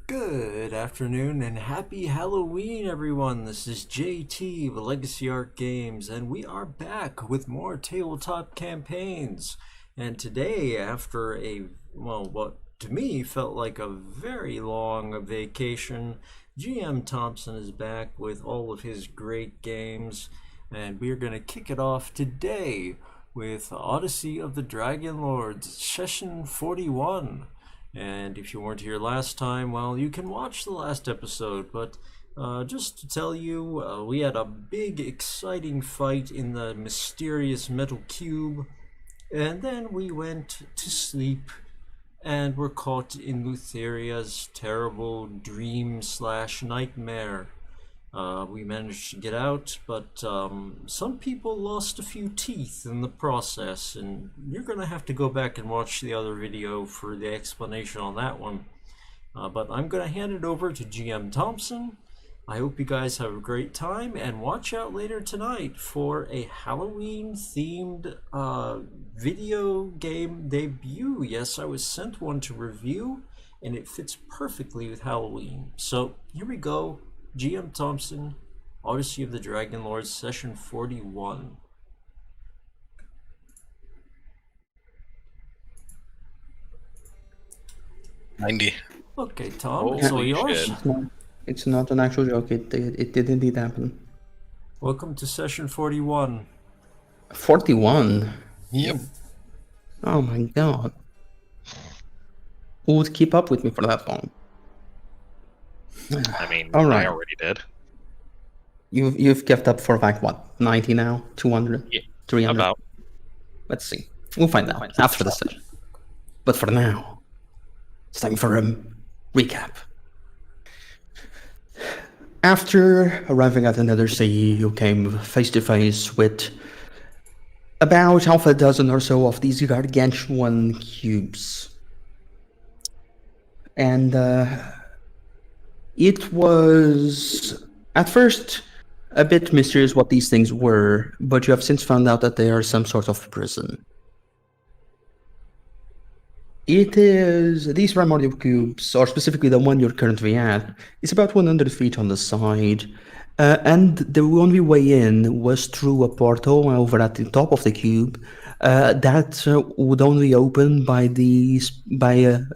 Good afternoon and happy Halloween, everyone. This is JT with Legacy Art Games, and we are back with more tabletop campaigns. And today, after what to me felt like a very long vacation, GM Tompson is back with all of his great games, and we are going to kick it off today with Odyssey of the Dragonlords, Session 41. And if you weren't here last time, well, you can watch the last episode. But just to tell you, we had a big, exciting fight in the mysterious metal cube. And then we went to sleep and were caught in Lutheria's terrible dream/nightmare. We managed to get out, but some people lost a few teeth in the process, and you're going to have to go back and watch the other video for the explanation on that one. But I'm going to hand it over to GM Tompson. I hope you guys have a great time, and watch out later tonight for a Halloween-themed video game debut. Yes, I was sent one to review, and it fits perfectly with Halloween. So here we go. GM Tompson, Odyssey of the Dragonlords, Session 41. $90. Okay, Tom, it's all yours. Shit. It's not an actual joke. It did indeed happen. Welcome to Session 41. 41. Yep. Oh my god. Who would keep up with me for that long? I mean, All right. I already did. You've kept up for like what? 90 now? 200? Yeah, 300? about. Let's see. We'll find out after the session. But for now, it's time for a recap. After arriving at another sea, you came face to face with about half a dozen or so of these gargantuan cubes. And it was at first a bit mysterious what these things were, but you have since found out that they are some sort of prison. It is, these primordial cubes, or specifically the one you're currently at, is about 100 feet on the side, and the only way in was through a portal over at the top of the cube that would only open by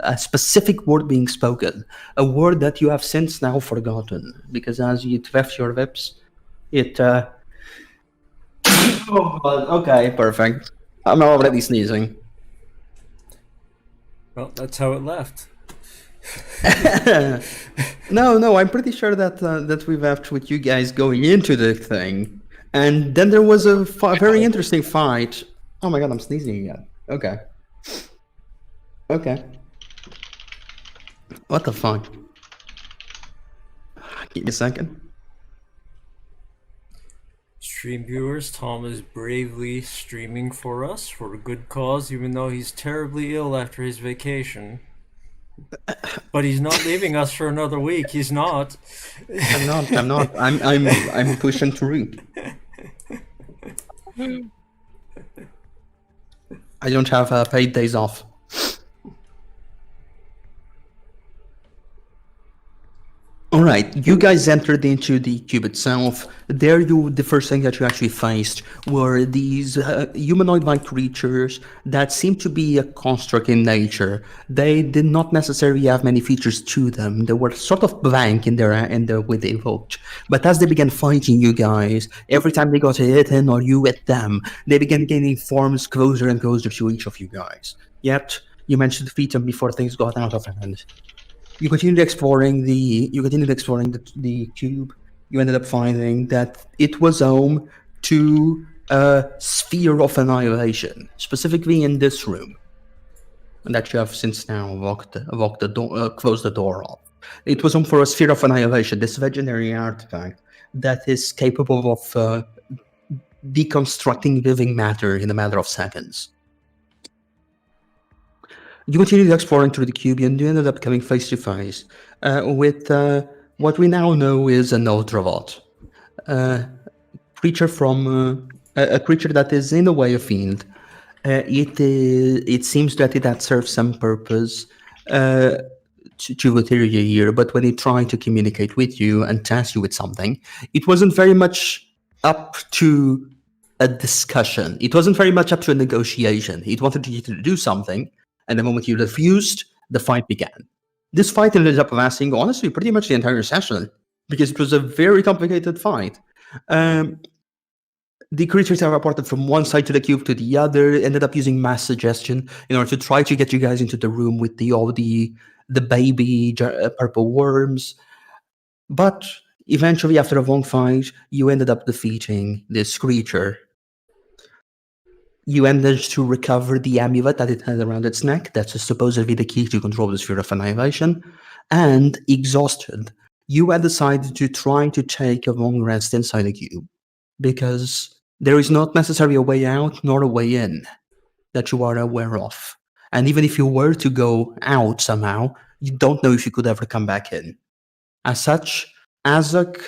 a specific word being spoken, a word that you have since now forgotten, because as you left your lips, it... okay, perfect. I'm already sneezing. Well, that's how it left. No, I'm pretty sure that we left with you guys going into the thing, and then there was a very interesting fight. Oh my god, I'm sneezing again. Okay. What the fuck? Give me a second. Stream viewers, Tom is bravely streaming for us for a good cause, even though he's terribly ill after his vacation. But he's not leaving us for another week. He's not. I'm not. I'm pushing through. I don't have paid days off. All right, you guys entered into the cube itself. There, the first thing that you actually faced were these humanoid-like creatures that seemed to be a construct in nature. They did not necessarily have many features to them. They were sort of blank in the way they looked. But as they began fighting you guys, every time they got hit in or you hit them, they began gaining forms closer and closer to each of you guys. Yet, you managed to defeat them before things got out of hand. You continued exploring the cube. You ended up finding that it was home to a sphere of annihilation, specifically in this room, and that you have since now closed the door off. It was home for a sphere of annihilation, this legendary artifact that is capable of deconstructing living matter in a matter of seconds. You continued exploring through the cube, and you ended up coming face to face with what we now know is an Ultravot, creature from a creature that is in a way a fiend. It seems that it had served some purpose to Lutheria here, but when he tried to communicate with you and task you with something, it wasn't very much up to a discussion. It wasn't very much up to a negotiation. It wanted you to do something, and the moment you refused, the fight began. This fight ended up lasting, honestly, pretty much the entire session, because it was a very complicated fight. The creatures teleported from one side to the cube to the other, ended up using mass suggestion in order to try to get you guys into the room with the baby purple worms. But eventually, after a long fight, you ended up defeating this creature. You managed to recover the amulet that it had around its neck. That's supposedly the key to control the Sphere of Annihilation. And exhausted, you had decided to try to take a long rest inside the cube, because there is not necessarily a way out nor a way in that you are aware of. And even if you were to go out somehow, you don't know if you could ever come back in. As such, Azak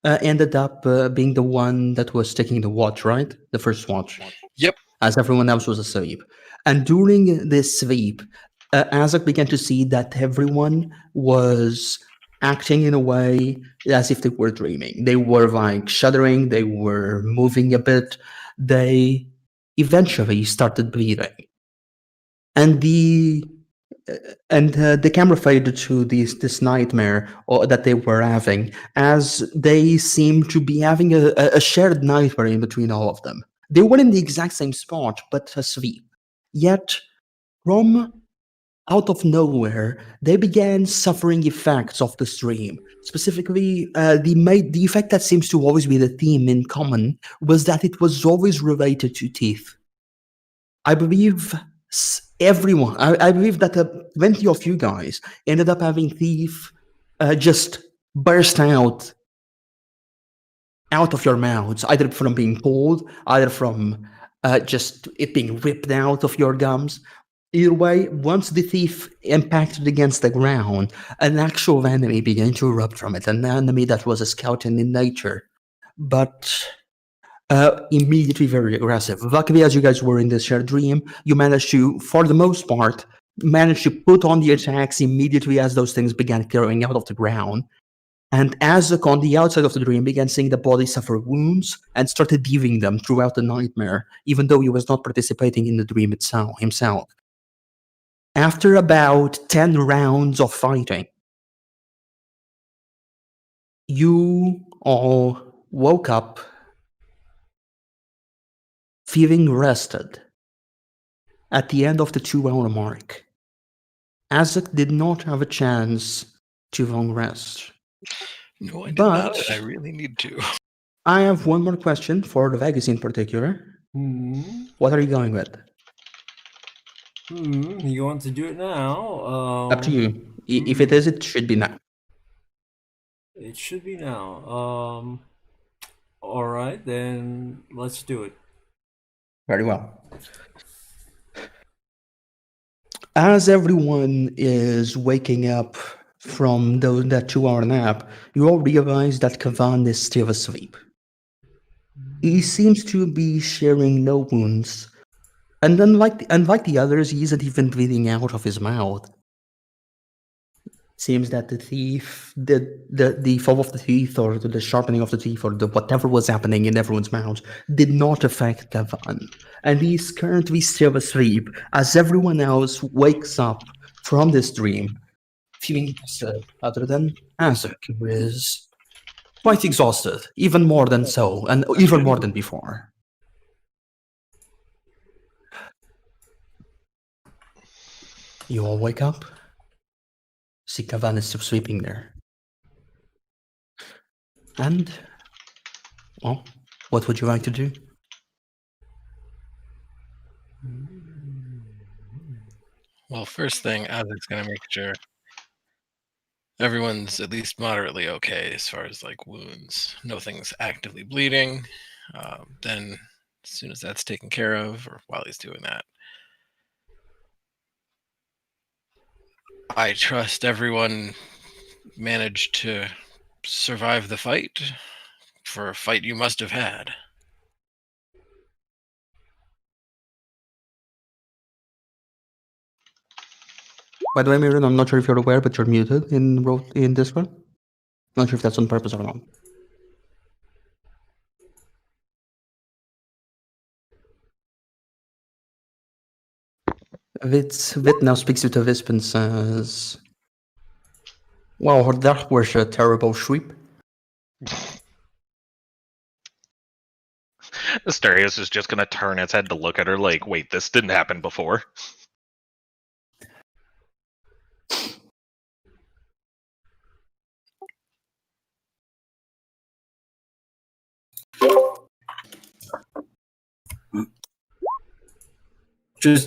ended up being the one that was taking the watch, right? The first watch. Yep. As everyone else was asleep. And during this sleep, Azak began to see that everyone was acting in a way as if they were dreaming. They were like shuddering, they were moving a bit. They eventually started breathing. And the camera faded to this nightmare that they were having, as they seemed to be having a shared nightmare in between all of them. They were in the exact same spot, but asleep. Yet, from out of nowhere, they began suffering effects of the stream. Specifically, the effect that seems to always be the theme in common was that it was always related to teeth. I believe everyone, I believe that 20 of you guys ended up having teeth just burst out of your mouths, either from being pulled, either from just it being ripped out of your gums. Either way, once the thief impacted against the ground, an actual enemy began to erupt from it, an enemy that was a skeleton in nature, but immediately very aggressive. Luckily, as you guys were in this shared dream, you managed to, for the most part, manage to put on the attacks immediately as those things began clearing out of the ground. And Azak, on the outside of the dream, began seeing the body suffer wounds and started healing them throughout the nightmare, even though he was not participating in the dream itself himself. After about 10 rounds of fighting, you all woke up feeling rested at the end of the 2-hour mark. Azak did not have a chance to long rest. No, I did But not. I really need to. I have one more question for the Vegas in particular. What are you going with? You want to do it now? Up to you. If it is, it should be now. It should be now. All right, then let's do it. Very well. As everyone is waking up from that 2-hour nap, you all realize that Kavan is still asleep. He seems to be sharing no wounds, and unlike the others, he isn't even bleeding out of his mouth. Seems that the thief, the fall of the teeth, or the sharpening of the teeth, or the whatever was happening in everyone's mouths, did not affect Kavan, and he's currently still asleep. As everyone else wakes up from this dream, feeling rested, other than Azak, who is quite exhausted, even more than so, and even more than before. You all wake up. See Kavan is still sleeping there. And, well, what would you like to do? Well, first thing, Azak's gonna make sure everyone's at least moderately okay as far as like wounds. Nothing's actively bleeding. Then, as soon as that's taken care of, or while he's doing that, I trust everyone managed to survive the fight. For a fight you must have had. By the way, Miriam, I'm not sure if you're aware, but you're muted in Discord. Not sure if that's on purpose or not. Vit now speaks to the Wisp and says, "Well, that was a terrible sweep." Asterios is just gonna turn its head to look at her like, wait, this didn't happen before.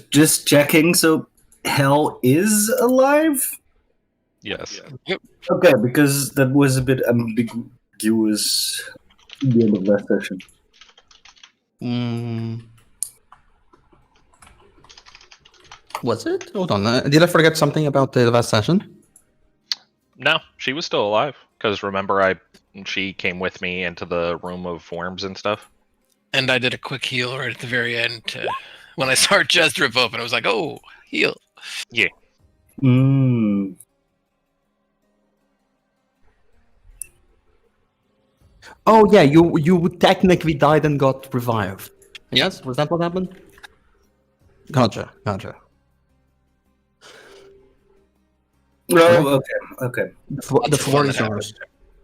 Just checking. So Hell is alive? Yes. Okay, because that was a bit ambiguous at the end of last session. Was it? Hold on. Did I forget something about the last session? No, she was still alive. Because remember, she came with me into the room of worms and stuff. And I did a quick heal right at the very end. When I saw her chest rip open, I was like, oh, heal. Yeah. Oh yeah, you technically died and got revived. Yes, was that what happened? Gotcha. Oh, okay. The floor is yours.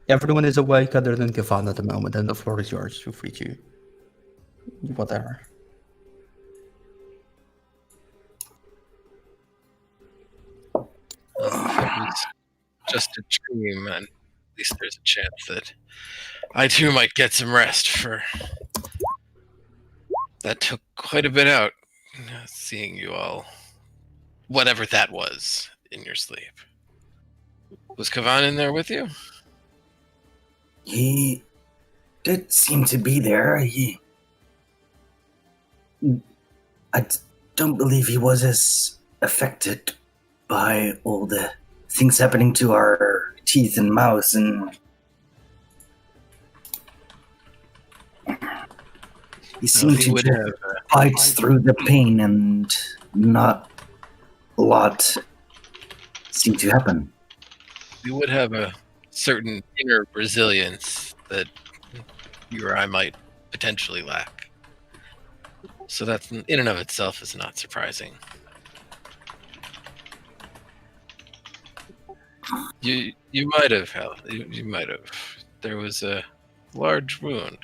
Everyone is awake other than Kefan at the moment, and the floor is yours. Feel free to whatever. If it was just a dream, and at least there's a chance that I too might get some rest. For that took quite a bit out, seeing you all, whatever that was, in your sleep. Was Kavan in there with you? He did seem to be there. I don't believe he was as affected by all the things happening to our teeth and mouths, and he seemed to just fight through the pain, and not a lot seemed to happen. We would have a certain inner resilience that you or I might potentially lack. So that in and of itself is not surprising. You might have held. You might have. There was a large wound,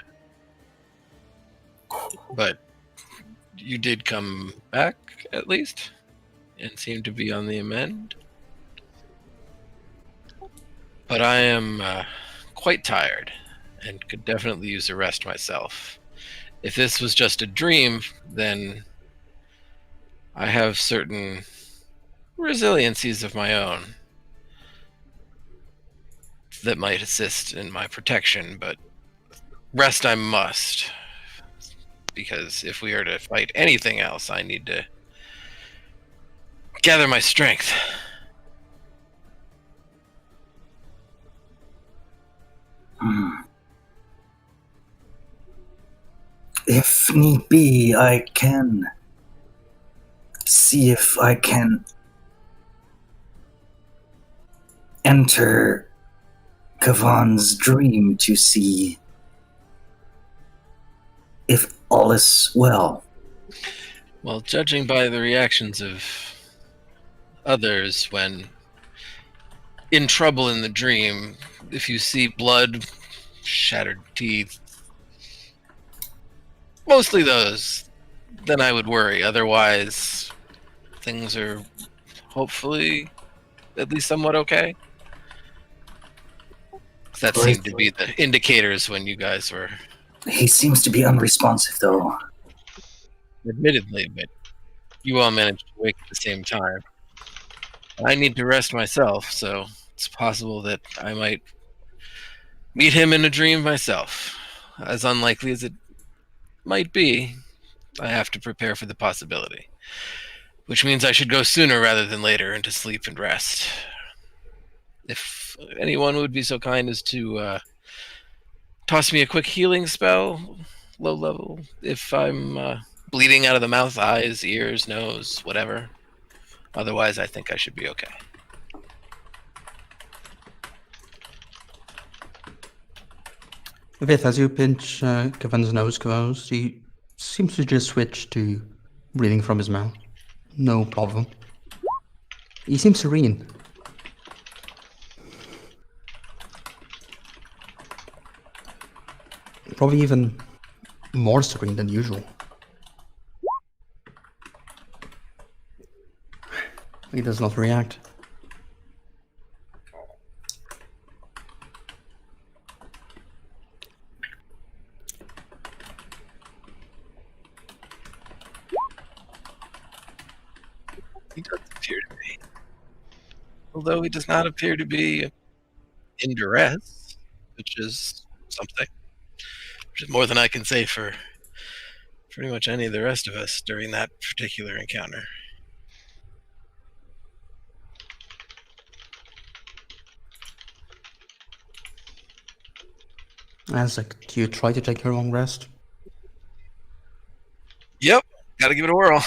but you did come back at least, and seem to be on the amend. But I am quite tired, and could definitely use a rest myself. If this was just a dream, then I have certain resiliencies of my own that might assist in my protection, but rest I must, because if we are to fight anything else, I need to gather my strength. If need be, I can see if I can enter Kavan's dream to see if all is well. Well, judging by the reactions of others when in trouble in the dream, if you see blood, shattered teeth, mostly those, then I would worry. Otherwise, things are hopefully at least somewhat okay. That seemed to be the indicators when you guys were... He seems to be unresponsive, though. Admittedly, but you all managed to wake at the same time. I need to rest myself, so it's possible that I might meet him in a dream myself. As unlikely as it might be, I have to prepare for the possibility. Which means I should go sooner rather than later into sleep and rest. If anyone would be so kind as to toss me a quick healing spell, low level, if I'm bleeding out of the mouth, eyes, ears, nose, whatever. Otherwise, I think I should be okay. Vith, as you pinch Kavan's nose close, he seems to just switch to breathing from his mouth. No problem. He seems serene. Probably even more serene than usual. He does not react. He does appear to be. Although he does not appear to be in duress, which is something. Which is more than I can say for pretty much any of the rest of us during that particular encounter. Isaac, do you try to take a long rest? Yep, gotta give it a whirl.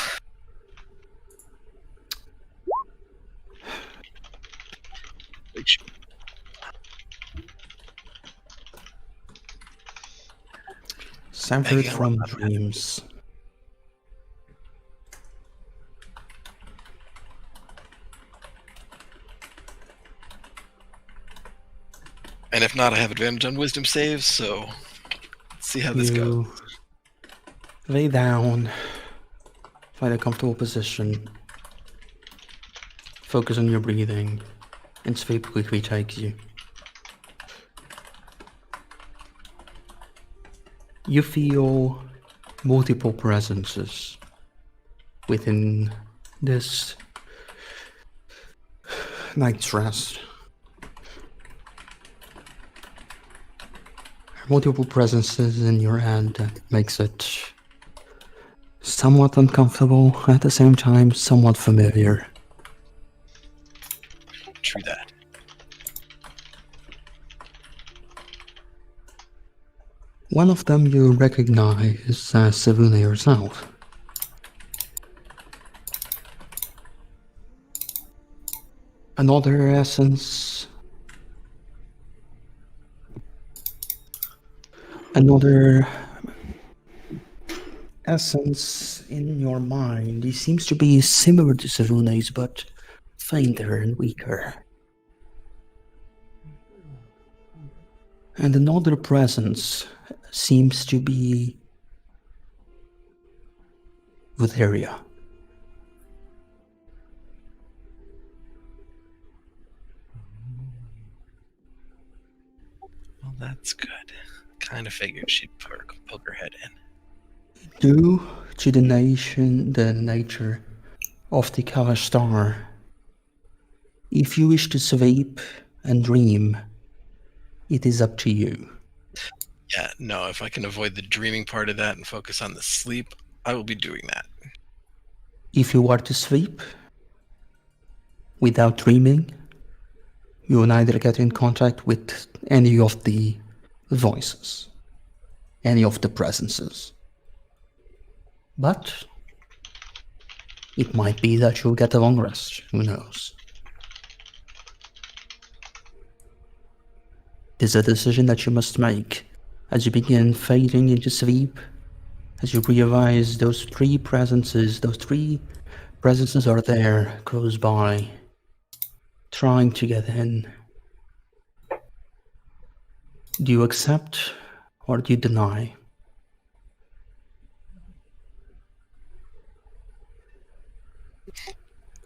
Severed from dreams. And if not, I have advantage on wisdom saves, so let's see how this goes. Lay down, find a comfortable position, focus on your breathing, and sleep quickly takes you. You feel multiple presences within this night's rest. Multiple presences in your head that makes it somewhat uncomfortable, at the same time somewhat familiar. True that. One of them you recognize as Savuna yourself. Another essence. Another essence in your mind. It seems to be similar to Savuna's, but fainter and weaker. And another presence seems to be Lutheria. Well, that's good. Kind of figured she'd poke her head in. Due to the nature of the Kala star, if you wish to sleep and dream, it is up to you. Yeah, no, if I can avoid the dreaming part of that and focus on the sleep, I will be doing that. If you are to sleep without dreaming, you will neither get in contact with any of the voices, any of the presences. But it might be that you'll get a long rest, who knows? It is a decision that you must make as you begin fading into sleep, as you realize those three presences are there, close by, trying to get in. Do you accept or do you deny?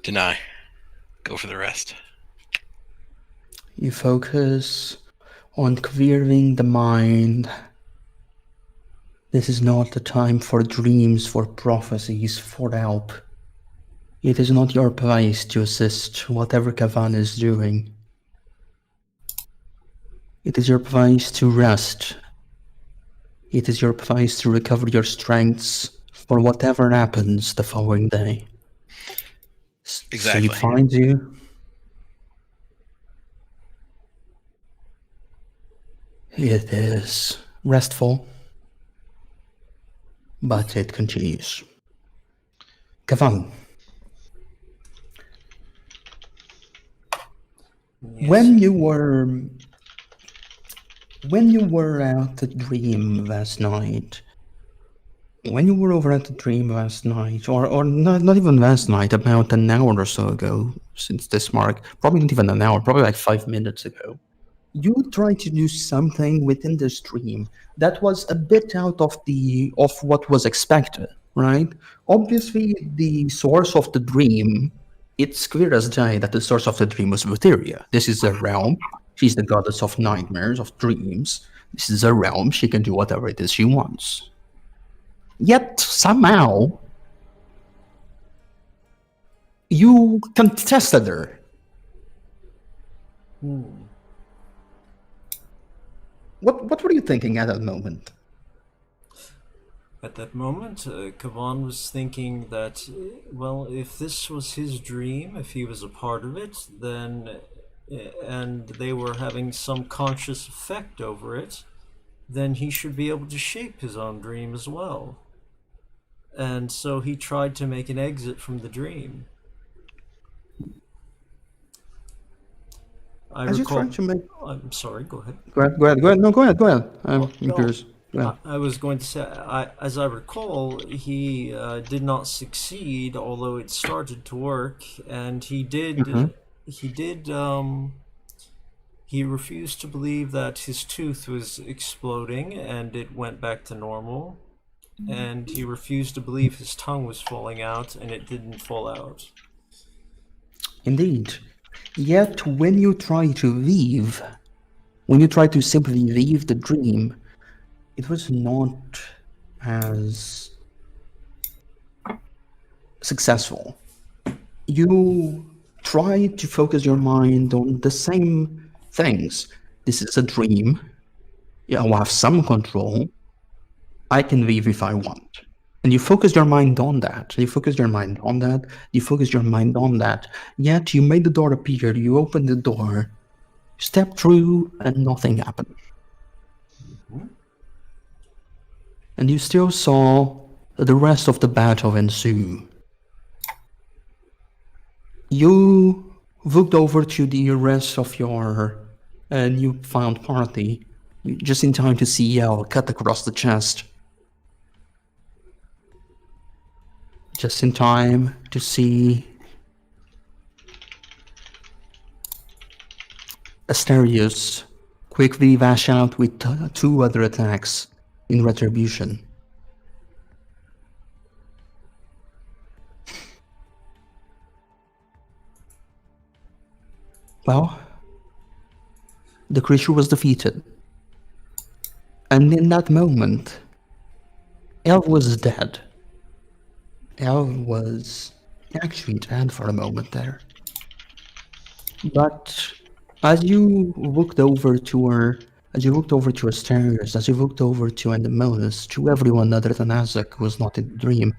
Deny. Go for the rest. You focus on clearing the mind. This is not the time for dreams, for prophecies, for help. It is not your place to assist whatever Kavan is doing. It is your place to rest. It is your place to recover your strengths for whatever happens the following day. Exactly. Sleep finds you. It is restful, but it continues. Kavan, When you were at the dream last night, when you were over at the dream last night, or not even last night, about an hour or so ago, since this mark, probably not even an hour, probably like 5 minutes ago, you tried to do something within this dream that was a bit out of what was expected, right? Obviously, the source of the dream, it's clear as day that the source of the dream was Lutheria. This is a realm. She's the goddess of nightmares, of dreams. This is a realm. She can do whatever it is she wants. Yet, somehow, you contested her. What were you thinking at that moment? At that moment, Kavan was thinking that, well, if this was his dream, if he was a part of it, then, and they were having some conscious effect over it, then he should be able to shape his own dream as well. And so he tried to make an exit from the dream. As you tried to make... I'm sorry, go ahead. Go ahead. No, go ahead. I'm curious. I was going to say, as I recall, he did not succeed, although it started to work, and he refused to believe that his tooth was exploding, and it went back to normal, and he refused to believe his tongue was falling out, and it didn't fall out. Indeed. Yet, when you try to simply leave the dream, it was not as successful. You try to focus your mind on the same things. This is a dream. Yeah, I'll have some control. I can leave if I want. And you focus your mind on that. Yet you made the door appear. You opened the door, stepped through, and nothing happened. And you still saw the rest of the battle ensue. You looked over to the rest of your newfound party, just in time to see Yell cut across the chest. Just in time to see Asterius quickly lash out with 2 other attacks in retribution. Well, the creature was defeated. And in that moment, El was dead. El was actually dead for a moment there. But as you looked over to her, as you looked over to Asterius, as you looked over to Endemonis, to everyone other than Azek who was not in the dream,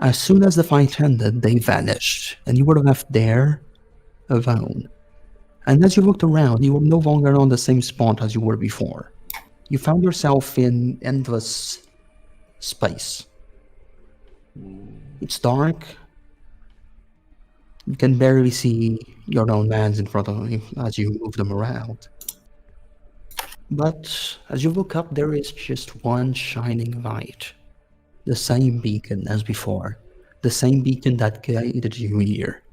as soon as the fight ended, they vanished, and you were left there alone. And as you looked around, you were no longer on the same spot as you were before. You found yourself in endless space. It's dark. You can barely see your own hands in front of you as you move them around. But as you look up, there is just one shining light. The same beacon as before. The same beacon that guided you here.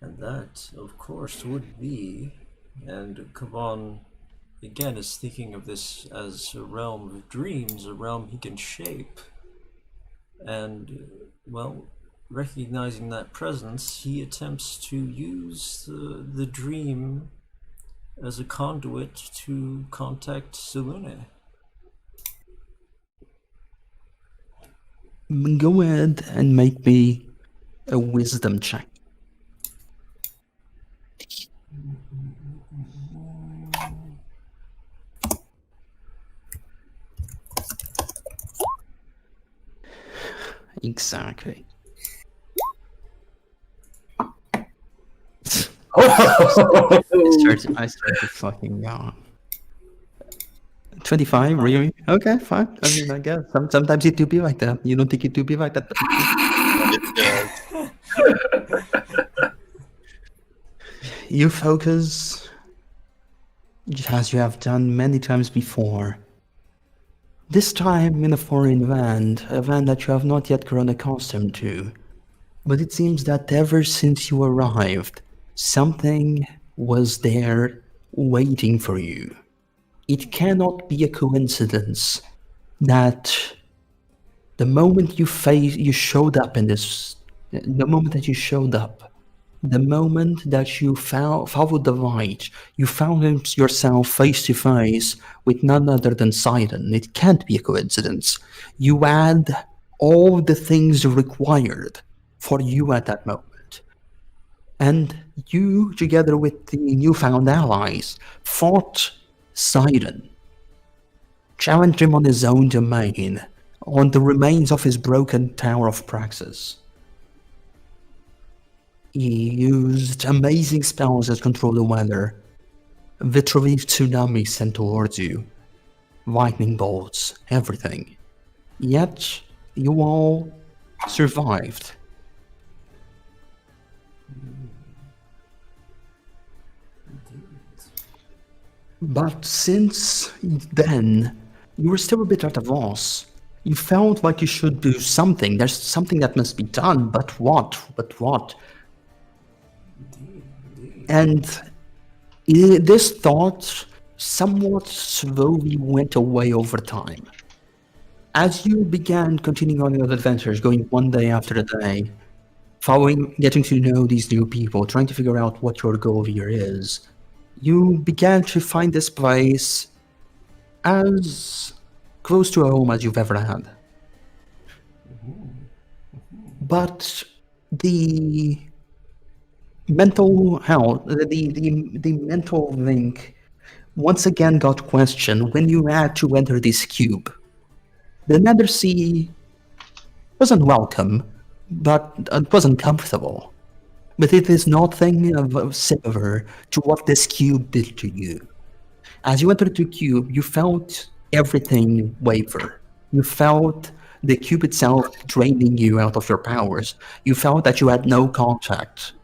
And that, of course, would be, and Kavan again is thinking of this as a realm of dreams, a realm he can shape. And, well, recognizing that presence, he attempts to use the dream as a conduit to contact Selune. Go ahead and make me a wisdom check. Exactly. I started fucking 25, really? Okay, fine. I mean, I guess sometimes it do be like that. You don't think it do be like that? You focus, as you have done many times before. This time in a foreign land, a land that you have not yet grown accustomed to. But it seems that ever since you arrived, something was there waiting for you. It cannot be a coincidence that the moment you showed up in this, the moment that you showed up, the moment that you followed the light, you found yourself face to face with none other than Sidon. It can't be a coincidence. You had all the things required for you at that moment. And you, together with the newfound allies, fought Sidon, challenged him on his own domain, on the remains of his broken Tower of Praxis. He used amazing spells that control the weather, literally tsunamis sent towards you, lightning bolts, everything. Yet, you all survived. But since then, you were still a bit at a loss. You felt like you should do something. There's something that must be done, but what? But what? And this thought somewhat slowly went away over time. As you began continuing on your adventures, going one day after the day, getting to know these new people, trying to figure out what your goal here is, you began to find this place as close to a home as you've ever had. But the mental health, the mental link once again got questioned when you had to enter this cube. The Nether Sea wasn't welcome, but it wasn't comfortable. But it is nothing of similar to what this cube did to you. As you entered the cube, you felt everything waver. You felt the cube itself draining you out of your powers. You felt that you had no contact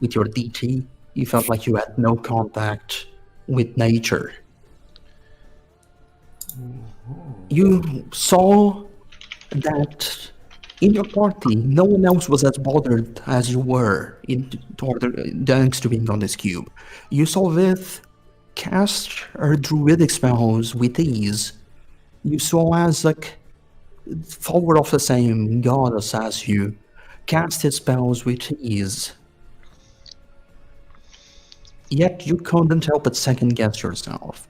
with your DT. You felt like you had no contact with nature. You saw that in your party, no one else was as bothered as you were thanks to being on this cube. You saw Vith cast her druidic spells with ease. You saw Azak, follower of the same goddess as you, cast his spells with ease. Yet you couldn't help but second guess yourself.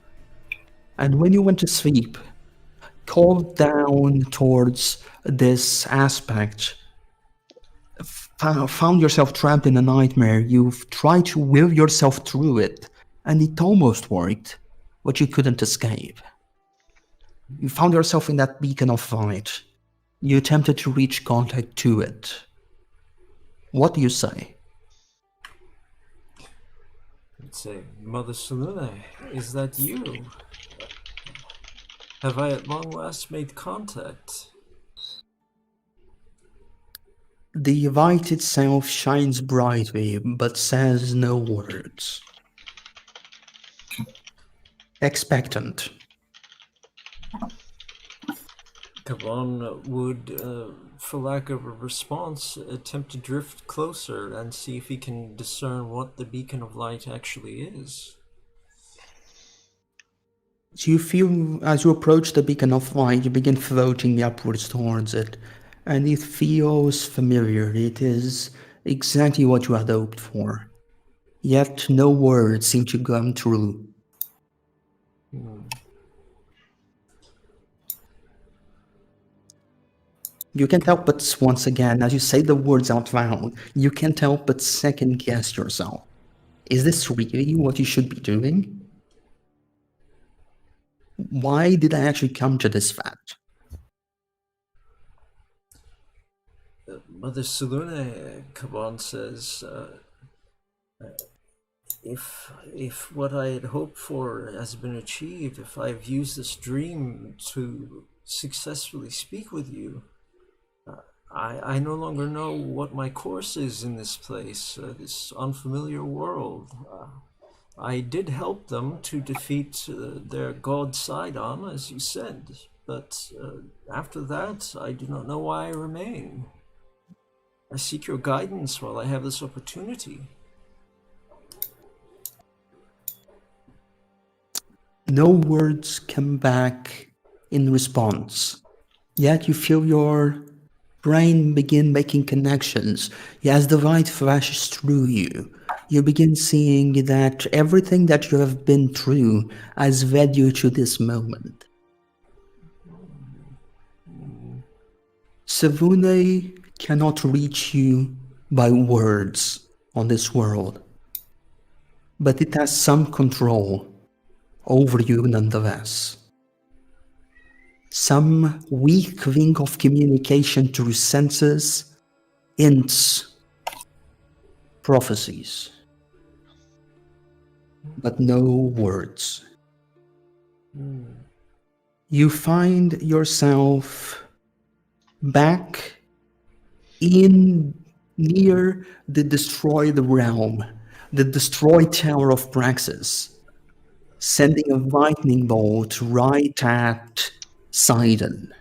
And when you went to sleep, called down towards this aspect, found yourself trapped in a nightmare, you've tried to will yourself through it, and it almost worked, but you couldn't escape. You found yourself in that beacon of light. You attempted to reach contact to it. What do you say? I'd say, Mother Selune, is that you? Have I at long last made contact? The light itself shines brightly, but says no words. Expectant. Kaban would, for lack of a response, attempt to drift closer and see if he can discern what the beacon of light actually is. So you feel, as you approach the beacon of light, you begin floating upwards towards it, and it feels familiar. It is exactly what you had hoped for. Yet no words seem to come true. You can't help but, once again, as you say the words out loud, you can't help but second guess yourself. Is this really what you should be doing? Why did I actually come to this fact? Mother Selune, Kaban says, if what I had hoped for has been achieved, if I've used this dream to successfully speak with you, I no longer know what my course is in this place, this unfamiliar world. I did help them to defeat their god Sidon, as you said, but after that, I do not know why I remain. I seek your guidance while I have this opportunity. No words come back in response, yet you feel your brain begin making connections. As the light flashes through you, you begin seeing that everything that you have been through has led you to this moment. Savune cannot reach you by words on this world, but it has some control over you nonetheless. Some weak link of communication through senses, hints, prophecies, but no words. You find yourself back in near the destroyed realm, the destroyed tower of Praxis, sending a lightning bolt right at Sidon.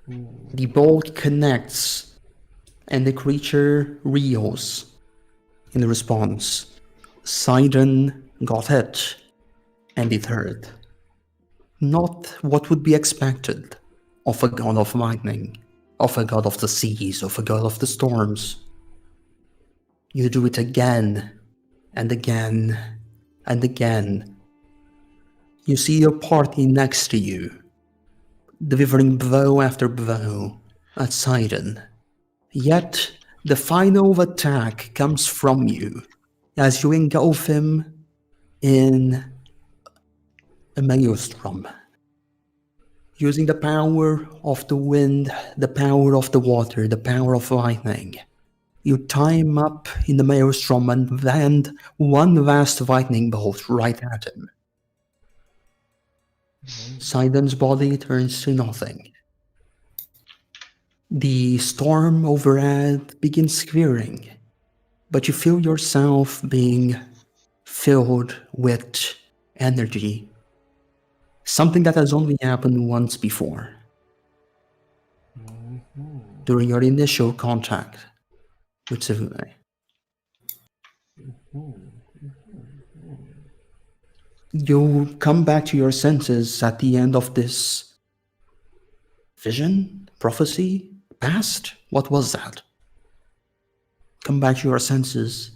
The bolt connects, and the creature reels in response. Sidon got hit, and it hurt. Not what would be expected of a god of lightning, of a god of the seas, of a god of the storms. You do it again, and again, and again. You see your party next to you, delivering blow after blow at Sidon. Yet, the final attack comes from you, as you engulf him in a maelstrom. Using the power of the wind, the power of the water, the power of lightning, you tie him up in the maelstrom and land one last lightning bolt right at him. Sidon's body turns to nothing. The storm overhead begins clearing, but you feel yourself being filled with energy. Something that has only happened once before. During your initial contact with Savune. You come back to your senses at the end of this vision, prophecy, past? What was that? Come back to your senses.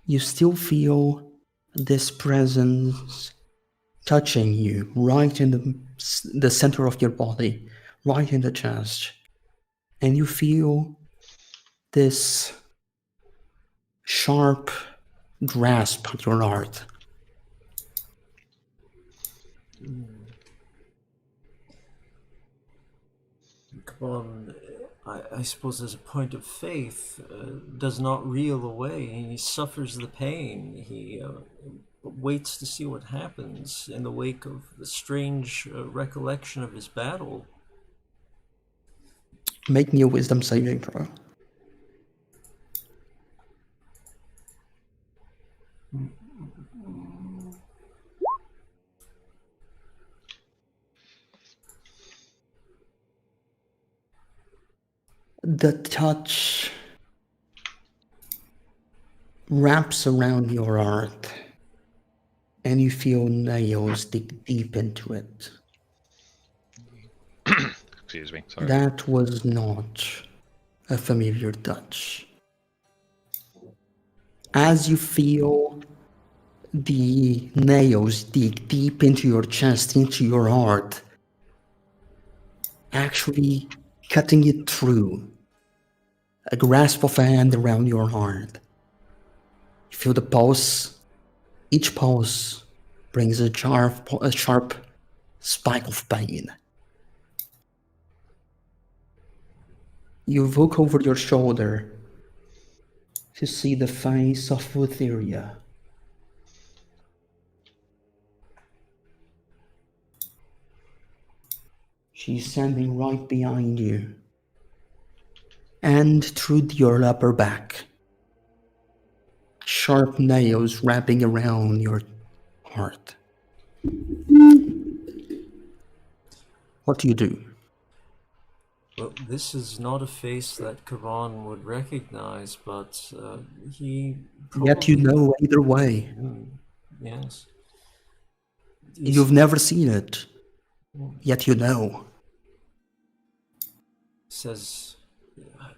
You still feel this presence touching you right in the center of your body, right in the chest. And you feel this sharp grasp at your heart. Kabon, I suppose as a point of faith, does not reel away. He suffers the pain. He waits to see what happens in the wake of the strange recollection of his battle. Make me a wisdom saving throw. The touch wraps around your heart, and you feel nails dig deep into it. Excuse me. Sorry. That was not a familiar touch. As you feel the nails dig deep into your chest, into your heart, actually cutting it through, a grasp of a hand around your heart. You feel the pulse. Each pulse brings a sharp spike of pain. You look over your shoulder to see the face of Lutheria. She's standing right behind you. And through your upper back. Sharp nails wrapping around your heart. What do you do? Well, this is not a face that Karan would recognize, but he probably... Yet you know either way. Yes. You've never seen it. Yet you know. Says,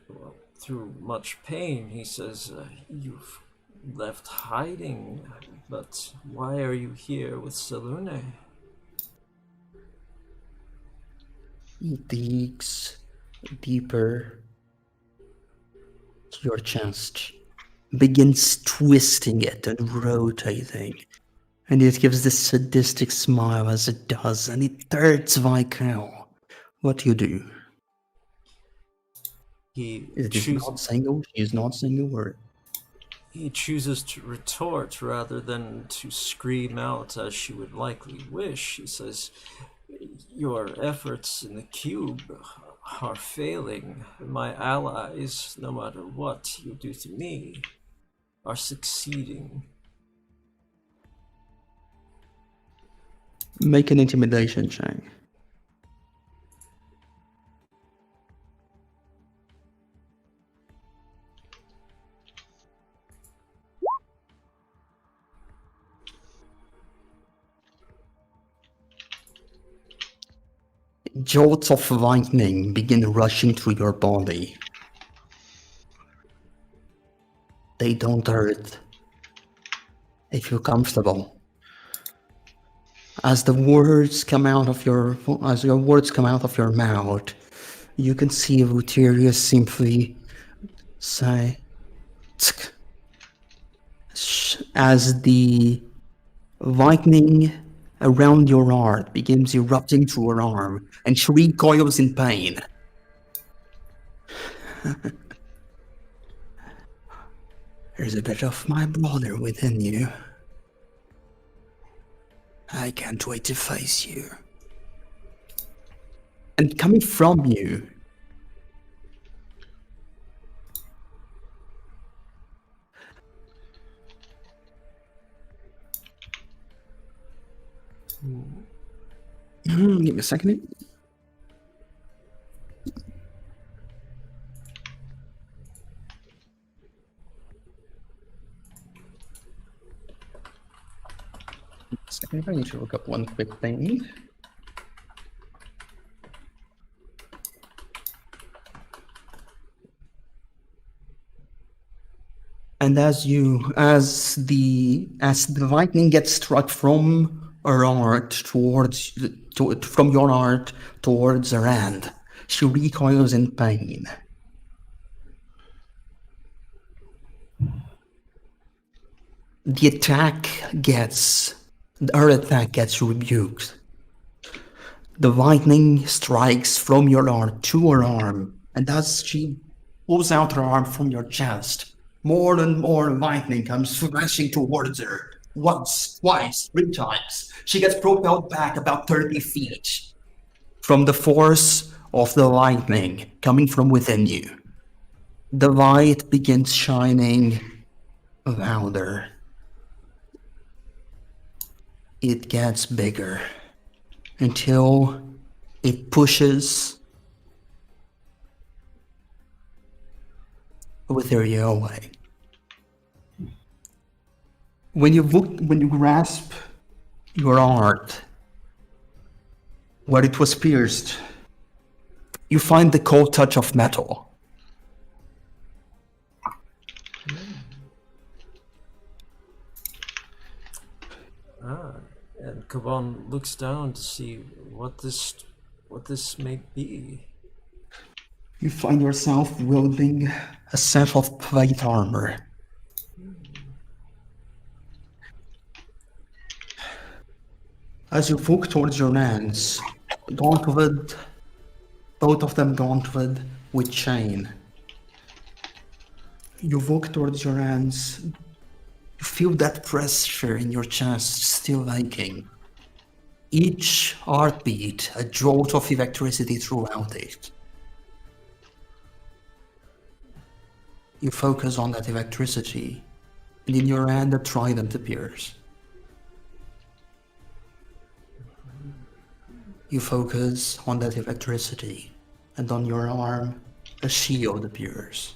well, through much pain, he says, you've left hiding, but why are you here with Selune? He digs deeper to your chest, begins twisting it and rotating, and it gives this sadistic smile as it does, and it hurts like hell. What do you do? She's not saying a word. He chooses to retort rather than to scream out as she would likely wish. He says, your efforts in the cube are failing. My allies, no matter what you do to me, are succeeding. Make an intimidation check. Jolts of lightning begin rushing through your body. They don't hurt. They feel comfortable. As your words come out of your mouth, you can see Lutheria simply say, "Tsk," as the lightning around your heart begins erupting through her arm, and she recoils in pain. There's a bit of my brother within you. I can't wait to face you. And coming from you, give me a second. I need to look up one quick thing. And as the lightning gets struck from her heart from your heart towards her hand, she recoils in pain. Her attack gets rebuked. The lightning strikes from your heart to her arm, and as she pulls out her arm from your chest, more and more lightning comes flashing towards her. Once, twice, 3 times. She gets propelled back about 30 feet from the force of the lightning coming from within you. The light begins shining louder. It gets bigger until it pushes Lutheria away. When you grasp your heart where it was pierced, you find the cold touch of metal. And Kaban looks down to see what this may be. You find yourself wielding a set of plate armor. As you look towards your hands, gauntlet, both of them gauntlet with chain. You look towards your hands, you feel that pressure in your chest still aching. Each heartbeat, a jolt of electricity throughout it. You focus on that electricity, and in your hand a trident appears. You focus on that electricity, and on your arm a shield appears.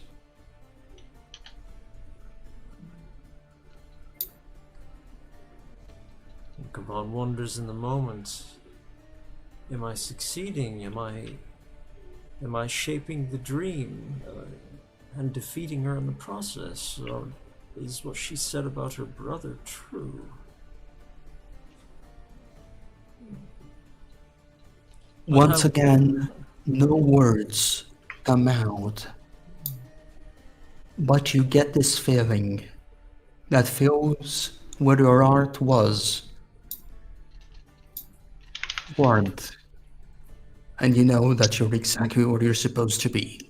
Kaban wonders in the moment, am I succeeding? Am I shaping the dream and defeating her in the process? Or is what she said about her brother true? Once again, no words come out, but you get this feeling that fills where your heart was. Warmth. And you know that you're exactly where you're supposed to be.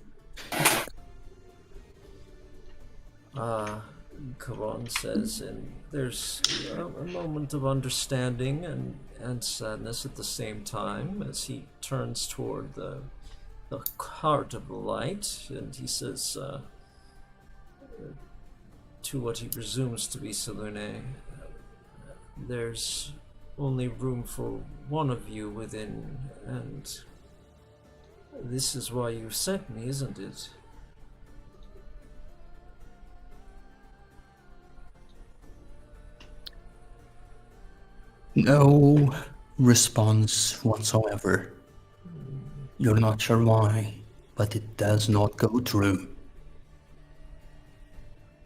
Kaban says, and there's a moment of understanding and sadness at the same time as he turns toward the heart of the light, and he says to what he presumes to be Selune, there's only room for one of you within, and this is why you sent me, isn't it? No response whatsoever. You're not sure why, but it does not go through.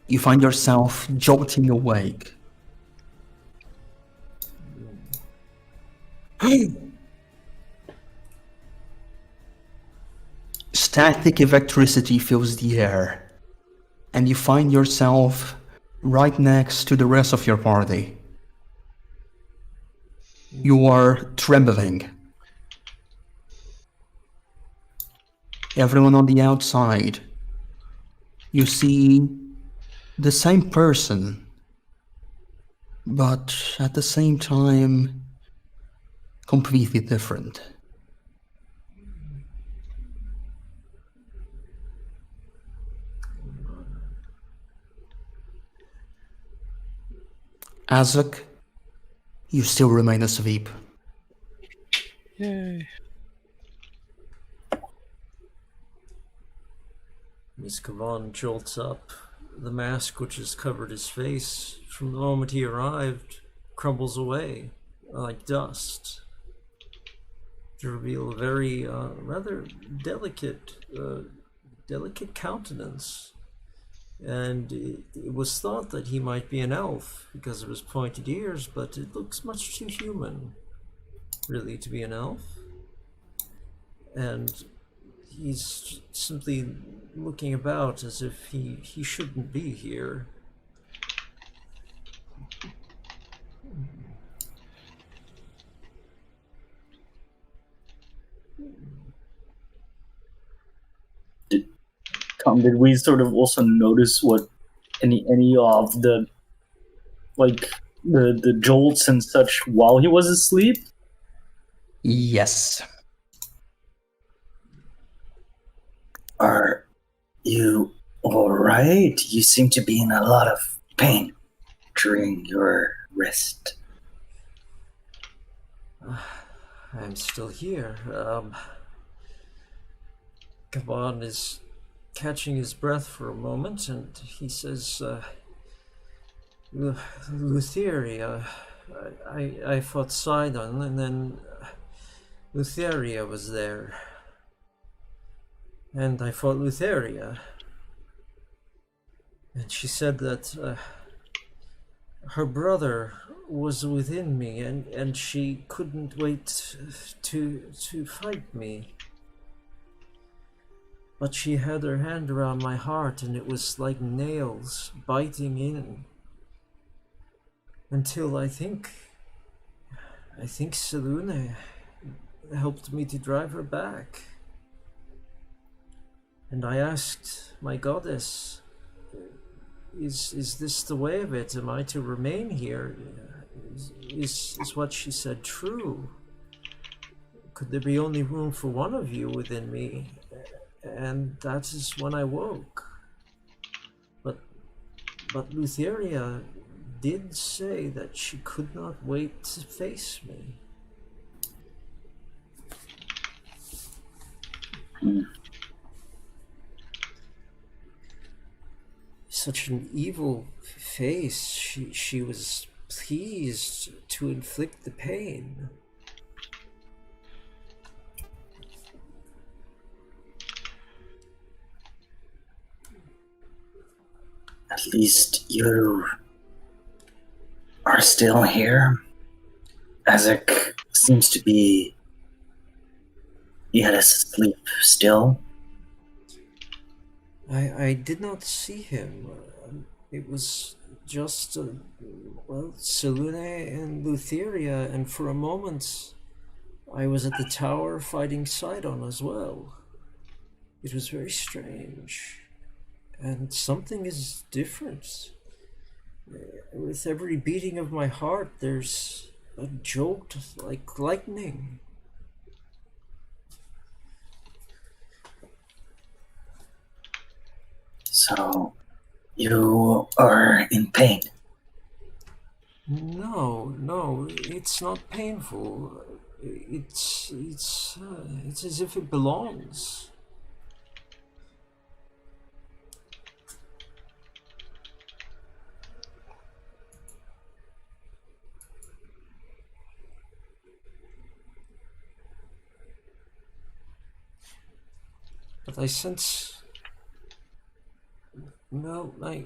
You find yourself jolting awake. Static electricity fills the air, and you find yourself right next to the rest of your party. You are trembling. Everyone on the outside, you see the same person, but at the same time, completely different. Azak, you still remain asleep. Yay. Miss Kavan jolts up. The mask which has covered his face from the moment he arrived crumbles away like dust to reveal a very rather delicate countenance. And it was thought that he might be an elf because of his pointed ears, but it looks much too human, really, to be an elf. And he's simply looking about as if he shouldn't be here. Tom, did we sort of also notice what any of the the jolts and such while he was asleep? Yes. Are you alright? You seem to be in a lot of pain during your rest. I'm still here. Kaban is catching his breath for a moment, and he says, Lutheria, I fought Sidon, and then Lutheria was there. And I fought Lutheria. And she said that her brother was within me, and she couldn't wait to fight me. But she had her hand around my heart, and it was like nails biting in. Until I think Selune helped me to drive her back. And I asked my goddess, is this the way of it? Am I to remain here? is what she said true? Could there be only room for one of you within me? And that is when I woke. But Lutheria did say that she could not wait to face me. Such an evil face. She was pleased to inflict the pain. At least you are still here. Azek seems to be yet asleep still. I did not see him. It was just, Selune and Lutheria, and for a moment I was at the tower fighting Sidon as well. It was very strange. And something is different. With every beating of my heart, there's a jolt like lightning. So, you are in pain? No, it's not painful. It's as if it belongs. But I sense, well, my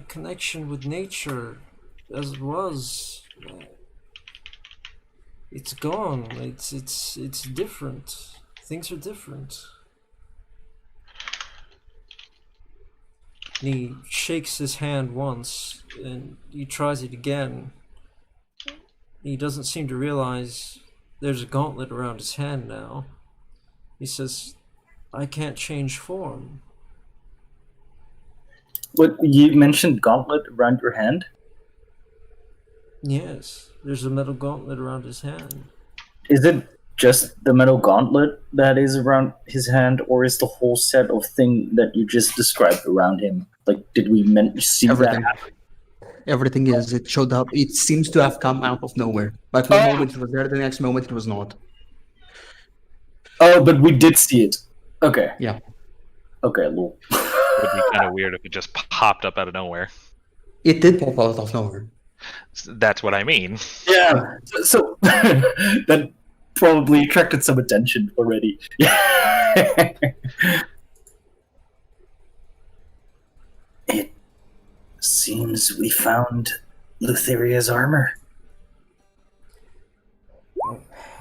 connection with nature, as it was, it's gone. It's different. Things are different. And he shakes his hand once, and he tries it again. He doesn't seem to realize there's a gauntlet around his hand now. He says, I can't change form. What, you mentioned gauntlet around your hand? Yes, there's a metal gauntlet around his hand. Is it just the metal gauntlet that is around his hand, or is the whole set of thing that you just described around him? Like, did we see Everything. that? Everything is. It showed up. It seems to have come out of nowhere. Like one moment it was there, the next moment it was not. Oh, but we did see it. Okay. Yeah. Okay, lol. It would be kind of weird if it just popped up out of nowhere. It did pop out of nowhere. That's what I mean. Yeah. So that probably attracted some attention already. It seems we found Lutheria's armor.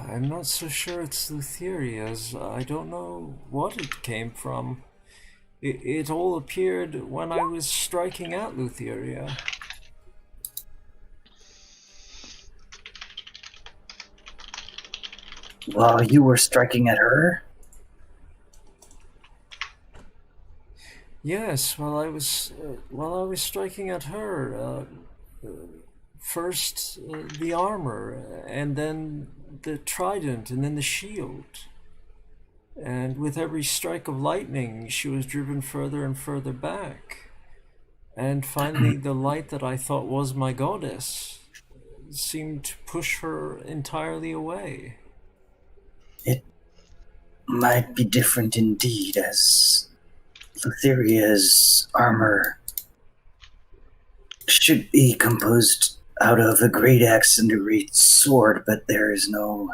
I'm not so sure it's Lutheria's. I don't know what it came from. It all appeared when I was striking at Lutheria. While you were striking at her? Yes, while I was striking at her. First the armor, and then the trident, and then the shield. And with every strike of lightning, she was driven further and further back. And finally, the light that I thought was my goddess seemed to push her entirely away. It might be different indeed, as Lutheria's armor should be composed out of a great axe and a great sword, but there is no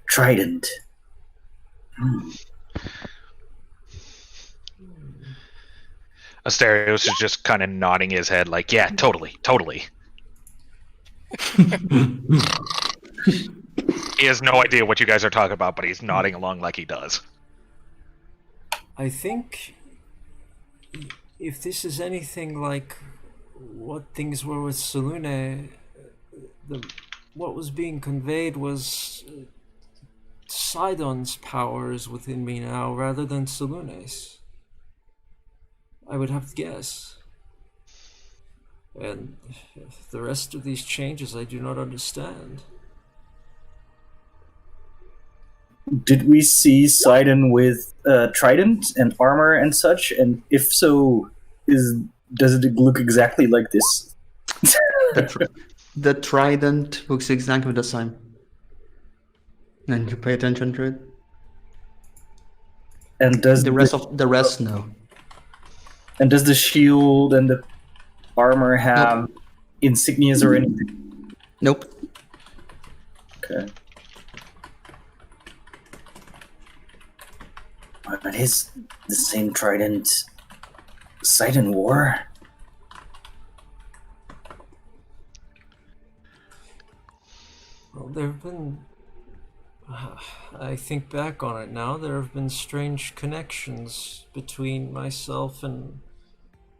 trident. Asterios is just kind of nodding his head like, yeah, totally. He has no idea what you guys are talking about, but he's nodding along like he does. I think if this is anything like what things were with Selune, what was being conveyed was Sidon's powers within me now rather than Selune's. I would have to guess. And the rest of these changes I do not understand. Did we see Sidon with trident and armor and such? And if so, does it look exactly like this? The trident looks exactly the same. And you pay attention to it. And does The rest no. And does the shield and the armor have insignias or anything? Nope. Okay. But is the same trident Sidon wore? Well, there have been... I think back on it now, there have been strange connections between myself and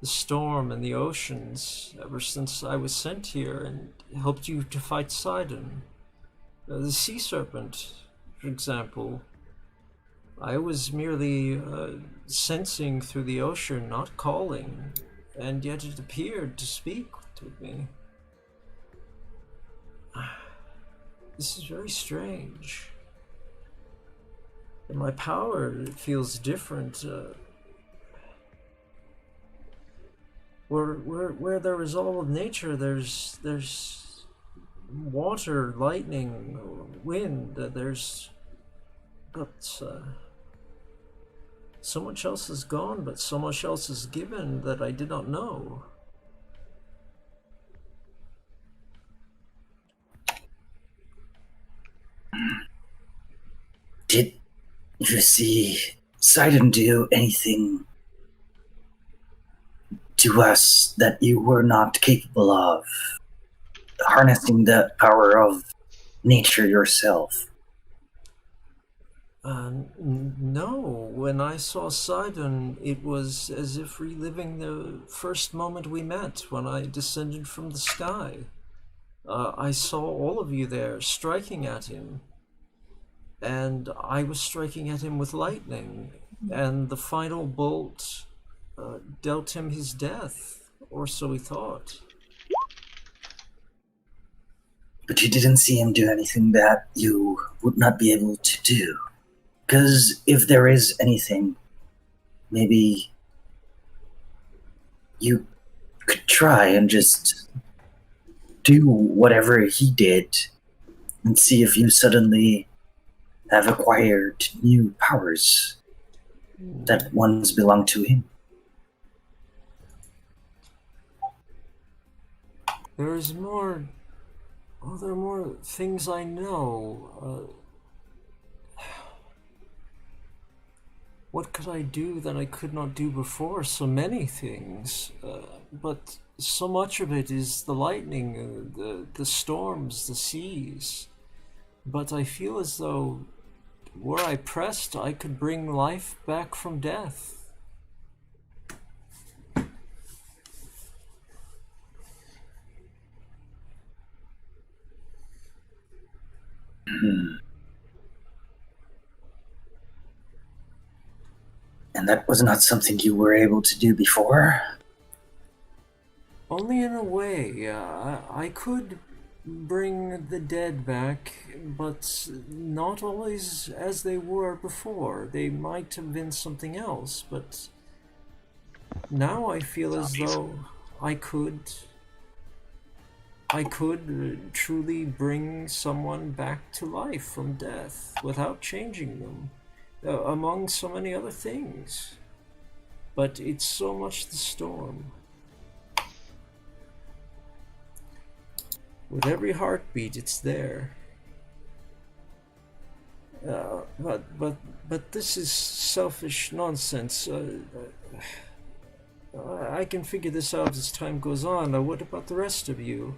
the storm and the oceans ever since I was sent here and helped you to fight Sidon. The sea serpent, for example. I was merely sensing through the ocean, not calling, and yet it appeared to speak to me. This is very strange. And my power, it feels different. Where there is all of nature, there's water, lightning, wind. But so much else is gone, but so much else is given that I did not know. Did you see Sidon do anything to us that you were not capable of? Harnessing the power of nature yourself? No. When I saw Sidon, it was as if reliving the first moment we met when I descended from the sky. I saw all of you there striking at him. And I was striking at him with lightning, and the final bolt dealt him his death, or so he thought. But you didn't see him do anything that you would not be able to do. Because if there is anything, maybe you could try and just do whatever he did and see if you suddenly have acquired new powers that once belonged to him. There is more... Well, there are more things I know. What could I do that I could not do before? So many things. But so much of it is the lightning, the storms, the seas. But I feel as though were I pressed, I could bring life back from death. And that was not something you were able to do before? Only in a way. I could bring the dead back, but not always as they were before. They might have been something else, but now I feel as though I could truly bring someone back to life from death without changing them, among so many other things. But it's so much the storm. With every heartbeat, it's there. But this is selfish nonsense. I can figure this out as time goes on. Now, what about the rest of you?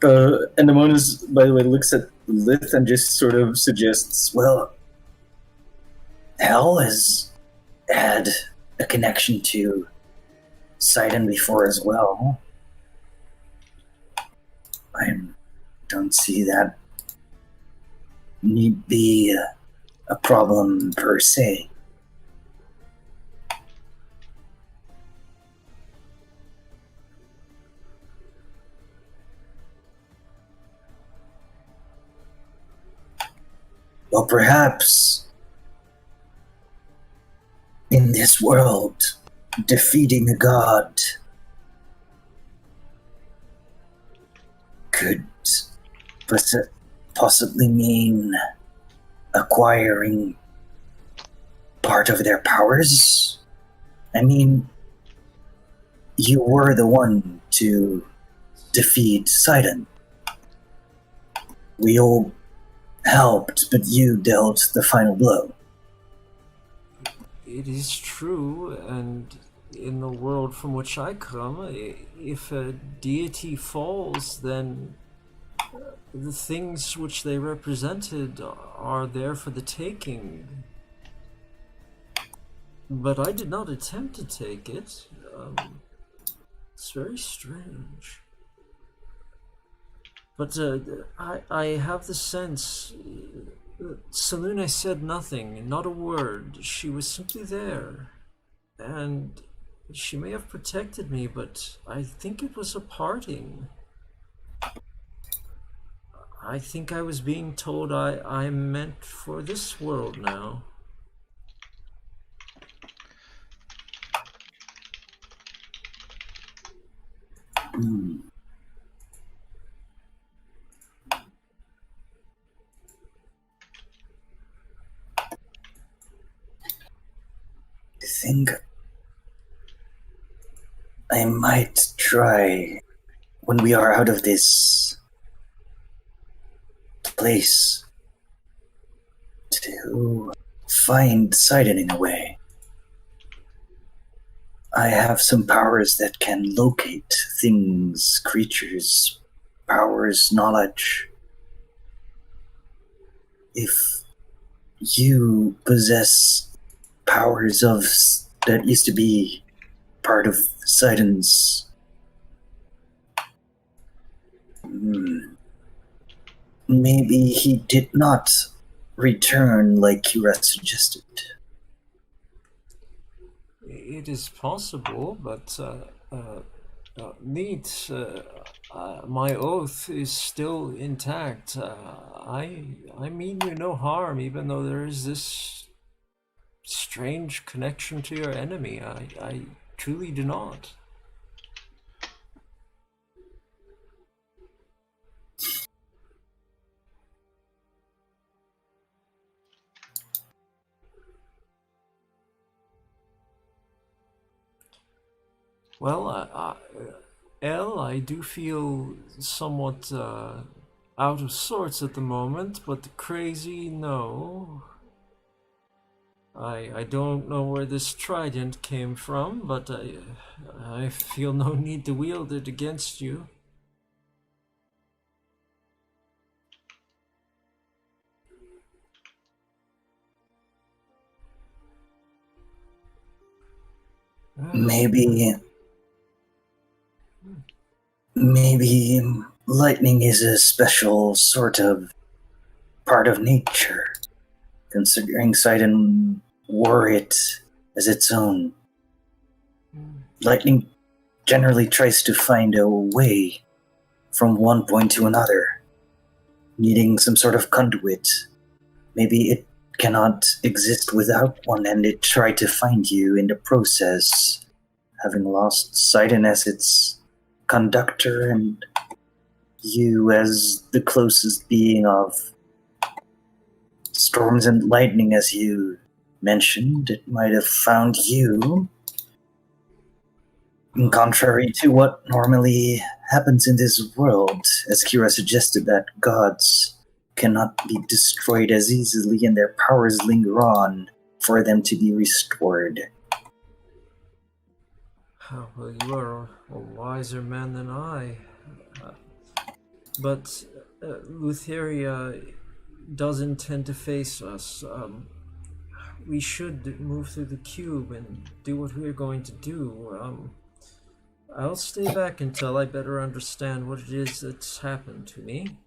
And Amonis, by the way, looks at Lith and just sort of suggests, well, Hell has had a connection to Sidon before as well. I don't see that need be a problem per se. Or perhaps in this world, defeating a god could possibly mean acquiring part of their powers. I mean, you were the one to defeat Sidon. We all helped, but you dealt the final blow. It is true, and in the world from which I come, if a deity falls, then the things which they represented are there for the taking. But I did not attempt to take it. It's very strange. But I have the sense... Selune said nothing, not a word. She was simply there. And she may have protected me, but I think it was a parting. I think I was being told I'm meant for this world now. I think I might try, when we are out of this place, to find Sidon in a way. I have some powers that can locate things, creatures, powers, knowledge. If you possess powers that used to be part of Sidon's, maybe he did not return like Kira suggested. It is possible, but Neat, my oath is still intact. I mean you no harm, even though there is this strange connection to your enemy. I truly do not. Well, Elle, I do feel somewhat out of sorts at the moment, but crazy, no. I don't know where this trident came from, but I feel no need to wield it against you. Maybe lightning is a special sort of part of nature, considering Sidon wore it as its own. Lightning generally tries to find a way from one point to another, needing some sort of conduit. Maybe it cannot exist without one, and it tried to find you in the process, having lost Sidon as its conductor and you as the closest being of storms and lightning, as you mentioned. It might have found you. And contrary to what normally happens in this world, as Kira suggested, that gods cannot be destroyed as easily and their powers linger on for them to be restored. Well, you are a wiser man than I. But Lutheria does intend to face us. We should move through the cube and do what we're going to do. I'll stay back until I better understand what it is that's happened to me.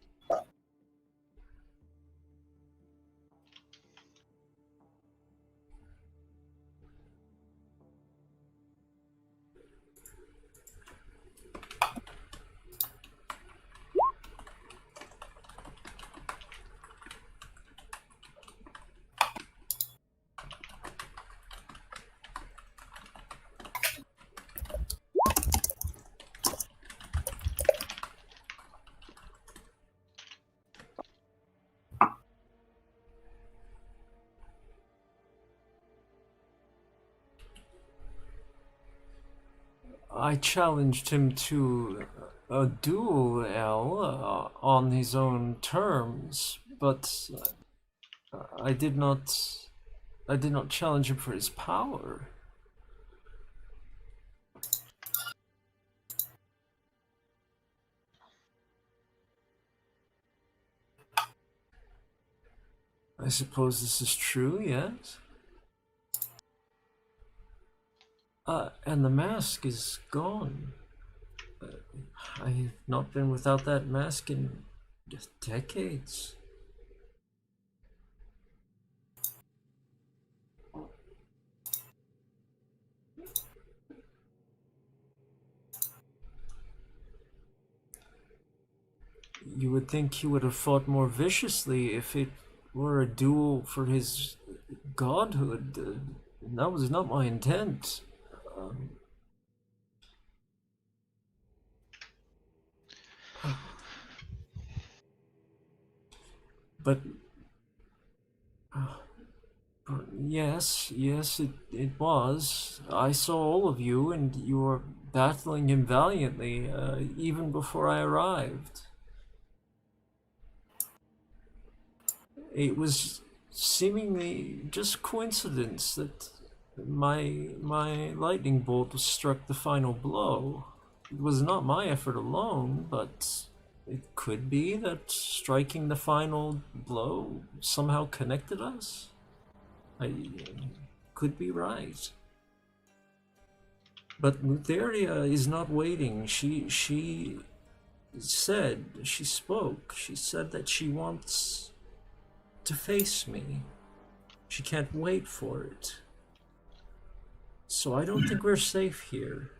I challenged him to a duel on his own terms, but I did not challenge him for his power. I suppose this is true, yes? And the mask is gone. I have not been without that mask in decades. You would think he would have fought more viciously if it were a duel for his godhood. That was not my intent. But yes, it was. I saw all of you, and you were battling him valiantly, even before I arrived. It was seemingly just coincidence that my lightning bolt struck the final blow. It was not my effort alone, but it could be that striking the final blow somehow connected us. I could be right. But Lutheria is not waiting. She spoke. She said that she wants to face me. She can't wait for it. So I don't think we're safe here.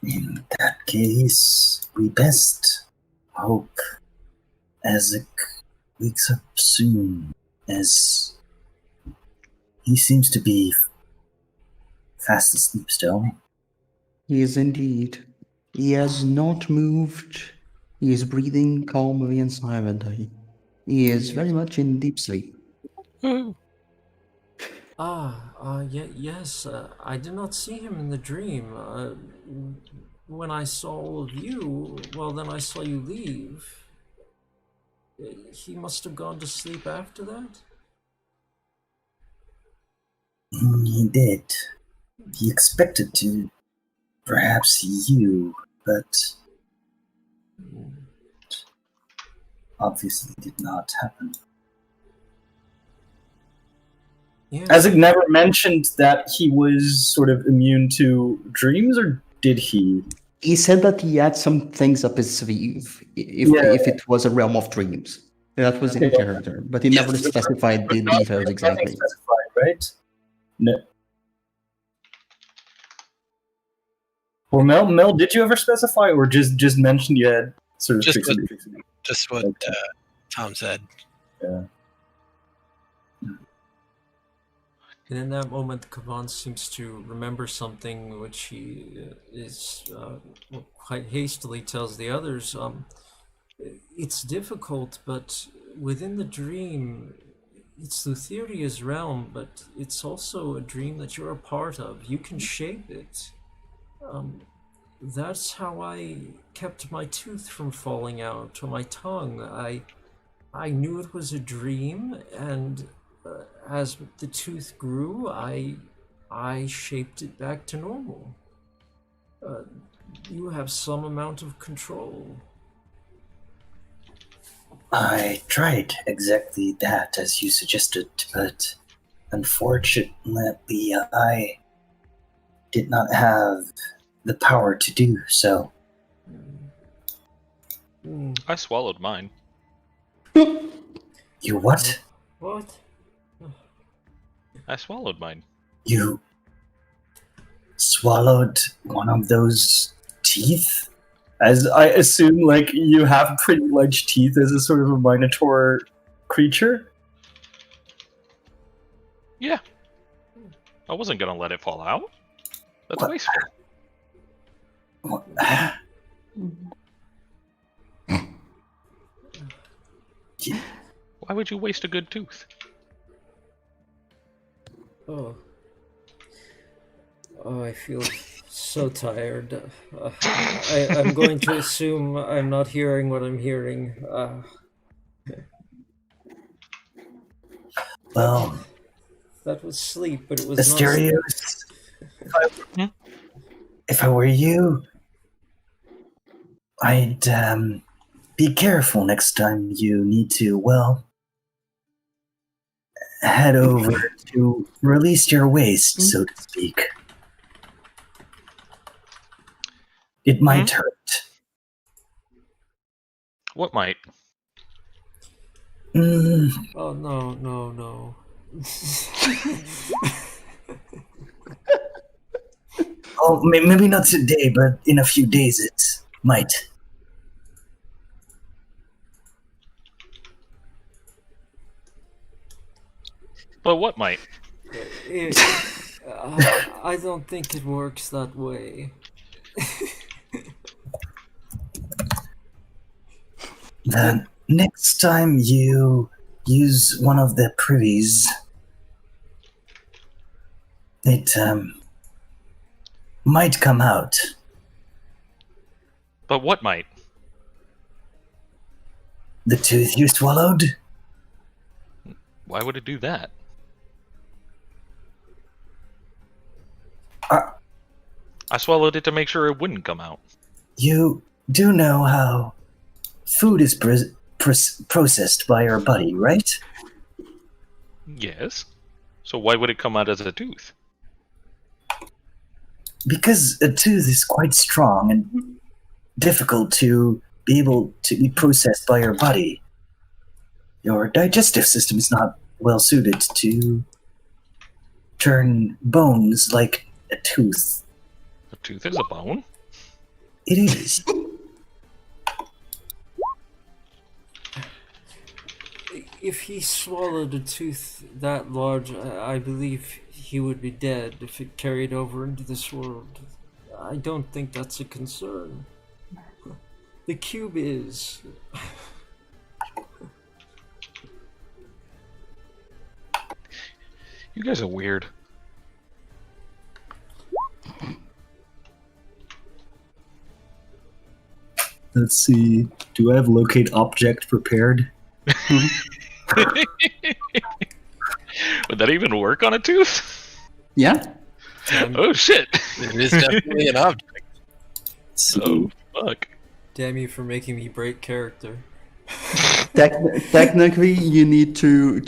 In that case, we best hope Ezek wakes up soon, as he seems to be fast asleep still. He is indeed. He has not moved. He is breathing calmly and silently. He is very much in deep sleep. Yes, I did not see him in the dream. When I saw all of you, well, then I saw you leave. He must have gone to sleep after that? He did. He expected to perhaps see you, but obviously did not happen. Yes. Ezek never mentioned that he was sort of immune to dreams, or did he? He said that he had some things up his sleeve if it was a realm of dreams. That was in character, but he never specified the details exactly. Nothing specified, right? No. Well, Mel, did you ever specify, or just mention you had sort of Just what Tom said. Yeah. And in that moment, Kavan seems to remember something which he quite hastily tells the others. It's difficult, but within the dream, it's Lutheria's realm, but it's also a dream that you're a part of. You can shape it. That's how I kept my tooth from falling out, or my tongue. I knew it was a dream, and as the tooth grew, I shaped it back to normal. You have some amount of control. I tried exactly that as you suggested, but unfortunately I did not have the power to do so. I swallowed mine. You what? What? I swallowed mine. You swallowed one of those teeth? As I assume, like, you have pretty large teeth as a sort of a minotaur creature. Yeah. I wasn't gonna let it fall out. That's What? wasteful. What? Why would you waste a good tooth? Oh. Oh, I feel so tired. I'm going to assume I'm not hearing what I'm hearing. Well, That was sleep, but it was not sleep. Asterios, if I were you, I'd be careful next time you need to, well, head over to release your waste, so to speak. It might hurt. What might? Oh, no. Oh, maybe not today, but in a few days it might. But what might? I don't think it works that way. The next time you use one of the privies, it might come out. But what might? The tooth you swallowed? Why would it do that? I swallowed it to make sure it wouldn't come out. You do know how food is processed by our body, right? Yes. So why would it come out as a tooth? Because a tooth is quite strong and difficult to be able to be processed by your body. Your digestive system is not well suited to turn bones like a tooth. A tooth is a bone? It is. If he swallowed a tooth that large, I believe he would be dead if it carried over into this world. I don't think that's a concern. The cube is. You guys are weird. Let's see. Do I have locate object prepared? Would that even work on a tooth? Yeah. Oh shit! It is definitely an object. Oh fuck! Damn you for making me break character. Technically, you need to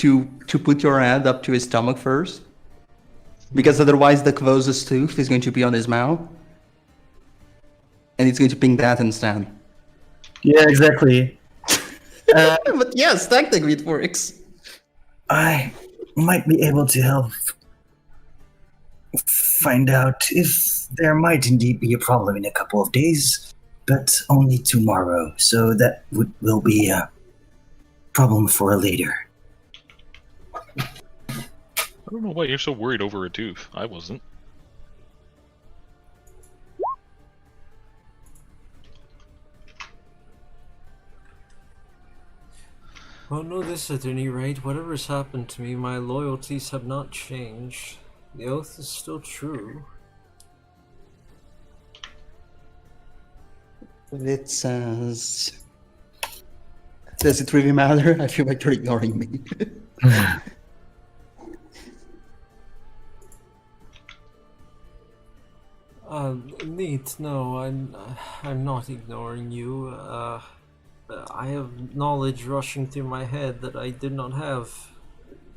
put your hand up to his stomach first, because otherwise the closest tooth is going to be on his mouth, and it's going to ping that instead. Yeah, exactly. But yes, technically it works. I might be able to help find out if there might indeed be a problem in a couple of days, but only tomorrow. So that will be a problem for later. I don't know why you're so worried over a tooth. I wasn't. Well, know this at any rate, whatever's happened to me, my loyalties have not changed. The oath is still true. It says... Does it really matter? I feel like you're ignoring me. Neat, no, I'm not ignoring you. I have knowledge rushing through my head that I did not have,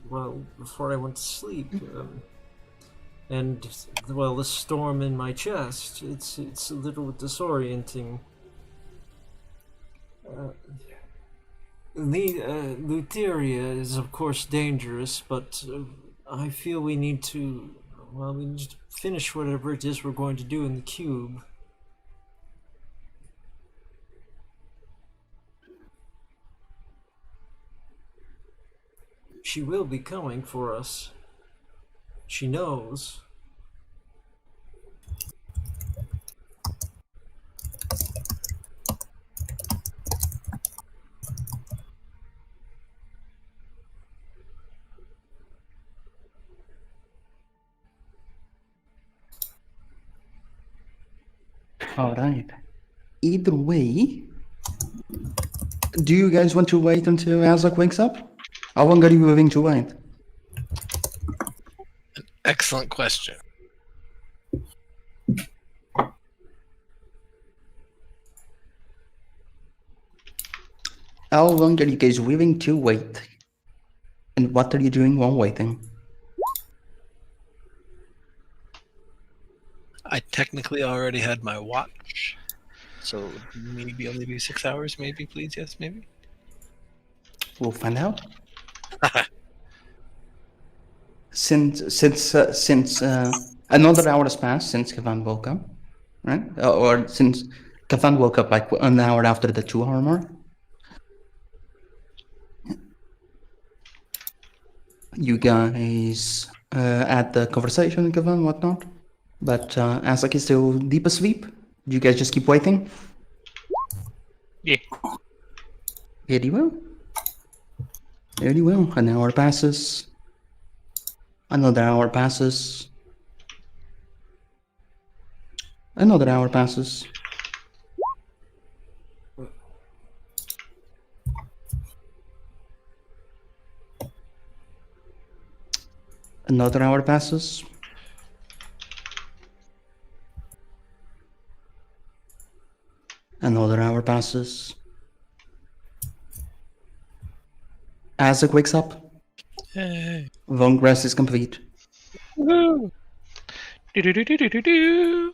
well, before I went to sleep. And, well, the storm in my chest, it's a little disorienting. Lutheria is, of course, dangerous, but I feel we need to finish whatever it is we're going to do in the cube. She will be coming for us. She knows. All right. Either way, do you guys want to wait until Azak wakes up? How long are you willing to wait? Excellent question. How long are you guys willing to wait? And what are you doing while waiting? I technically already had my watch, so maybe only be 6 hours. Maybe, please, yes, maybe. We'll find out. Since another hour has passed since Kavan woke up, right? Or since Kavan woke up like an hour after the 2 hour mark. You guys had the conversation, Kavan, whatnot. But Azak is still deep asleep. You guys just keep waiting? Yeah. Very well. Very well. An hour passes. Another hour passes. Another hour passes. Another hour passes. Another hour passes. Azak wakes up. Hey. Long rest is complete. Woo! Do-do-do-do-do-do.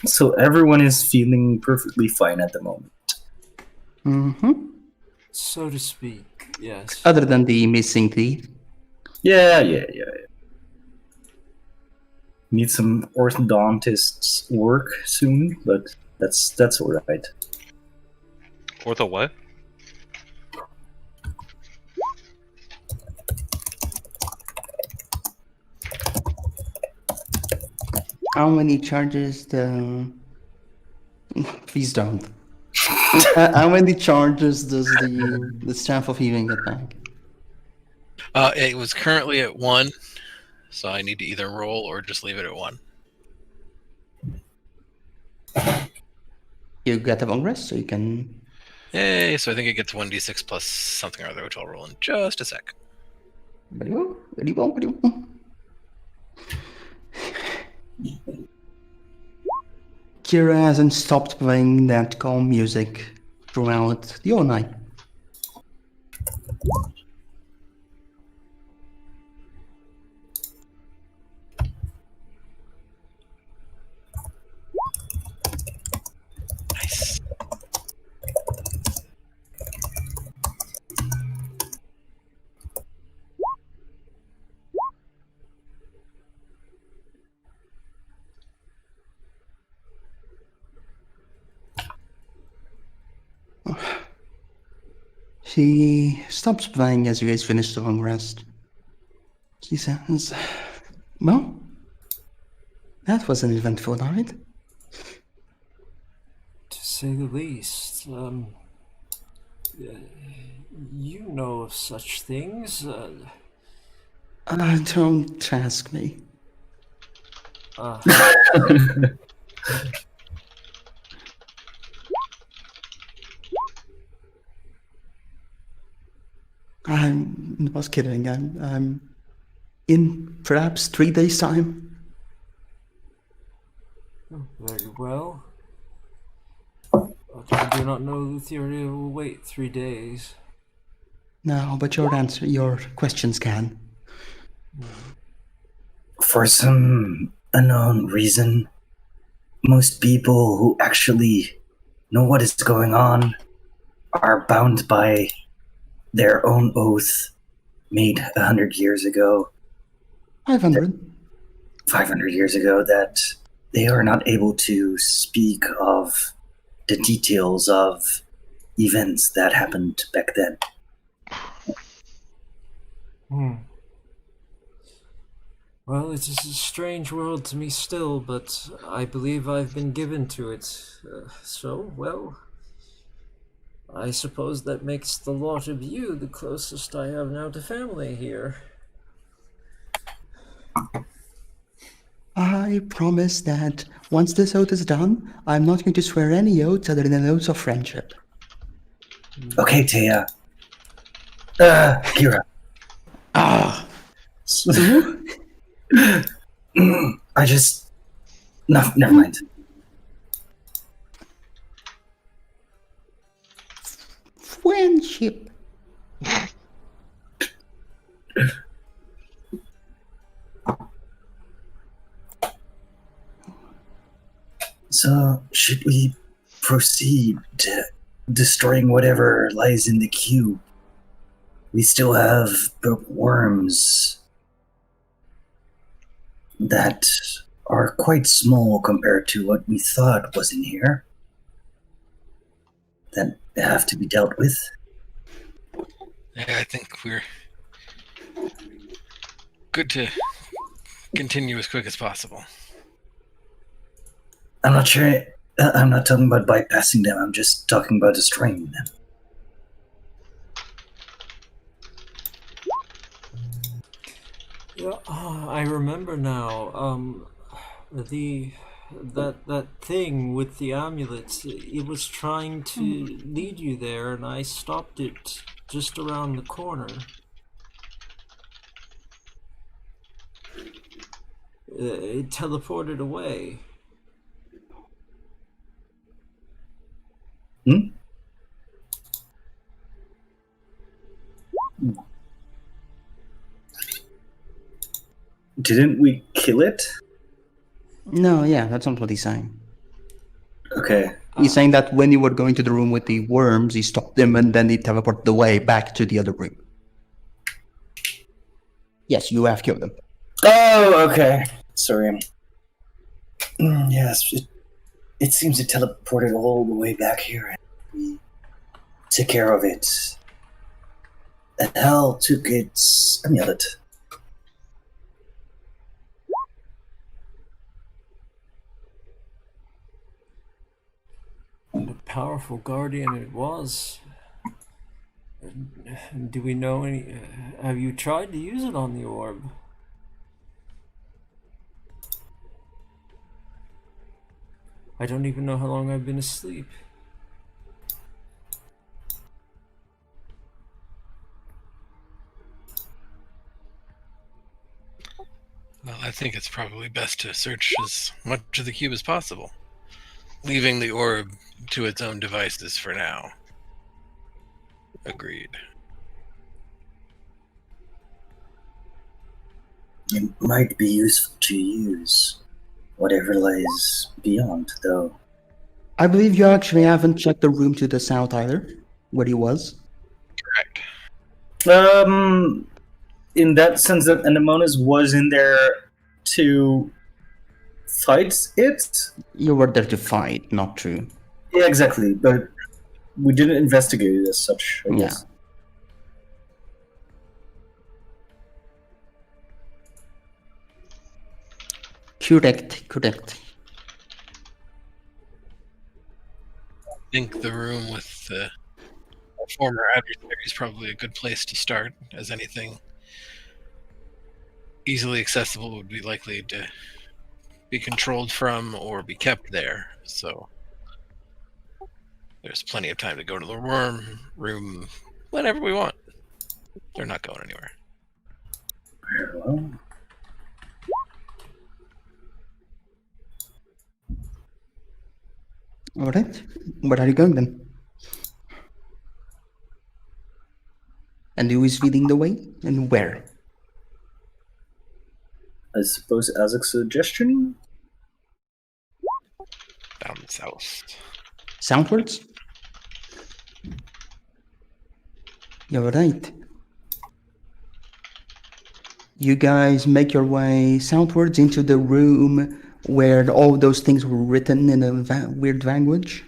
So everyone is feeling perfectly fine at the moment. Mm-hmm. So to speak, yes. Other than the missing teeth. Yeah. Need some orthodontist's work soon, but that's all right. Or the what? How many charges the... Please don't. How many charges does the Staff of Healing get back? It was currently at 1, so I need to either roll or just leave it at 1. You get a long rest, so you can... Yay! So I think it gets 1d6 plus something or other, which I'll roll in just a sec. Very well, very well, very well. Kira hasn't stopped playing that calm music throughout the whole night. Nice. She stops playing as you guys finish the long rest. She says, well, that was an eventful night. To say the least. You know of such things. Don't ask me. I was kidding. I'm in perhaps 3 days' time. Very well. I do not know Lutheria will wait 3 days. No, but your questions can. For some unknown reason, most people who actually know what is going on are bound by their own oath made 100 years ago, 500. 500 years ago, that they are not able to speak of the details of events that happened back then. Well, it is a strange world to me still, but I believe I've been given to it. So, well, I suppose that makes the lot of you the closest I have now to family here. I promise that once this oath is done, I'm not going to swear any oaths other than oaths of friendship. Okay, Taya. Kira. Ah! I just... No, never mind. Friendship. So, should we proceed to destroying whatever lies in the cube? We still have the worms that are quite small compared to what we thought was in here, that have to be dealt with. Yeah, I think we're good to continue as quick as possible. I'm not sure. I'm not talking about bypassing them. I'm just talking about destroying them. Yeah, I remember now. That thing with the amulets. It was trying to lead you there, and I stopped it just around the corner. It teleported away. Didn't we kill it? No, yeah, that's not what he's saying. Okay. He's saying that when you were going to the room with the worms, he stopped them and then he teleported away back to the other room. Yes, you have killed them. Oh, okay. Sorry. Yes, it seems it teleported all the way back here, and we took care of it. And Hal took its amulet. And a powerful guardian it was. Do we know any... have you tried to use it on the orb? I don't even know how long I've been asleep. Well, I think it's probably best to search as much of the cube as possible, leaving the orb to its own devices for now. Agreed. It might be useful to use whatever lies beyond, though. I believe you actually haven't checked the room to the south either, where he was. Correct. In that sense that Anemones was in there to fight it? You were there to fight, not to... Yeah, exactly. But we didn't investigate it as such, I Yeah. guess. Correct. I think the room with the former adversary is probably a good place to start, as anything easily accessible would be likely to be controlled from or be kept there. So there's plenty of time to go to the worm room whenever we want. They're not going anywhere. Very well. Alright, where are you going then? And who is leading the way? And where? I suppose Isaac's suggestion? Down south. Southwards? You're right. You guys make your way southwards into the room where all those things were written in a weird language.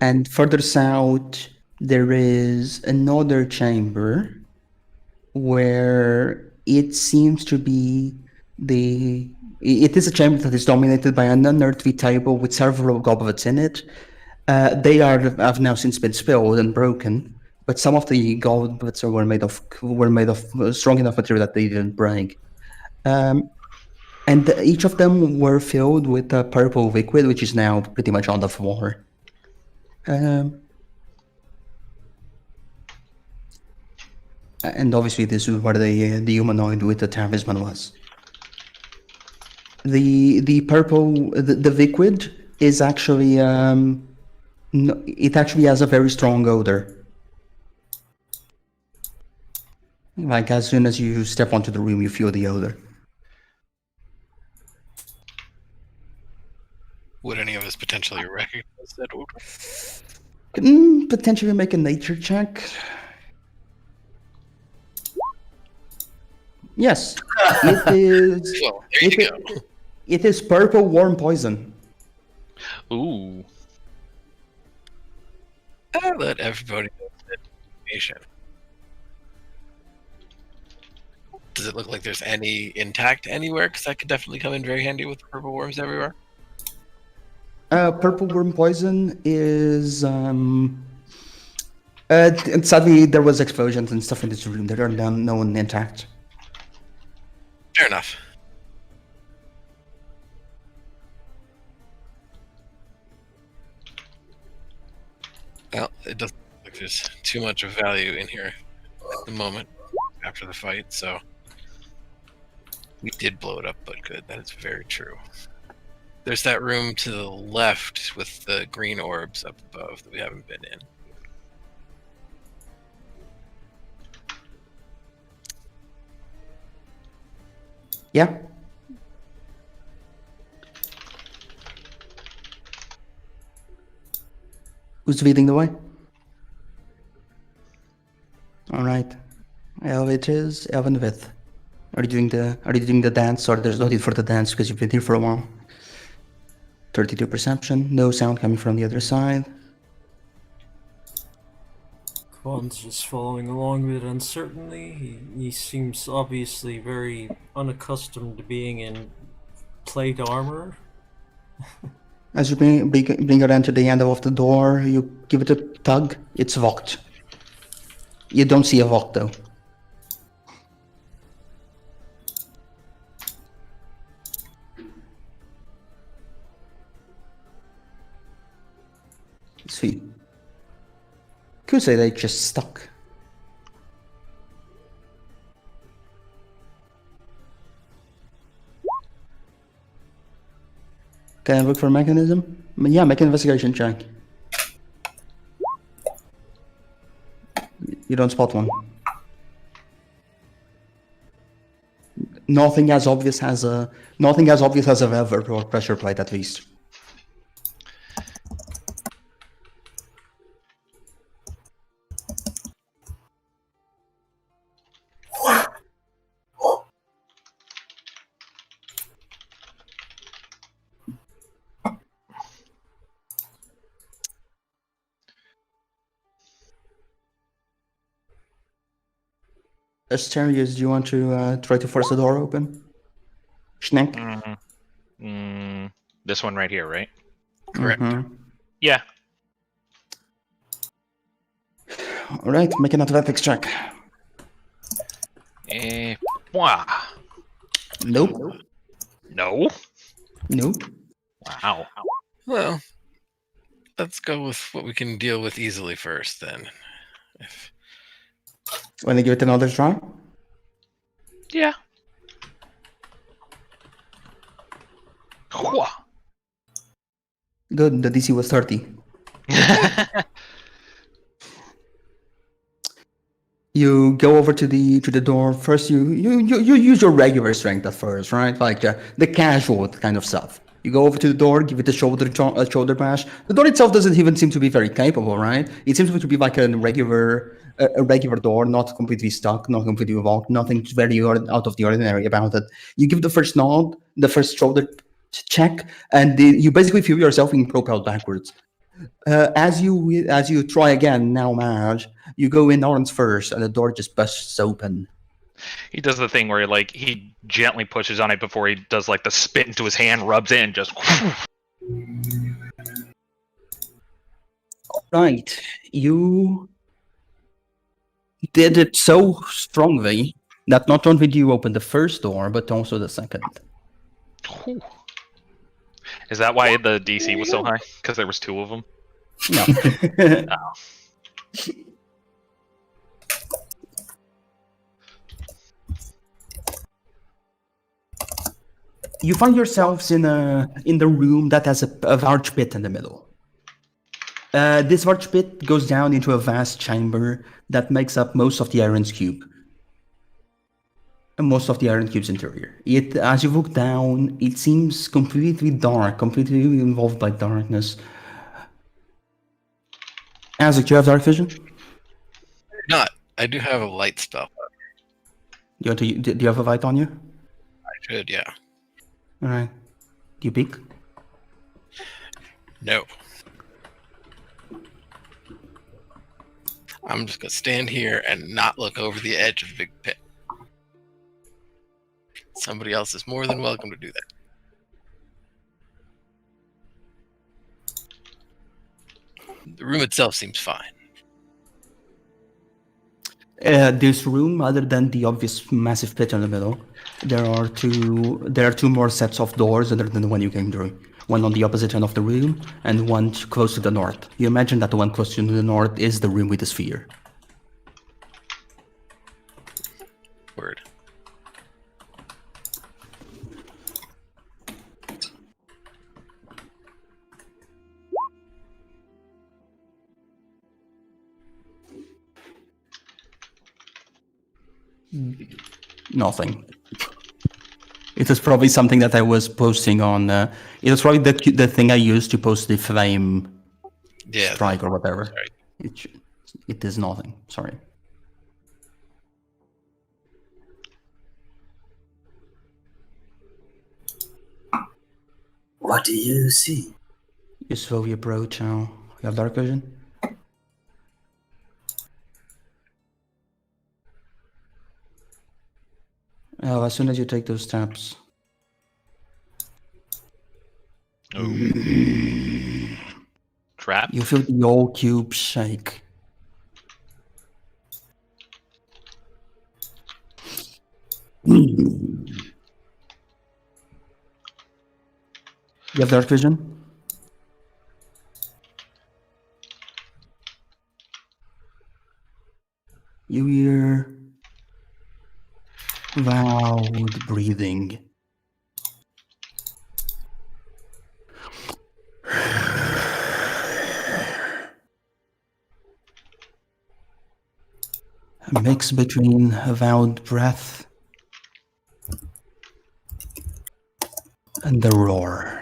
And further south, there is another chamber where it seems to be the It is a chamber that is dominated by an unearthly table with several goblets in it. They have now since been spilled and broken, but some of the goblets were made of strong enough material that they didn't break. And each of them were filled with a purple liquid, which is now pretty much on the floor. And obviously, this is where the humanoid with the talisman was. The purple, the liquid is actually it actually has a very strong odor. Like as soon as you step onto the room, you feel the odor. Would any of us potentially recognize that odor? Potentially make a nature check. Yes, it is. Well, there you go. It is purple worm poison. Ooh. I'll let everybody know that information. Does it look like there's any intact anywhere? Because that could definitely come in very handy with purple worms everywhere. Purple worm poison is. And sadly, there was explosions and stuff in this room. There are no one intact. Fair enough. Well, it doesn't look like there's too much of value in here at the moment after the fight, so we did blow it up, but good. That is very true. There's that room to the left with the green orbs up above that we haven't been in. Yeah. Who's leading the way? All right. Elevators, Elven with. Are you doing the dance, or there's no need for the dance because you've been here for a while? 32 perception, no sound coming from the other side. Quan's just following along with it uncertainly. He seems obviously very unaccustomed to being in plate armor. As you bring it into the end of the door, you give it a tug. It's locked. You don't see a lock though. Sweet. Could say they just stuck. Can I look for a mechanism? Yeah, make an investigation check. You don't spot one. Nothing as obvious as a lever or pressure plate, at least. Asterius, do you want to try to force the door open? Schneck? This one right here, right? Correct. Yeah. All right, make an athletics check. Wow. Nope. No. Nope. Wow. Well, let's go with what we can deal with easily first, then. Want to give it another try? Yeah. Whoa. Good. The DC was 30. You go over to the door. First, you use your regular strength at first, right? Like the casual kind of stuff. You go over to the door, give it a shoulder bash. The door itself doesn't even seem to be very capable, right? It seems to be like a regular door, not completely stuck, not completely locked, nothing very out of the ordinary about it. You give the first nod, the first shoulder check, and you basically feel yourself being propelled backwards. As you try again, now Marge, you go in arms first, and the door just busts open. He does the thing where like he gently pushes on it before he does like the spit into his hand, rubs it, and just. Right. You did it so strongly that not only did you open the first door, but also the second. Is that why the DC was so high? Because there was 2 of them? No. You find yourselves in the room that has a large pit in the middle. This large pit goes down into a vast chamber that makes up most of the Iron's cube. And most of the Iron Cube's interior. As you look down, it seems completely dark, completely involved by darkness. Isaac, do you have dark vision? Not. I do have a light spell. Do you have a light on you? I should, yeah. Alright. Do you peek? No. I'm just gonna stand here and not look over the edge of the big pit. Somebody else is more than welcome to do that. The room itself seems fine. This room, other than the obvious massive pit in the middle, there are two more sets of doors other than the one you came through. One on the opposite end of the room, and one close to the north. You imagine that the one close to the north is the room with the sphere. Word. Nothing. It is probably something that I was posting on. It was probably the thing I used to post the flame strike or whatever. Sorry. It is nothing. Sorry. What do you see? You slowly approach now. You have dark vision? Oh, as soon as you take those steps. Trap? You feel the whole cube shake. You have dark vision? You hear loud breathing. A mix between a loud breath and the roar.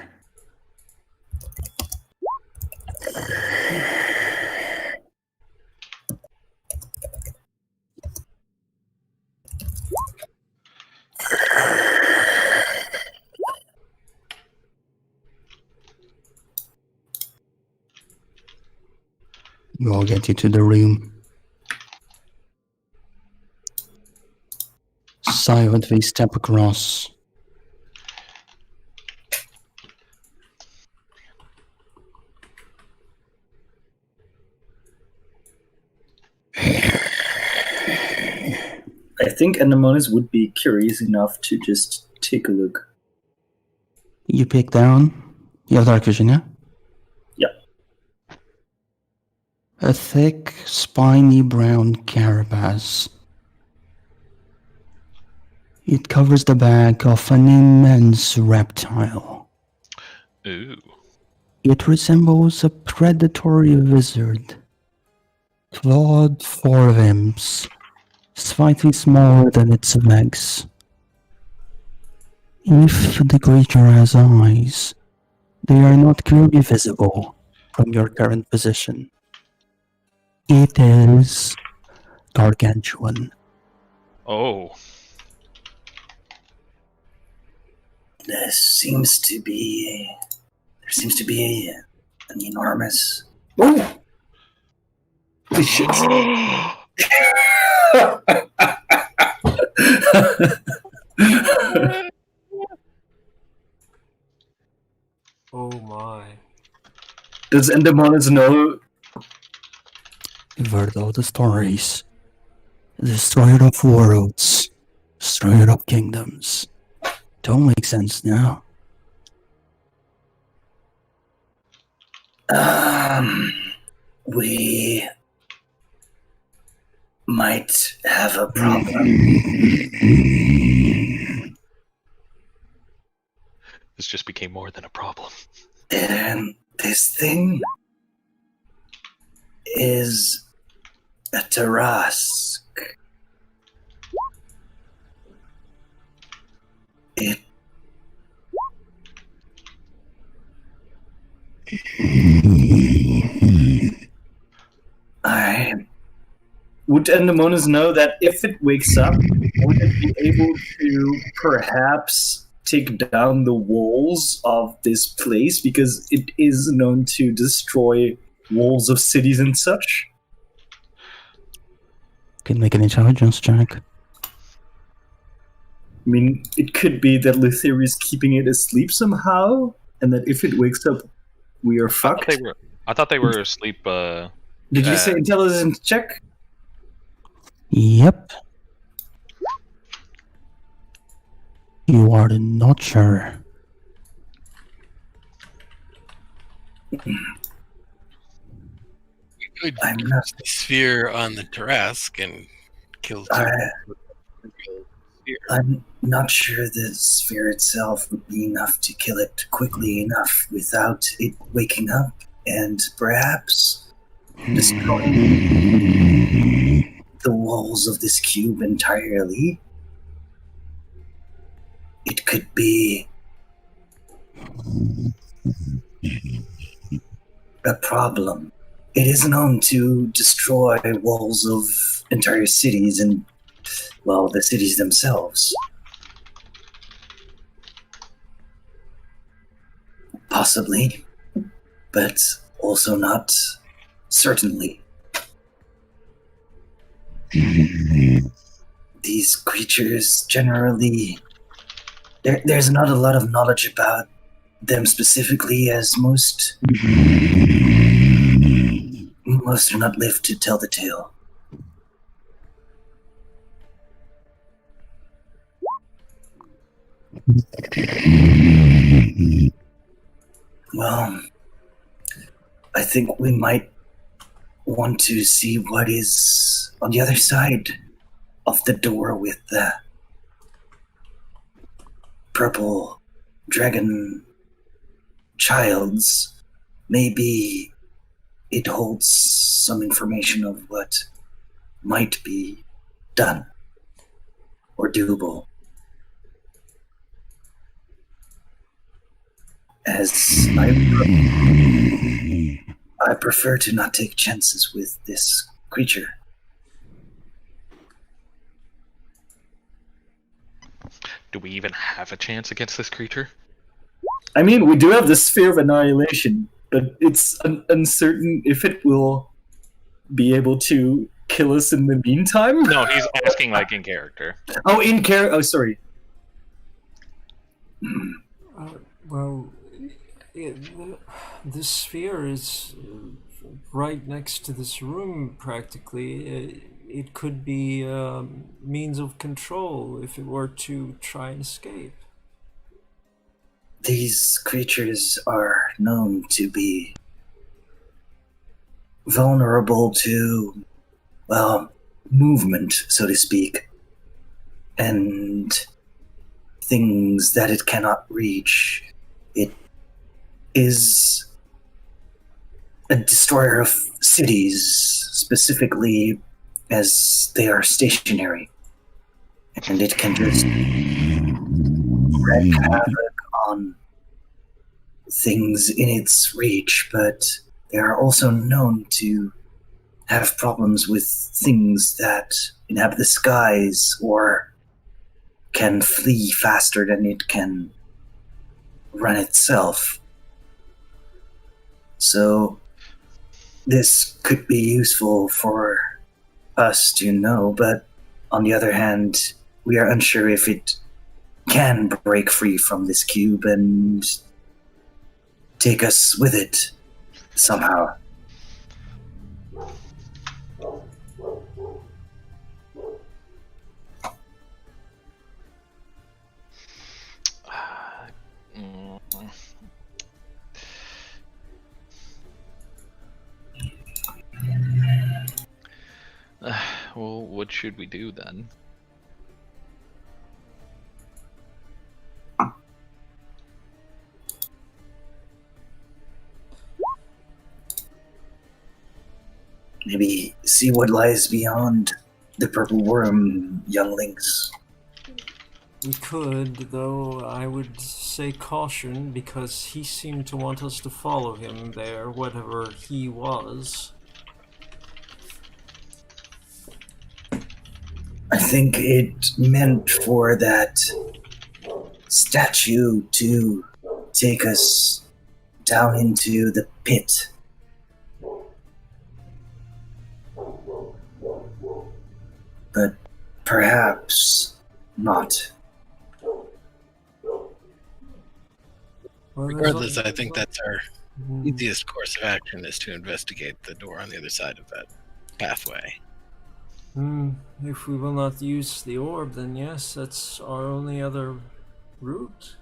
You all get into the room. Silently step across. I think Anemones would be curious enough to just take a look. You peek down. You have dark vision, yeah? Yeah. A thick, spiny brown carapace. It covers the back of an immense reptile. Ooh. It resembles a predatory lizard. Clawed forelimbs, slightly smaller than its legs. If the creature has eyes, they are not clearly visible from your current position. It is gargantuan. Oh. There seems to be an enormous. Oh! Holy shit. Does Endemonus know? You've heard all the stories. Destroyer of worlds. Destroyer of kingdoms. Don't make sense now. We might have a problem. This just became more than a problem. This thing is a Tarask. It Would Endemonus know that if it wakes up, would it be able to perhaps take down the walls of this place? Because it is known to destroy walls of cities and such. Can make an intelligence check. I mean, it could be that Lutheria is keeping it asleep somehow, and that if it wakes up, we are fucked. I thought they were asleep. Did you say intelligence check? Yep. You are not sure. We could I'm use not- the sphere on the Tarask and kill two. I'm not sure the sphere itself would be enough to kill it quickly enough without it waking up and perhaps destroying the walls of this cube entirely. It could be a problem. It is known to destroy walls of entire cities and, well, the cities themselves. Possibly, but also not certainly. These creatures generally, there's not a lot of knowledge about them specifically, as most do not live to tell the tale. Well, I think we might want to see what is on the other side of the door with the purple dragon childs. Maybe it holds some information of what might be done or doable. As I prefer to not take chances with this creature. Do we even have a chance against this creature? I mean, we do have the Sphere of Annihilation, but it's uncertain if it will be able to kill us in the meantime. No, he's asking like in character. Oh, in character. Oh, sorry. Well, this sphere is right next to this room, practically. It could be a means of control if it were to try and escape. These creatures are known to be vulnerable to, well, movement, so to speak, and things that it cannot reach. It is a destroyer of cities, specifically as they are stationary, and it can just wreak havoc on things in its reach, but they are also known to have problems with things that inhabit the skies or can flee faster than it can run itself. So this could be useful for us to know, but on the other hand, we are unsure if it can break free from this cube and take us with it. somehow. Well, what should we do then? Maybe see what lies beyond the purple worm, younglings. We could, though I would say caution, because he seemed to want us to follow him there, whatever he was. I think it meant for that statue to take us down into the pit. But perhaps not. Well, there's Regardless, only- I think that's our easiest course of action is to investigate the door on the other side of that pathway. If we will not use the orb, then yes, that's our only other route.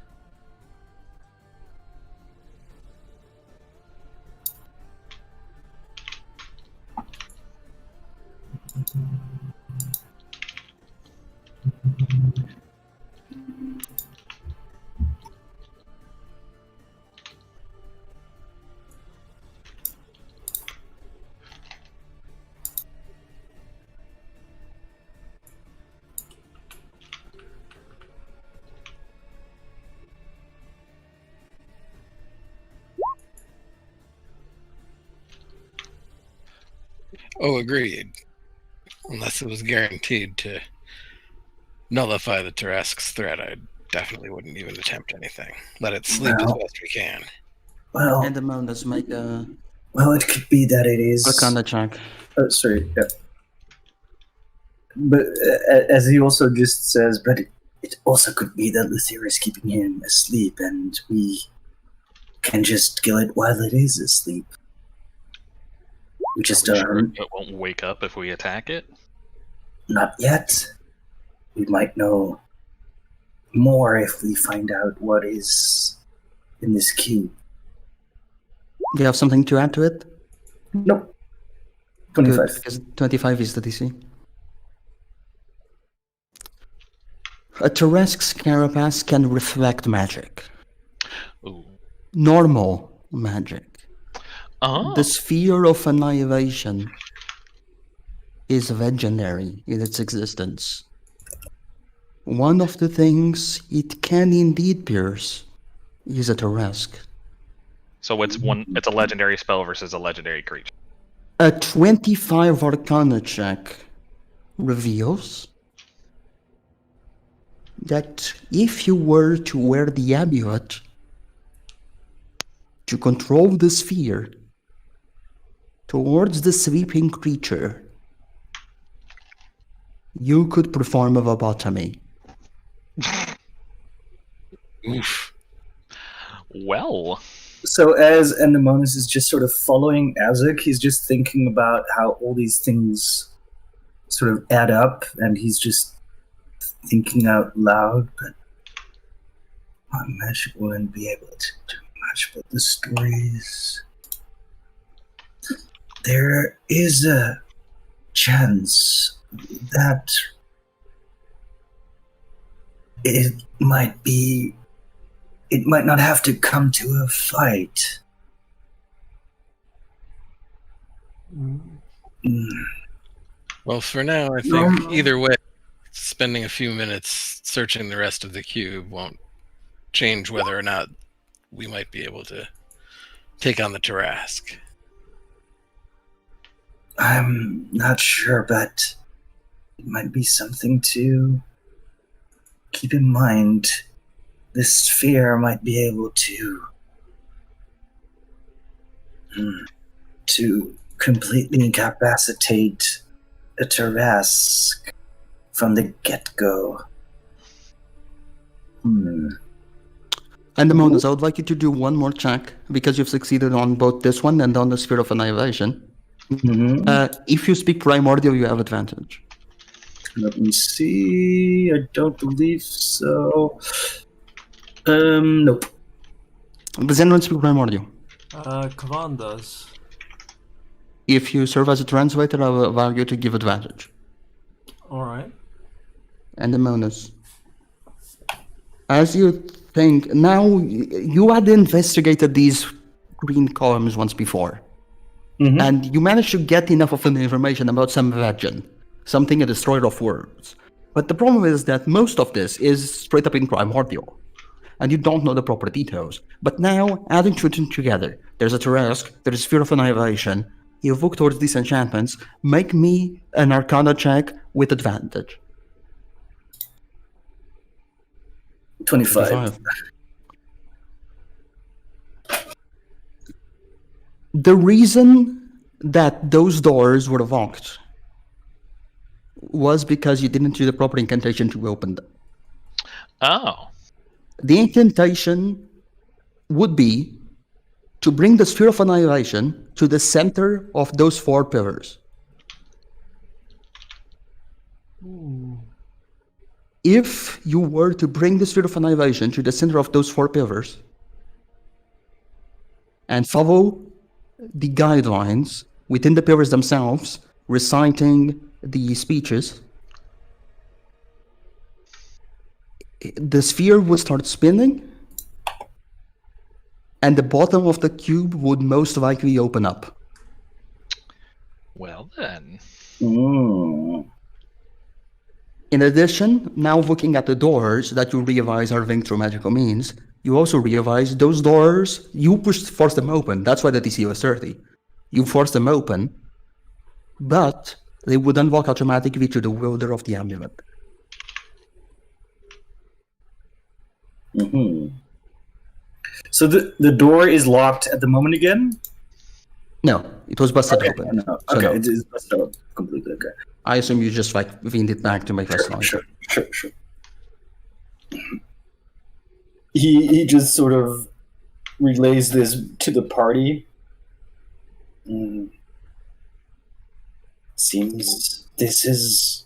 Oh, agreed. Unless it was guaranteed to nullify the Tarrasque's threat, I definitely wouldn't even attempt anything. Let it sleep as Well- best we can. Well, And the moon, let's make a it could be that it is. Arcana check. Oh, sorry. Yeah. But as he also just says, but It also could be that Lutheria is keeping him asleep, and we can just kill it while it is asleep. We just Are we sure it won't wake up if we attack it? not yet. We might know more if we find out what is in this cube. Do you have something to add to it? nope. Good, 25. because 25 is the DC. A Tarrasque's carapace can reflect magic. Ooh. Normal magic. Oh. The sphere of annihilation is legendary in its existence. One of the things it can indeed pierce is a Tarrasque. So it's a legendary spell versus a legendary creature. A 25 Arcana check reveals that if you were to wear the amulet to control the sphere towards the sleeping creature, you could perform a lobotomy. Oof. Well, So as Endemonus is just sort of following Azek, he's just thinking about how all these things sort of add up, and he's just thinking out loud, but my magic wouldn't be able to do much, but the stories... There is a chance that it might not have to come to a fight. Well, for now, I think either way, spending a few minutes searching the rest of the cube won't change whether or not we might be able to take on the Tarrasque. I'm not sure, but it might be something to keep in mind. This sphere might be able to completely incapacitate a Tarrasque from the get-go. And the Monas, I would like you to do one more check because you've succeeded on both this one and on the Sphere of Annihilation. If you speak Primordial, you have advantage. Let me see. I don't believe so. Nope. Does anyone speak Primordial? Kavan does. If you serve as a translator, I will allow you to give advantage. Alright. And the Monas. As you think, now you had investigated these green columns once before. And you managed to get enough of an information about some legend, something a destroyer of worlds. But the problem is that most of this is straight up in Primordial, and you don't know the proper details. But now, adding two things together, there's a Tarrasque, there's a Sphere of Annihilation, you look towards these enchantments, make me an Arcana check with advantage. 25. The reason that those doors were locked was because you didn't do the proper incantation to open them. Oh. The incantation would be to bring the Sphere of Annihilation to the center of those four pillars. If you were to bring the Sphere of Annihilation to the center of those four pillars and follow the guidelines within the pillars themselves, reciting the speeches, the sphere would start spinning and the bottom of the cube would most likely open up. Well then. In addition, now looking at the doors that you realize are linked through magical means, you also realize those doors, you forced them open. That's why the DC was 30. You forced them open, but they would unlock automatically to the wielder of the amulet. So the door is locked at the moment again? No, it was busted open. No. So Okay, no. it is busted up completely. Okay. I assume you just leaned it back to make us noise. Sure. He just sort of relays this to the party. Seems this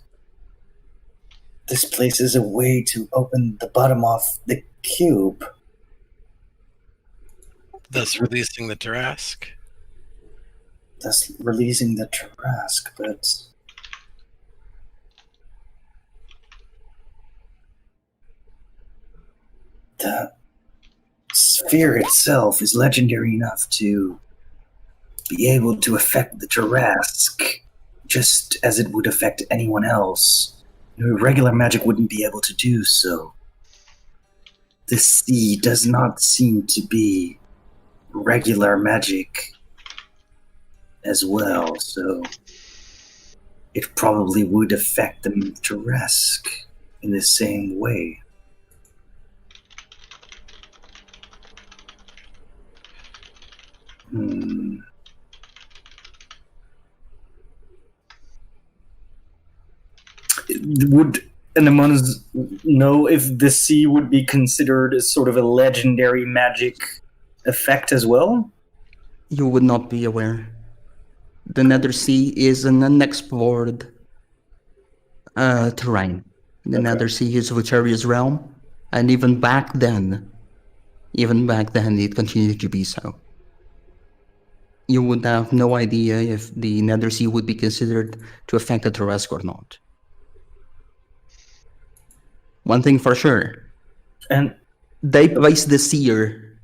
place is a way to open the bottom off the cube. Thus releasing the Tarrasque. Thus releasing the Tarrasque, but the sphere itself is legendary enough to be able to affect the Tarrasque just as it would affect anyone else. Regular magic wouldn't be able to do so. The sea does not seem to be regular magic as well, so it probably would affect the Tarrasque in the same way. Would Anemones know if the sea would be considered as sort of a legendary magic effect as well? You would not be aware. The Nether Sea is an unexplored terrain. The Nether Sea is Lutheria's realm, and even back then, it continued to be so. You would have no idea if the Nether Sea would be considered to affect the Tarrasque or not. One thing for sure, And they placed the seer.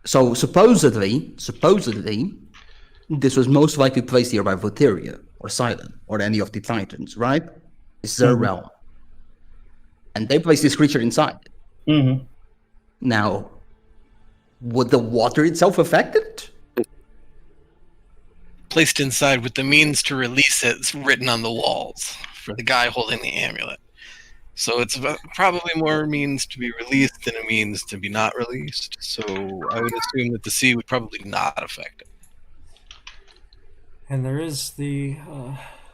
So supposedly, this was most likely placed here by Lutheria or Silent or any of the Titans, right? It's their realm, and they placed this creature inside. Now, would the water itself affect it? Placed inside with the means to release it written on the walls for the guy holding the amulet. So it's probably more means to be released than a means to be not released. So I would assume that the sea would probably not affect it. And there is the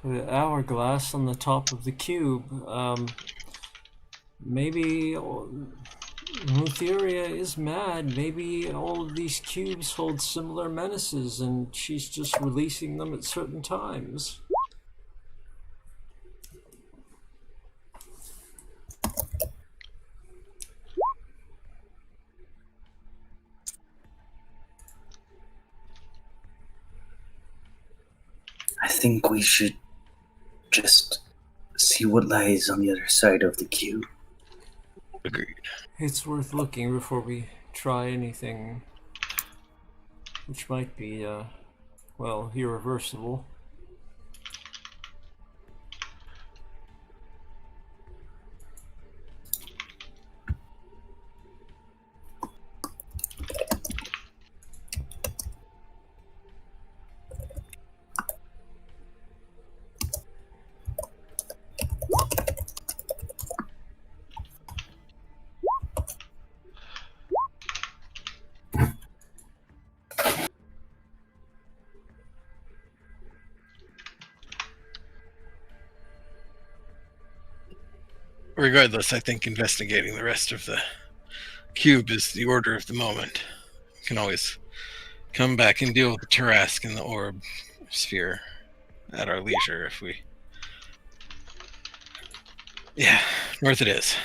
hourglass on the top of the cube. Maybe Lutheria is mad. Maybe all of these cubes hold similar menaces and she's just releasing them at certain times. I think we should just see what lies on the other side of the cube. Agreed. It's worth looking before we try anything which might be, well, irreversible. Regardless, I think investigating the rest of the cube is the order of the moment. We can always come back and deal with the Tarask and the orb sphere at our leisure if we... Yeah, north it is.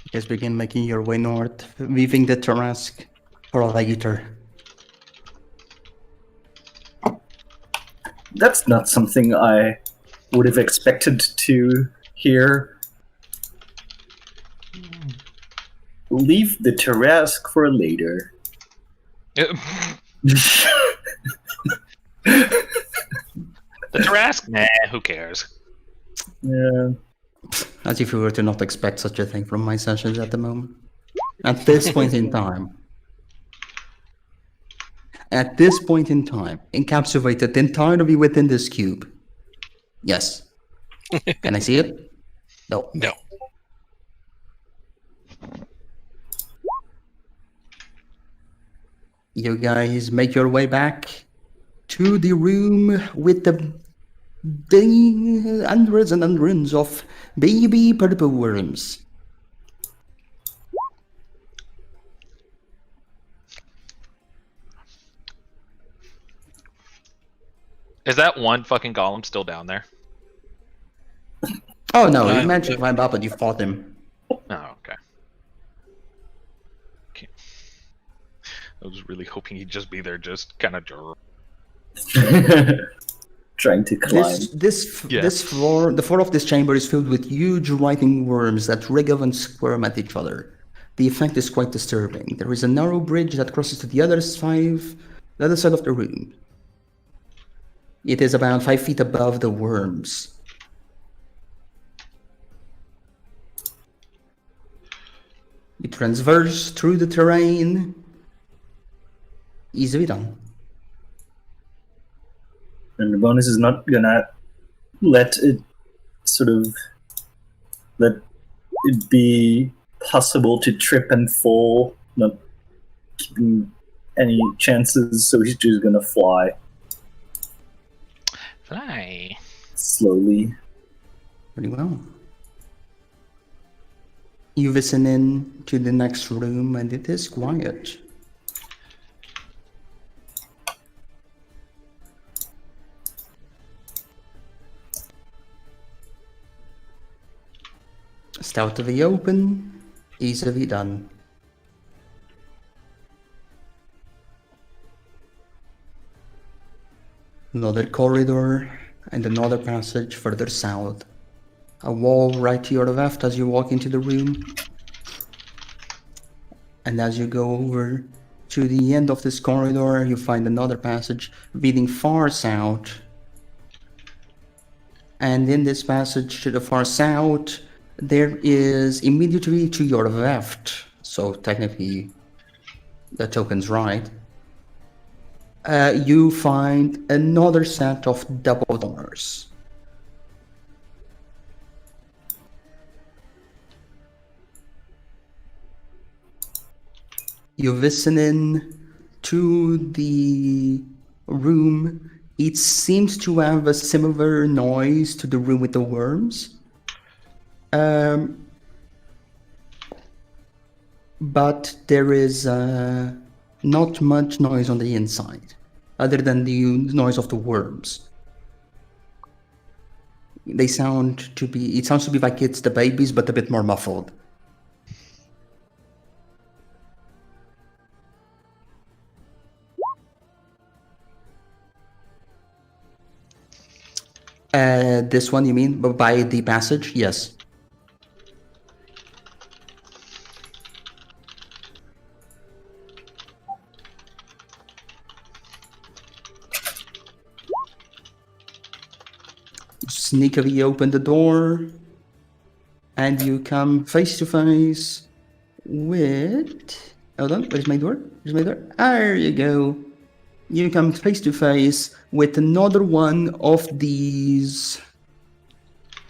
You guys begin making your way north, leaving the Tarask for later. That's not something I would have expected to hear. Leave the Tarask for later. The Tarask? Nah, who cares? Yeah. As if you were to not expect such a thing from my sessions at the moment. At this point in time, encapsulated entirely within this cube. Yes. Can I see it? No. No. You guys make your way back to the room with the hundreds and hundreds of baby purple worms. Is that one fucking golem still down there? Oh no, he managed to climb up and you fought him. Oh, okay. I was really hoping he'd just be there, just kind of. Trying to climb. This floor, the floor of this chamber is filled with huge writhing worms that wriggle and squirm at each other. The effect is quite disturbing. There is a narrow bridge that crosses to the other side of the room. It is about 5 feet above the worms. You transverse through the terrain. Easily done. And the bonus is not gonna let it be possible to trip and fall, not keeping any chances, so he's just gonna fly Fly. slowly. Pretty well. You listen in to the next room and it is quiet. Stealthily open, easily done. Another corridor and another passage further south. A wall right to your left as you walk into the room. And as you go over to the end of this corridor, you find another passage leading far south. And in this passage to the far south, there is immediately to your left, so technically the token's right, you find another set of double doors. You listen in to the room. It seems to have a similar noise to the room with the worms. but there is not much noise on the inside, other than the noise of the worms. It sounds to be like it's the babies, but a bit more muffled. This one, you mean? By the passage? Yes. Sneakily open the door, and you come face to face with... Hold on, where's my door? There you go. You come face to face with another one of these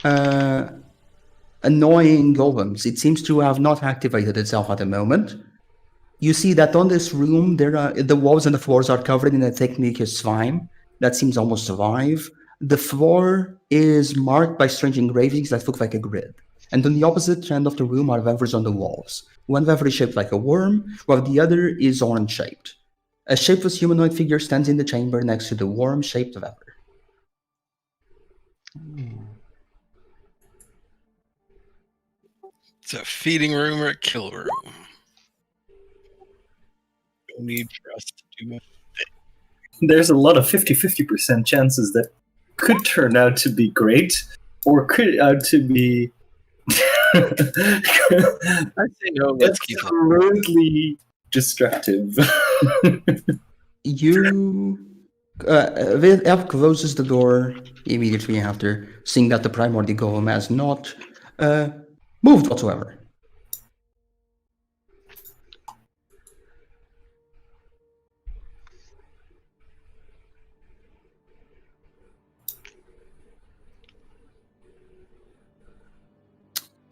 annoying golems. It seems to have not activated itself at the moment. You see that on this room, the walls and the floors are covered in a thick mucus slime that seems almost alive. The floor is marked by strange engravings that look like a grid. And on the opposite end of the room are levers on the walls. One lever is shaped like a worm, while the other is orange-shaped. A shapeless humanoid figure stands in the chamber next to the worm-shaped lever. It's a feeding room or a kill room. No need for us to do it. There's a lot of 50-50% chances that could turn out to be great, or could out to be I'd say no, let's keep it. absolutely destructive. Elf closes the door immediately after, seeing that the primordial golem has not moved whatsoever.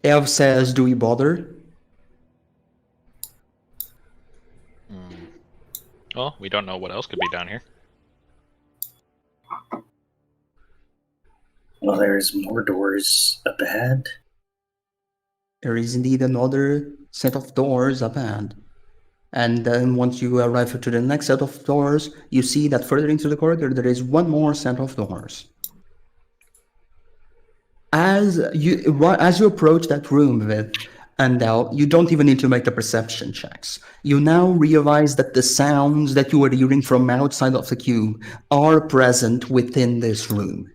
Elf says, "Do we bother?" Well, we don't know what else could be down here. Well, there's more doors up ahead. There is indeed another set of doors up ahead. And then once you arrive to the next set of doors, you see that further into the corridor, there is one more set of doors. As you approach that room with Andel, you don't even need to make the perception checks. You now realize that the sounds that you were hearing from outside of the cube are present within this room.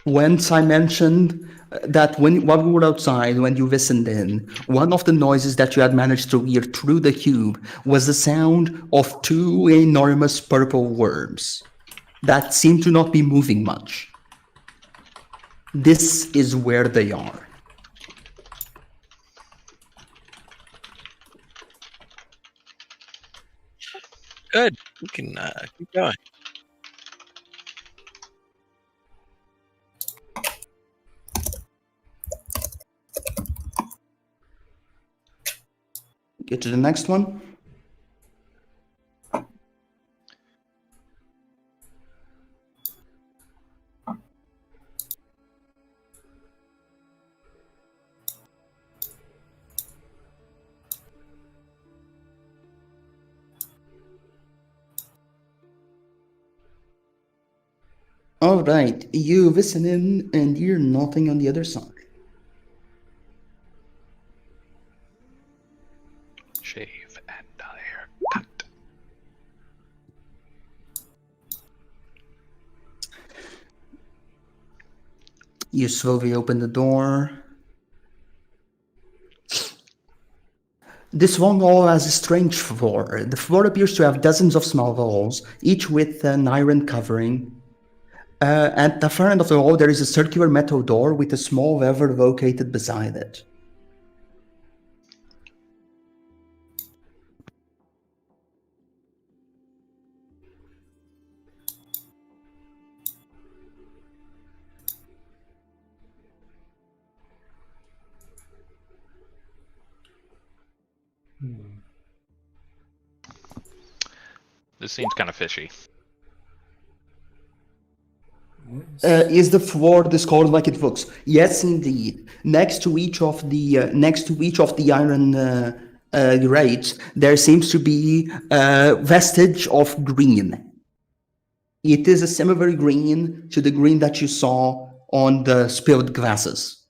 Once I mentioned that while we were outside, when you listened in, one of the noises that you had managed to hear through the cube was the sound of two enormous purple worms that seem to not be moving much. This is where they are. Good. We can keep going. Get to the next one. All right, you listen in and hear nothing on the other side. Shave and haircut. You slowly open the door. This long hall has a strange floor. The floor appears to have dozens of small holes, each with an iron covering. At the far end of the hall, there is a circular metal door with a small lever located beside it. This seems kind of fishy. Is the floor discolored like it looks? Yes, indeed. Next to each of the iron grates, there seems to be a vestige of green. It is a similar green to the green that you saw on the spilled glasses.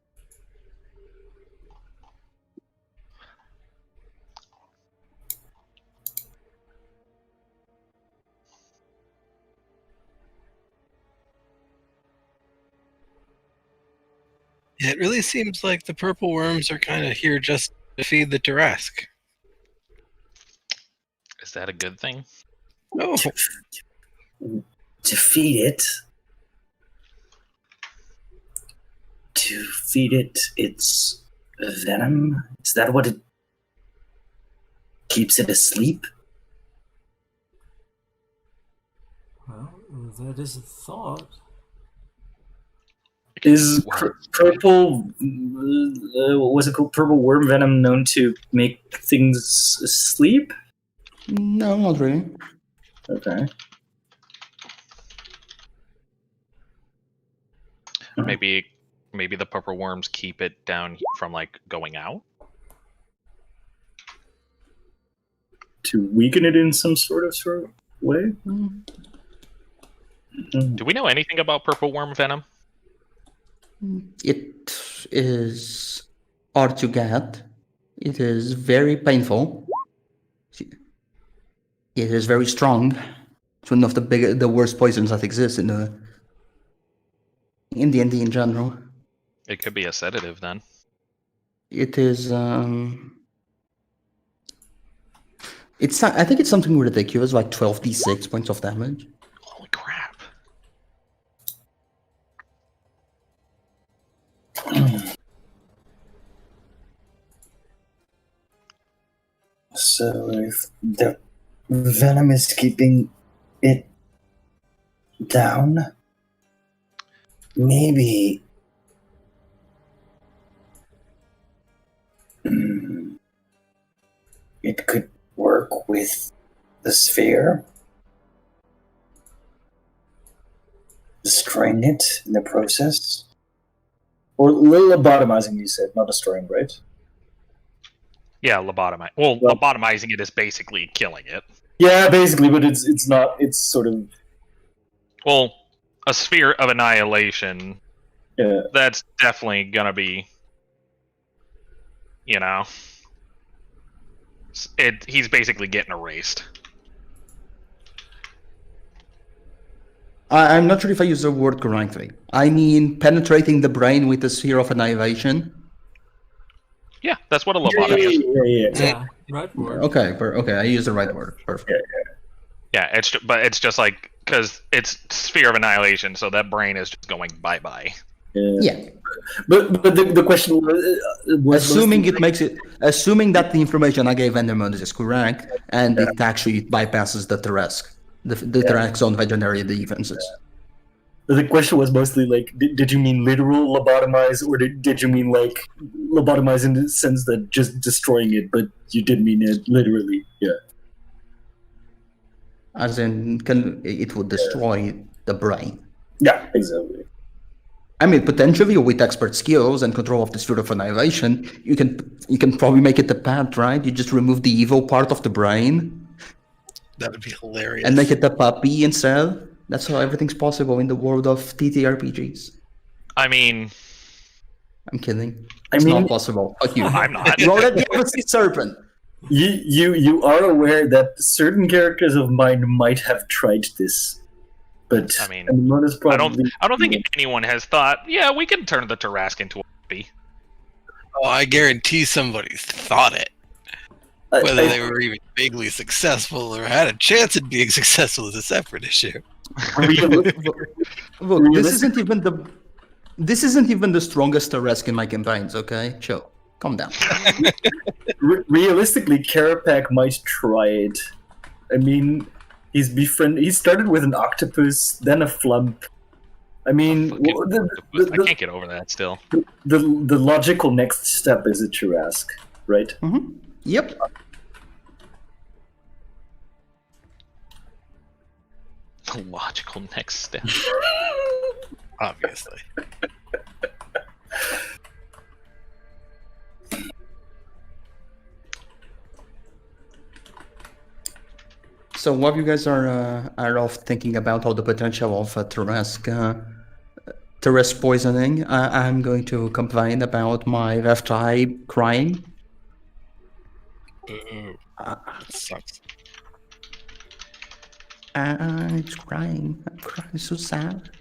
It really seems like the purple worms are kind of here just to feed the Tarask. Is that a good thing? No. To feed it. To feed it its venom? Is that what it keeps it asleep? Well, that is a thought. Is purple, what's it called? Purple worm venom known to make things sleep? No, not really. Okay. Maybe the purple worms keep it down from like going out. To weaken it in some sort of way? Do we know anything about purple worm venom? It is hard to get. It is very painful. It is very strong. It's one of the worst poisons that exist in D&D in general. It could be a sedative then. It is. It's. I think it's something ridiculous, like 12d6 points of damage. Holy crap. So if the venom is keeping it down, maybe it could work with the sphere, destroying it in the process. Or lobotomizing, you said, not destroying, right? Yeah, lobotomize. Well, lobotomizing it is basically killing it. Yeah, basically, but it's not. It's sort of. Well, a sphere of annihilation. Yeah. That's definitely gonna be. You know. He's basically getting erased. I'm not sure if I use the word correctly. I mean, penetrating the brain with a sphere of annihilation. Yeah, that's what a lobotomy is. Yeah, right word. Okay, I use the right word. Perfect. Yeah, it's just like because it's sphere of annihilation, so that brain is just going bye bye. Yeah. But the question was Assuming that the information I gave Endermon is correct, and it actually bypasses the Tarask. The Tarask's own veterinary defenses. The question was mostly like, did you mean literal lobotomize, or did you mean like lobotomize in the sense that just destroying it, but you did mean it literally? Yeah. As in, it would destroy the brain. Yeah, exactly. I mean, potentially with expert skills and control of the sphere of annihilation, you can probably make it a pet, right? You just remove the evil part of the brain. That would be hilarious. And make it a puppy instead. That's how everything's possible in the world of TTRPGs. I mean, I'm kidding. It's not possible. Fuck you. I'm not. Roll at the other sea serpent. You are aware that certain characters of mine might have tried this, but I mean, I don't think anyone has thought, yeah, we can turn the Tarask into a puppy. Oh, I guarantee somebody's thought it. Whether they were even vaguely successful or had a chance at being successful is a separate issue. Look, this isn't even the strongest Tarask in my campaigns, okay? Chill. Calm down. Realistically, Carapac might try it. I mean, he started with an octopus, then a flump. I mean, I can't get over that still. The logical next step is a Tarask, right? Mm-hmm. Yep. The logical next step. Obviously. So while you guys are off thinking about all the potential of Terrace poisoning, I'm going to complain about my left eye crying. Ooh, that sucks. It's crying. I'm crying so sad.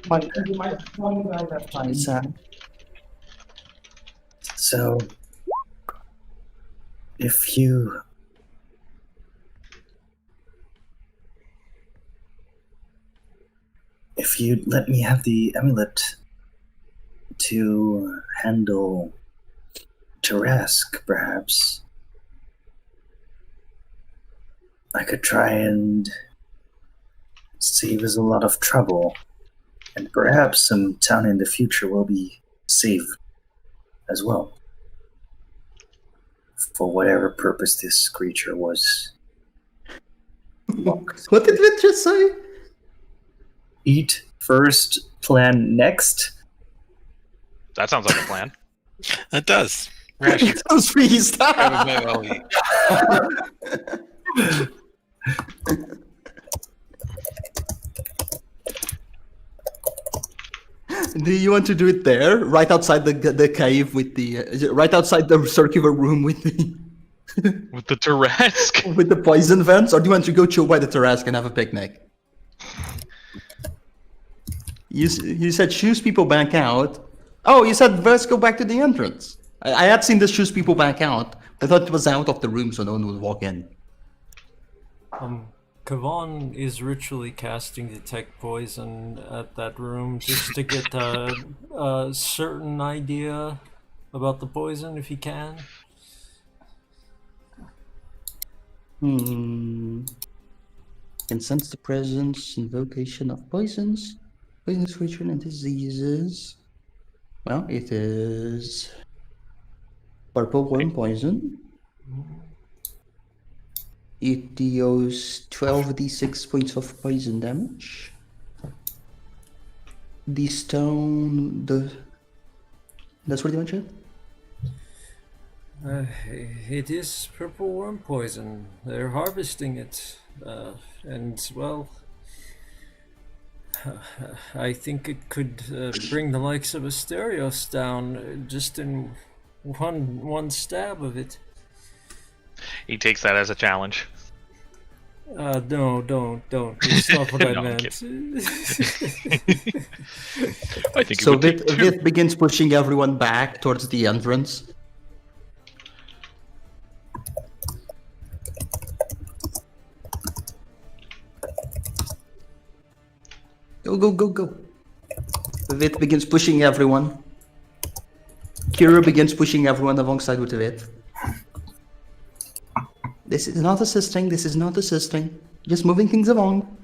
My left eye is sad. So, if you let me have the amulet to handle Tarask, perhaps I could try and save us a lot of trouble, and perhaps some town in the future will be saved as well. For whatever purpose this creature was. What did we just say? Eat first, plan next. That sounds like a plan. That does. Ration. Sounds freezed. Everybody will eat. Do you want to do it there, right outside the cave with the, right outside the circular room with the With the Tarask. with the poison vents, or do you want to go chill by the terrace and have a picnic? You said shoes people back out. Oh, you said let's go back to the entrance. I had seen the shoes people back out. I thought it was out of the room so no one would walk in. Kavan is ritually casting detect poison at that room just to get a certain idea about the poison if he can. Can sense the presence, invocation of poisons, poisonous creature and diseases. Well, it is purple worm poison. It deals 12d6 points of poison damage. The stone, that's what you mentioned? It is purple worm poison. They're harvesting it, and well, I think it could bring the likes of Asterios down just in one stab of it. He takes that as a challenge. No, don't. It's not what I No, I'm meant. I think So it would take two. Vith begins pushing everyone back towards the entrance. Go. Vith begins pushing everyone. Kira begins pushing everyone alongside with Vith. This is not assisting. Just moving things along.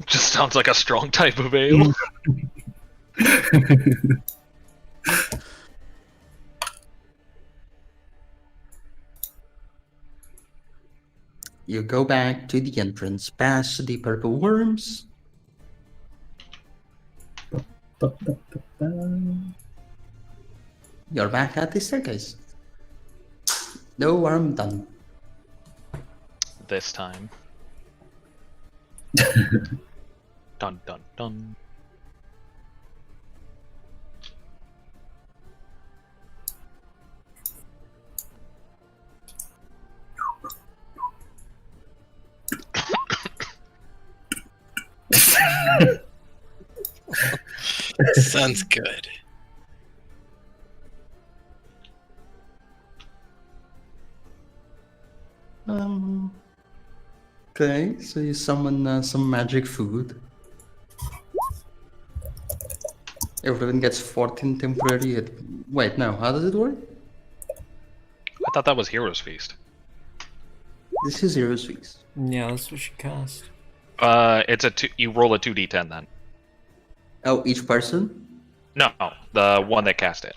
Just sounds like a strong type of ale. You go back to the entrance, past the purple worms. You're back at the staircase. No worm done. This time. Dun dun dun. Sounds good. Okay, so you summon some magic food. Everyone gets 14 temporary hit. Wait, no, how does it work? I thought that was Hero's Feast. This is Hero's Feast. Yeah, that's what she cast. It's you roll a 2d10 then. Oh, each person? No, the one that cast it.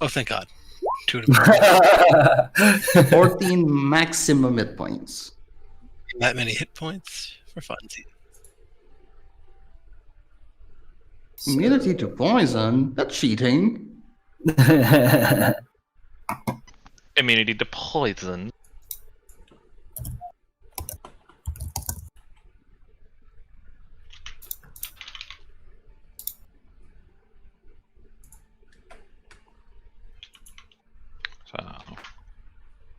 Oh, thank God. 2 to 14 maximum hit points. that many hit points for funsies. Immunity to poison? That's cheating. Immunity to poison. So,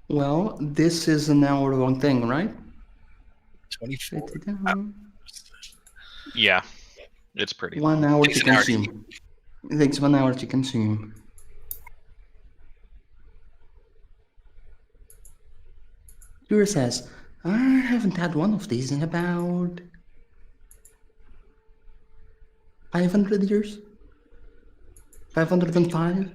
Well, this is an hour-long thing, right? 24. yeah, it's pretty 1 long. hour Takes to an hour to consume. It takes 1 hour to consume. Kira says, I haven't had one of these in about 500 years? 505?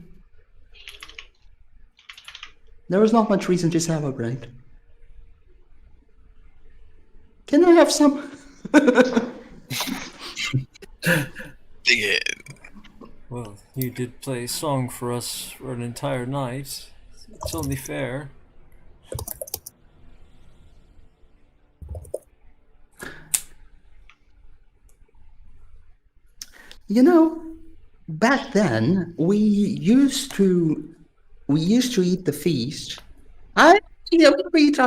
There was not much reason to celebrate. Can I have some? Dig it. Well, you did play a song for us for an entire night. It's only fair. You know, back then we used to eat the feast. I yeah, we eat it.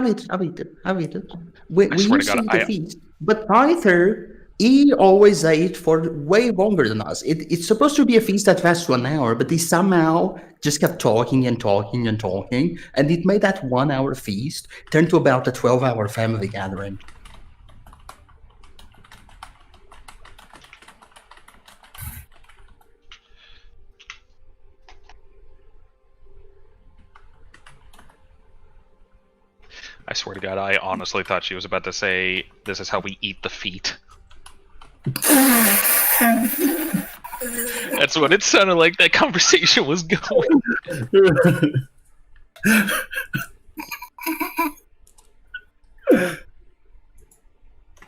We swear to used to God, eat the feast, but Pyther he always ate for way longer than us. It's supposed to be a feast that lasts 1 hour, but he somehow just kept talking and talking and talking, and it made that 1 hour feast turn to about a 12-hour family gathering. I swear to God, I honestly thought she was about to say, "This is how we eat the feet." That's what it sounded like that conversation was going.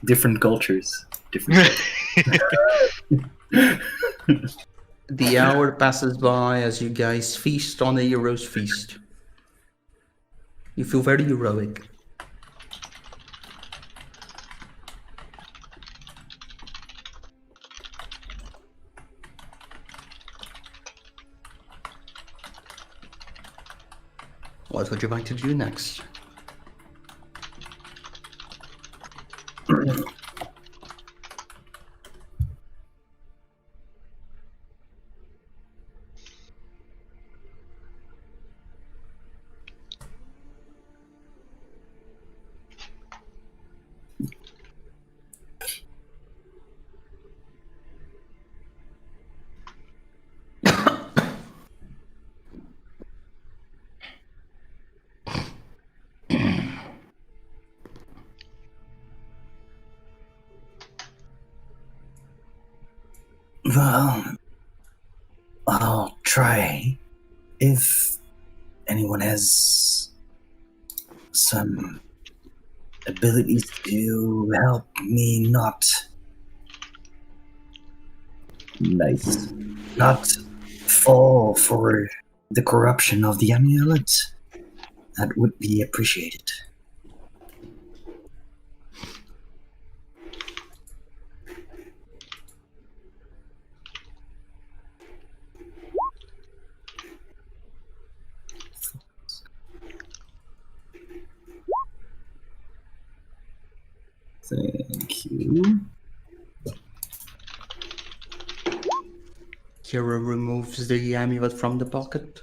Different cultures. Different. The hour passes by as you guys feast on a hero's feast. You feel very heroic. What would you like to do next? Well, I'll try. If anyone has some abilities to help me not fall for the corruption of the amulet, that would be appreciated. Thank you. Kira removes the amulet from the pocket.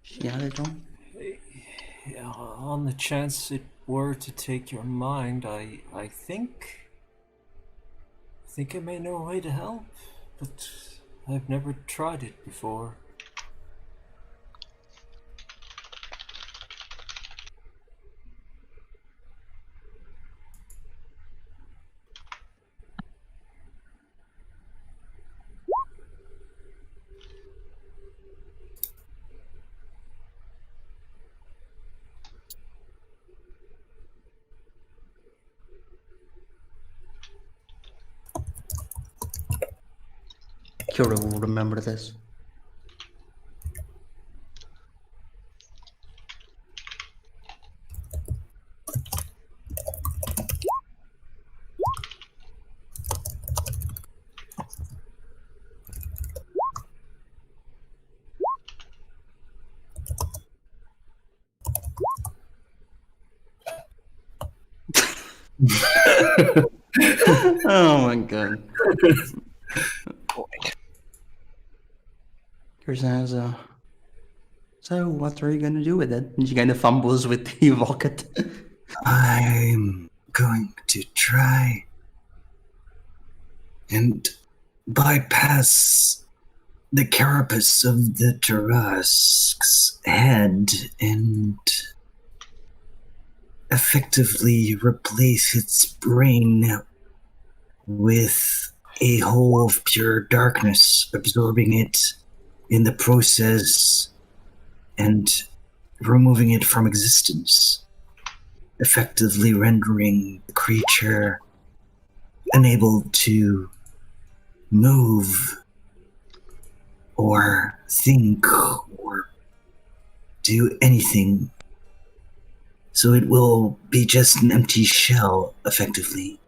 She had it on. Yeah, on the chance it were to take your mind, I think I may know a way to help, but I've never tried it before. Kira will remember this. Oh my god. Here's so what are you gonna do with it? And she kind of fumbles with the bucket. I'm going to try and bypass the carapace of the Tarask's head and effectively replace its brain with a hole of pure darkness, absorbing it in the process and removing it from existence, effectively rendering the creature unable to move or think or do anything. So it will be just an empty shell, effectively.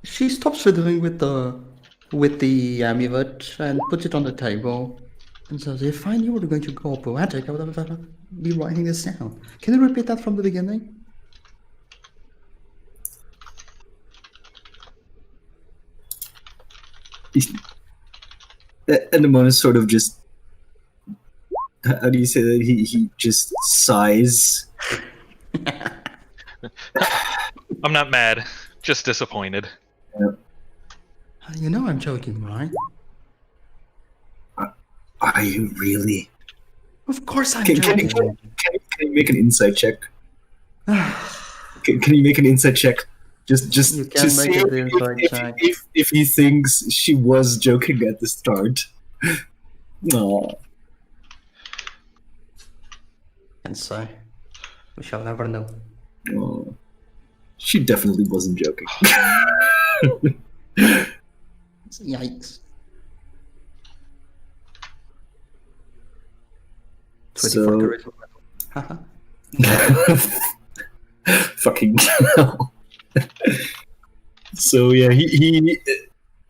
She stops fiddling with the amulet and puts it on the table and says, if I knew we were going to go poetic, I would have be writing this down. Can you repeat that from the beginning? And the moment sort of just, how do you say that? He just sighs. I'm not mad, just disappointed. You know I'm joking, right? Are you really? Of course I'm Can joking. you make an insight check? Can you make an insight check? Just You to can make see an insight check. if he thinks she was joking at the start. No. And so, we shall never know. Oh. She definitely wasn't joking. Yikes. 24 So, charisma. Haha. fucking hell. So yeah, he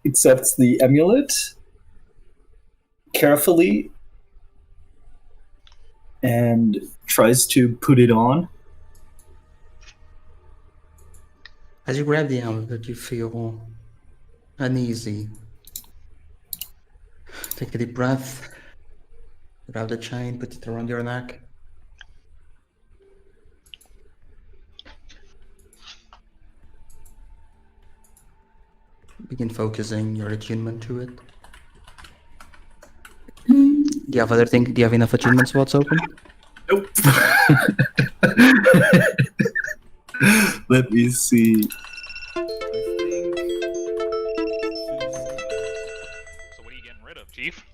accepts the amulet carefully and tries to put it on. As you grab the amulet, you feel uneasy. Take a deep breath. Grab the chain, put it around your neck. Begin focusing your attunement to it. Do you have enough attunement slots open? Nope. Let me see. So what are you getting rid of, Chief?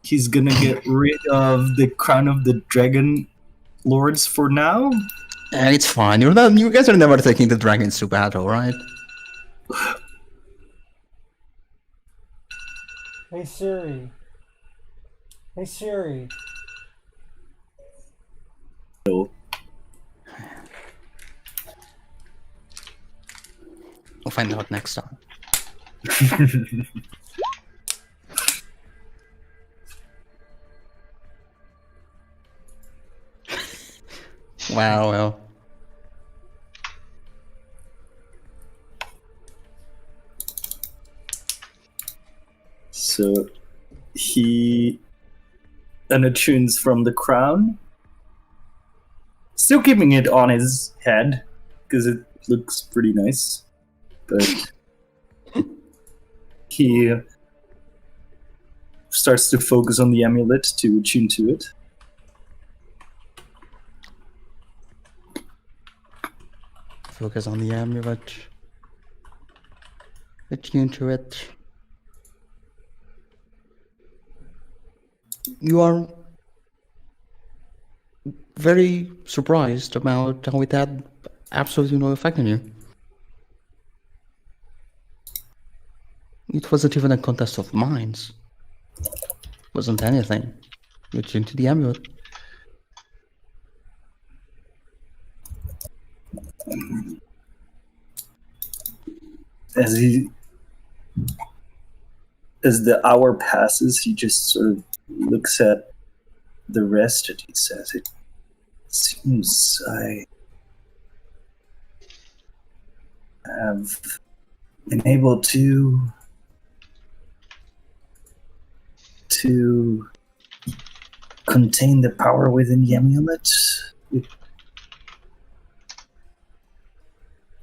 He's gonna get rid of the crown of the Dragonlords for now. And it's fine. You guys are never taking the dragons to battle, right? Hey Siri. Hey Siri. No. We'll find out next time. Wow, well. So he unattunes from the crown, still keeping it on his head because it looks pretty nice, but he starts to focus on the amulet to attune to it. Focus on the amulet. Attune to it. You are very surprised about how it had absolutely no effect on you. It wasn't even a contest of minds. Wasn't anything. You attuned to the amulet. As the hour passes, he just sort of looks at the rest and he says, "It seems I have been able to contain the power within the amulet.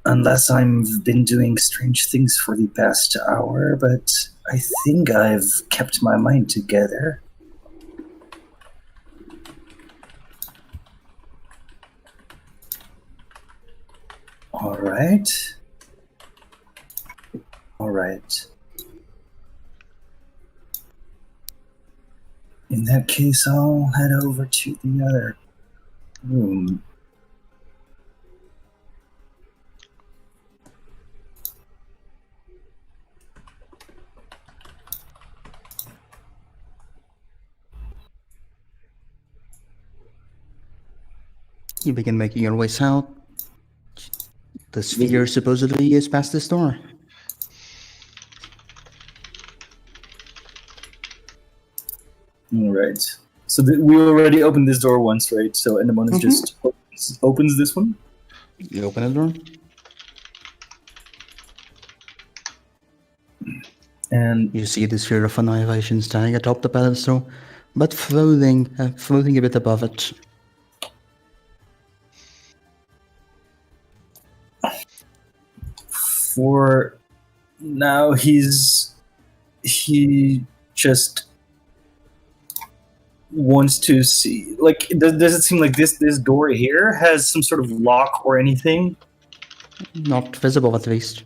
Unless I've been doing strange things for the past hour, but I think I've kept my mind together. All right. In that case, I'll head over to the other room. You begin making your way south. The sphere supposedly is past this door. All right. So we already opened this door once, right? So Endemonis just opens this one. You open the door. And You see the sphere of annihilation standing atop the pedestal, but floating a bit above it. for now, he just wants to see. Like, does it seem like this door here has some sort of lock or anything? Not visible, at least.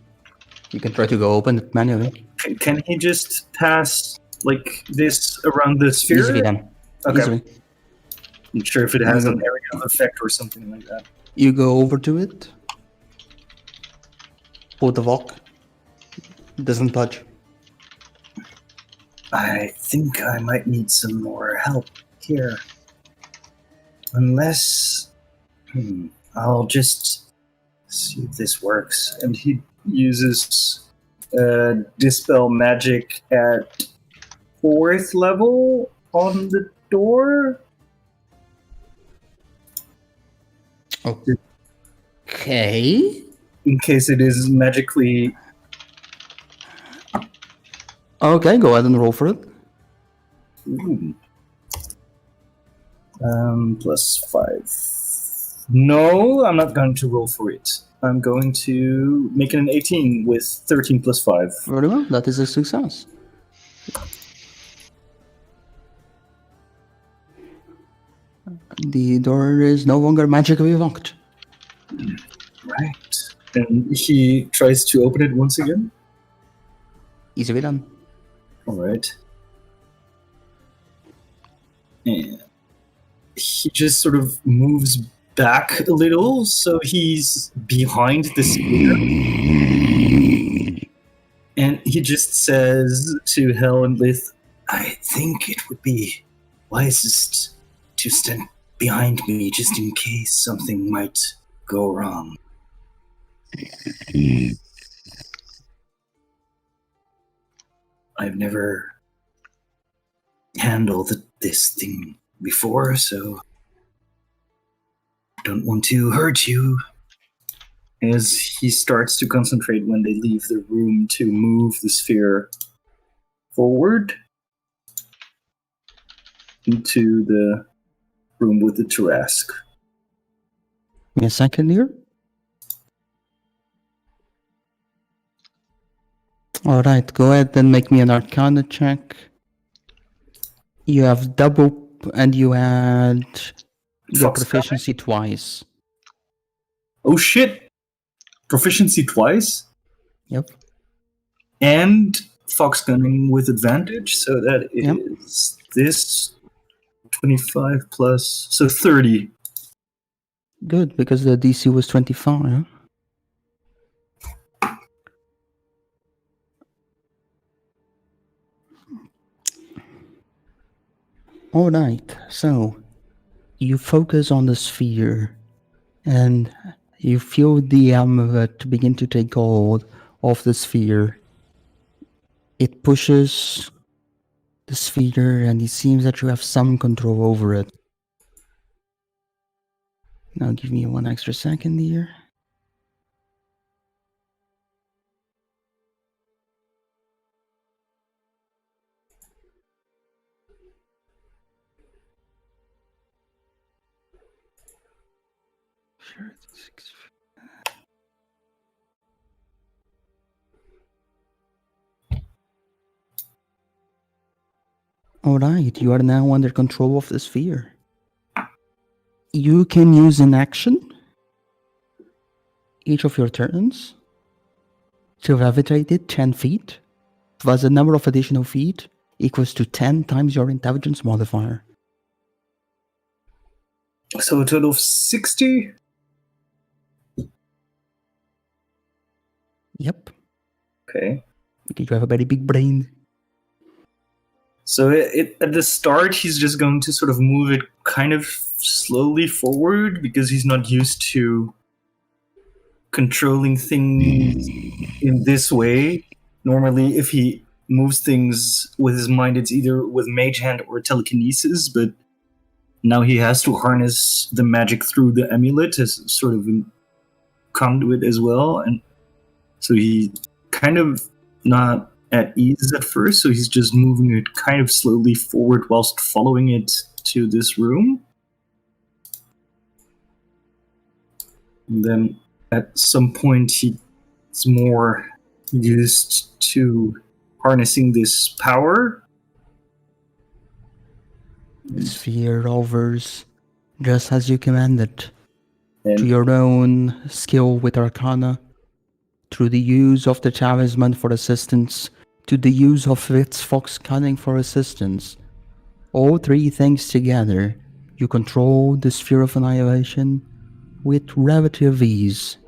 You can try to go open it manually. Can he just pass like this around the sphere? Easily done. Okay. Easily. I'm not sure if it has an area of effect or something like that. You go over to it. Pull the lock. It doesn't budge. I think I might need some more help here. Unless... I'll just see if this works. And he uses Dispel Magic at 4th level on the door. Okay. In case it is magically... Okay, go ahead and roll for it. Ooh. +5. No, I'm not going to roll for it. I'm going to make it an 18 with 13 + 5. Very well, that is a success. The door is no longer magically locked. Right. And he tries to open it once again. Easily done. All right. And he just sort of moves back a little, so he's behind the speaker. And he just says to Hel and Lith, I think it would be wisest to stand behind me just in case something might go wrong. I've never handled this thing before, so I don't want to hurt you. as he starts to concentrate when they leave the room to move the sphere forward into the room with the Tarrasque. Give me a second here. Alright, go ahead and make me an Arcana check. You have double, and you had your Fox proficiency twice. Oh shit! Proficiency twice? Yep. And fox gunning with advantage, so that is this 25 plus, so 30. Good, because the DC was 25. Alright, so you focus on the sphere and you feel the amulet begin to take hold of the sphere. It pushes the sphere and it seems that you have some control over it. Now give me one extra second here. Alright, you are now under control of the sphere. You can use an action each of your turns to levitate it 10 feet, plus the number of additional feet equals to 10 times your intelligence modifier. So a total of 60? Yep. Okay. You have a very big brain. So at the start, he's just going to sort of move it kind of slowly forward because he's not used to controlling things in this way. Normally, if he moves things with his mind, it's either with mage hand or telekinesis, but now he has to harness the magic through the amulet as sort of a conduit as well. And so he kind of not at ease at first, so he's just moving it kind of slowly forward whilst following it to this room. And then at some point he's more used to harnessing this power. The sphere hovers just as you commanded, And to your own skill with Arcana, through the use of the Talisman for assistance, to the use of its Fox Cunning for assistance. All three things together, you control the Sphere of Annihilation with relative ease.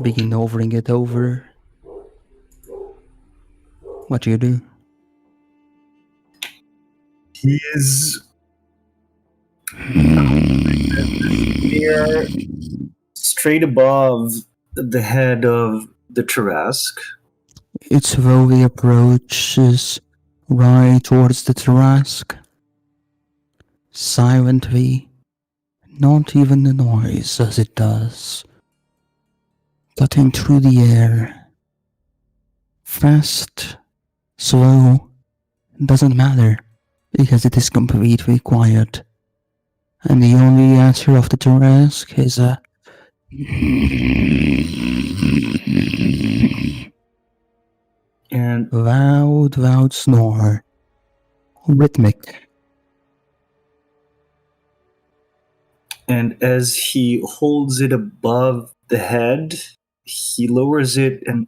Begin hovering it over. What do you do? he is near, straight above the head of the Tarrasque. It slowly approaches right towards the Tarrasque. Silently, not even the noise as it does. Cutting through the air. Fast, slow, doesn't matter, because it is completely quiet. And the only answer of the Tarrasque is a And loud snore. Rhythmic. And as he holds it above the head, he lowers it and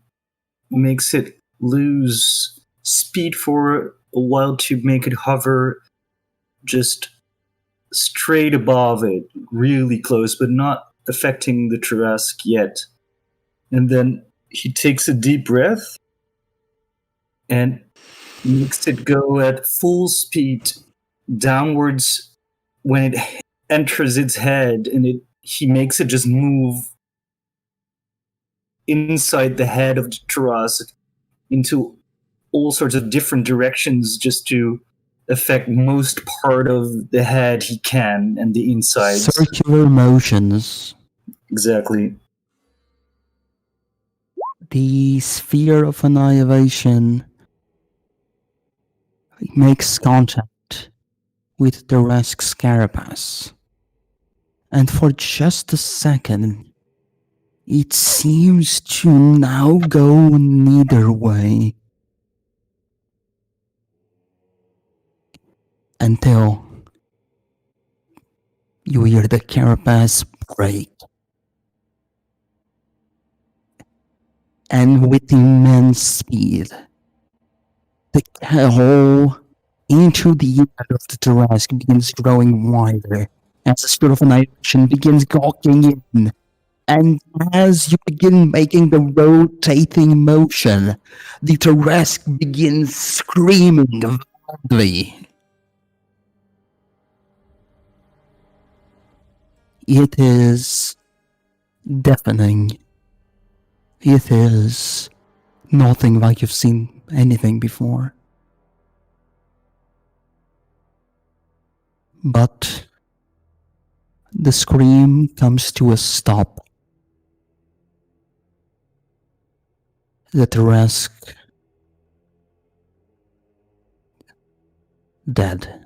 makes it lose speed for a while to make it hover just straight above it, really close, but not affecting the Tarrasque yet. And then he takes a deep breath and makes it go at full speed downwards when it enters its head, and he makes it just move inside the head of the Tarrasque into all sorts of different directions just to affect most part of the head he can and the insides. Circular motions. Exactly. The Sphere of Annihilation makes contact with the Tarrasque's carapace. And for just a second, it seems to now go neither way. Until you hear the carapace break. And with immense speed, the hole into the head of the Tarrasque begins growing wider as the Sphere of Annihilation begins gawking in. And as you begin making the rotating motion, the Tarrasque begins screaming wildly. It is deafening. It is nothing like you've seen anything before. But the scream comes to a stop. The Tarrasque dead.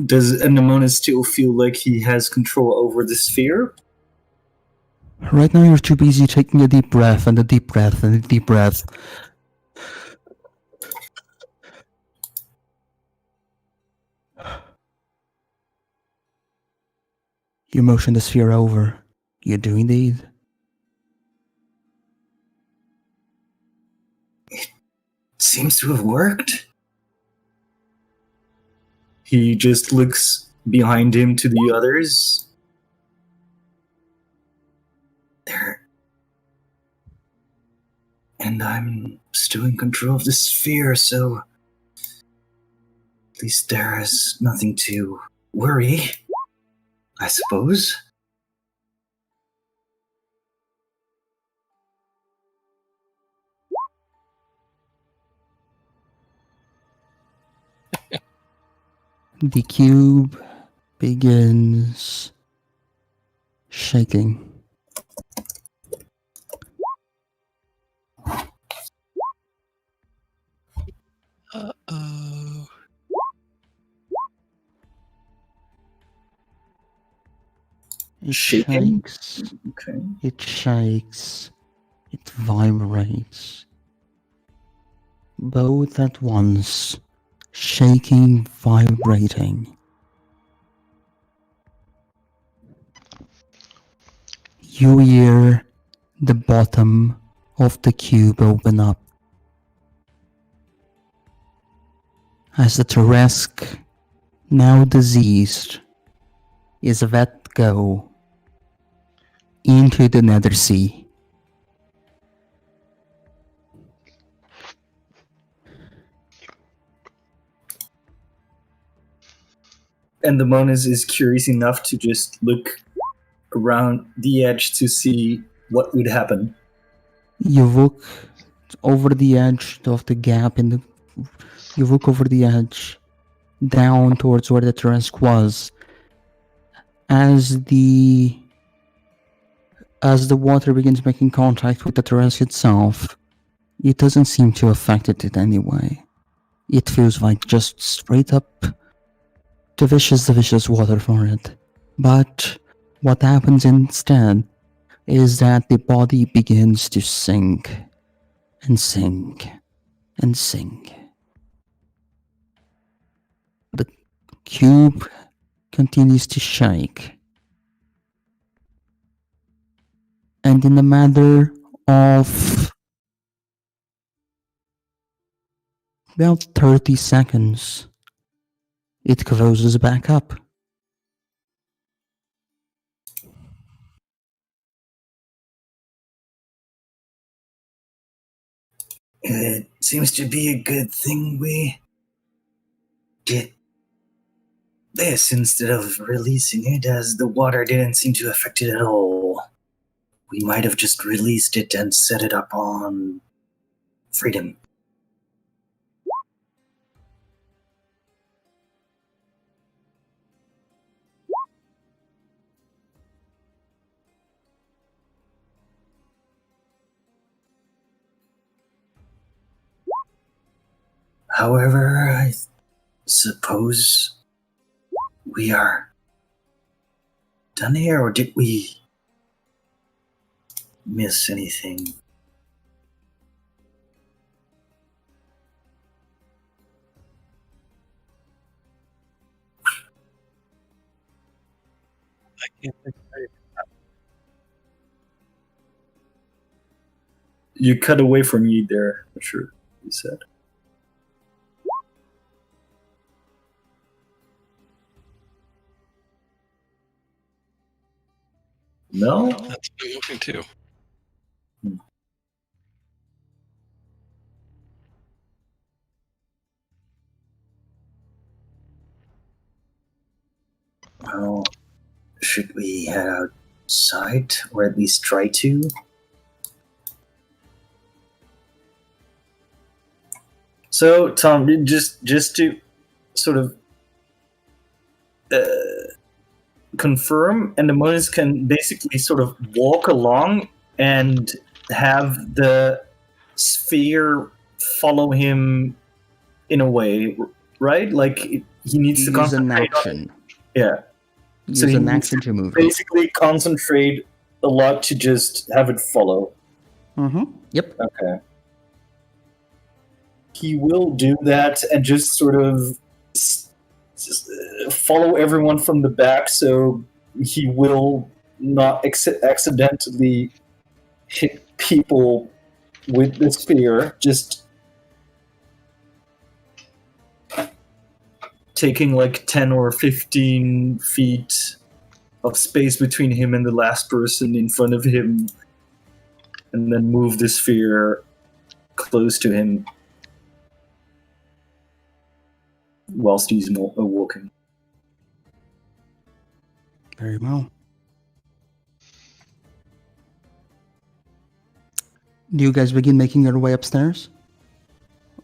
Does Anemones still feel like he has control over the sphere? Right now you're too busy taking a deep breath and a deep breath and a deep breath. You motion the sphere over. You do indeed. Seems to have worked. He just looks behind him to the others. There. And I'm still in control of the sphere, so at least there is nothing to worry, I suppose. The cube begins shaking. Uh-oh. It Shaking? shakes. Okay. It shakes. It vibrates. Both at once. Shaking, vibrating. You hear the bottom of the cube open up. As the Teresk, now diseased, is let go into the Nether Sea. And the Monas is curious enough to just look around the edge to see what would happen. You look over the edge of the gap in the. You look over the edge, down towards where the Teresk was. As the water begins making contact with the Teresk itself, it doesn't seem to affect it in any way. It feels like just straight up delicious water for it. But what happens instead is that the body begins to sink and sink and sink. The cube continues to shake. And in a matter of about 30 seconds, it closes back up. It seems to be a good thing we did this instead of releasing it, as the water didn't seem to affect it at all. We might have just released it and set it up on freedom. However, I suppose we are done here, or did we miss anything? I can't think of anything. You cut away from me there, I'm sure you said. No? That's what I'm looking too. Well, should we head outside, or at least try to? So, Tom, just to sort of confirm, and the Monas can basically sort of walk along and have the sphere follow him in a way, right? Like he needs to Use an concentrate on it. action. Yeah. Use So he an needs action to move. Basically concentrate a lot to just have it follow. Mm-hmm. Yep. Okay. He will do that and just sort of follow everyone from the back, so he will not accidentally hit people with the spear, just taking like 10 or 15 feet of space between him and the last person in front of him, and then move the sphere close to him whilst he's walking. Very well. Do you guys begin making your way upstairs?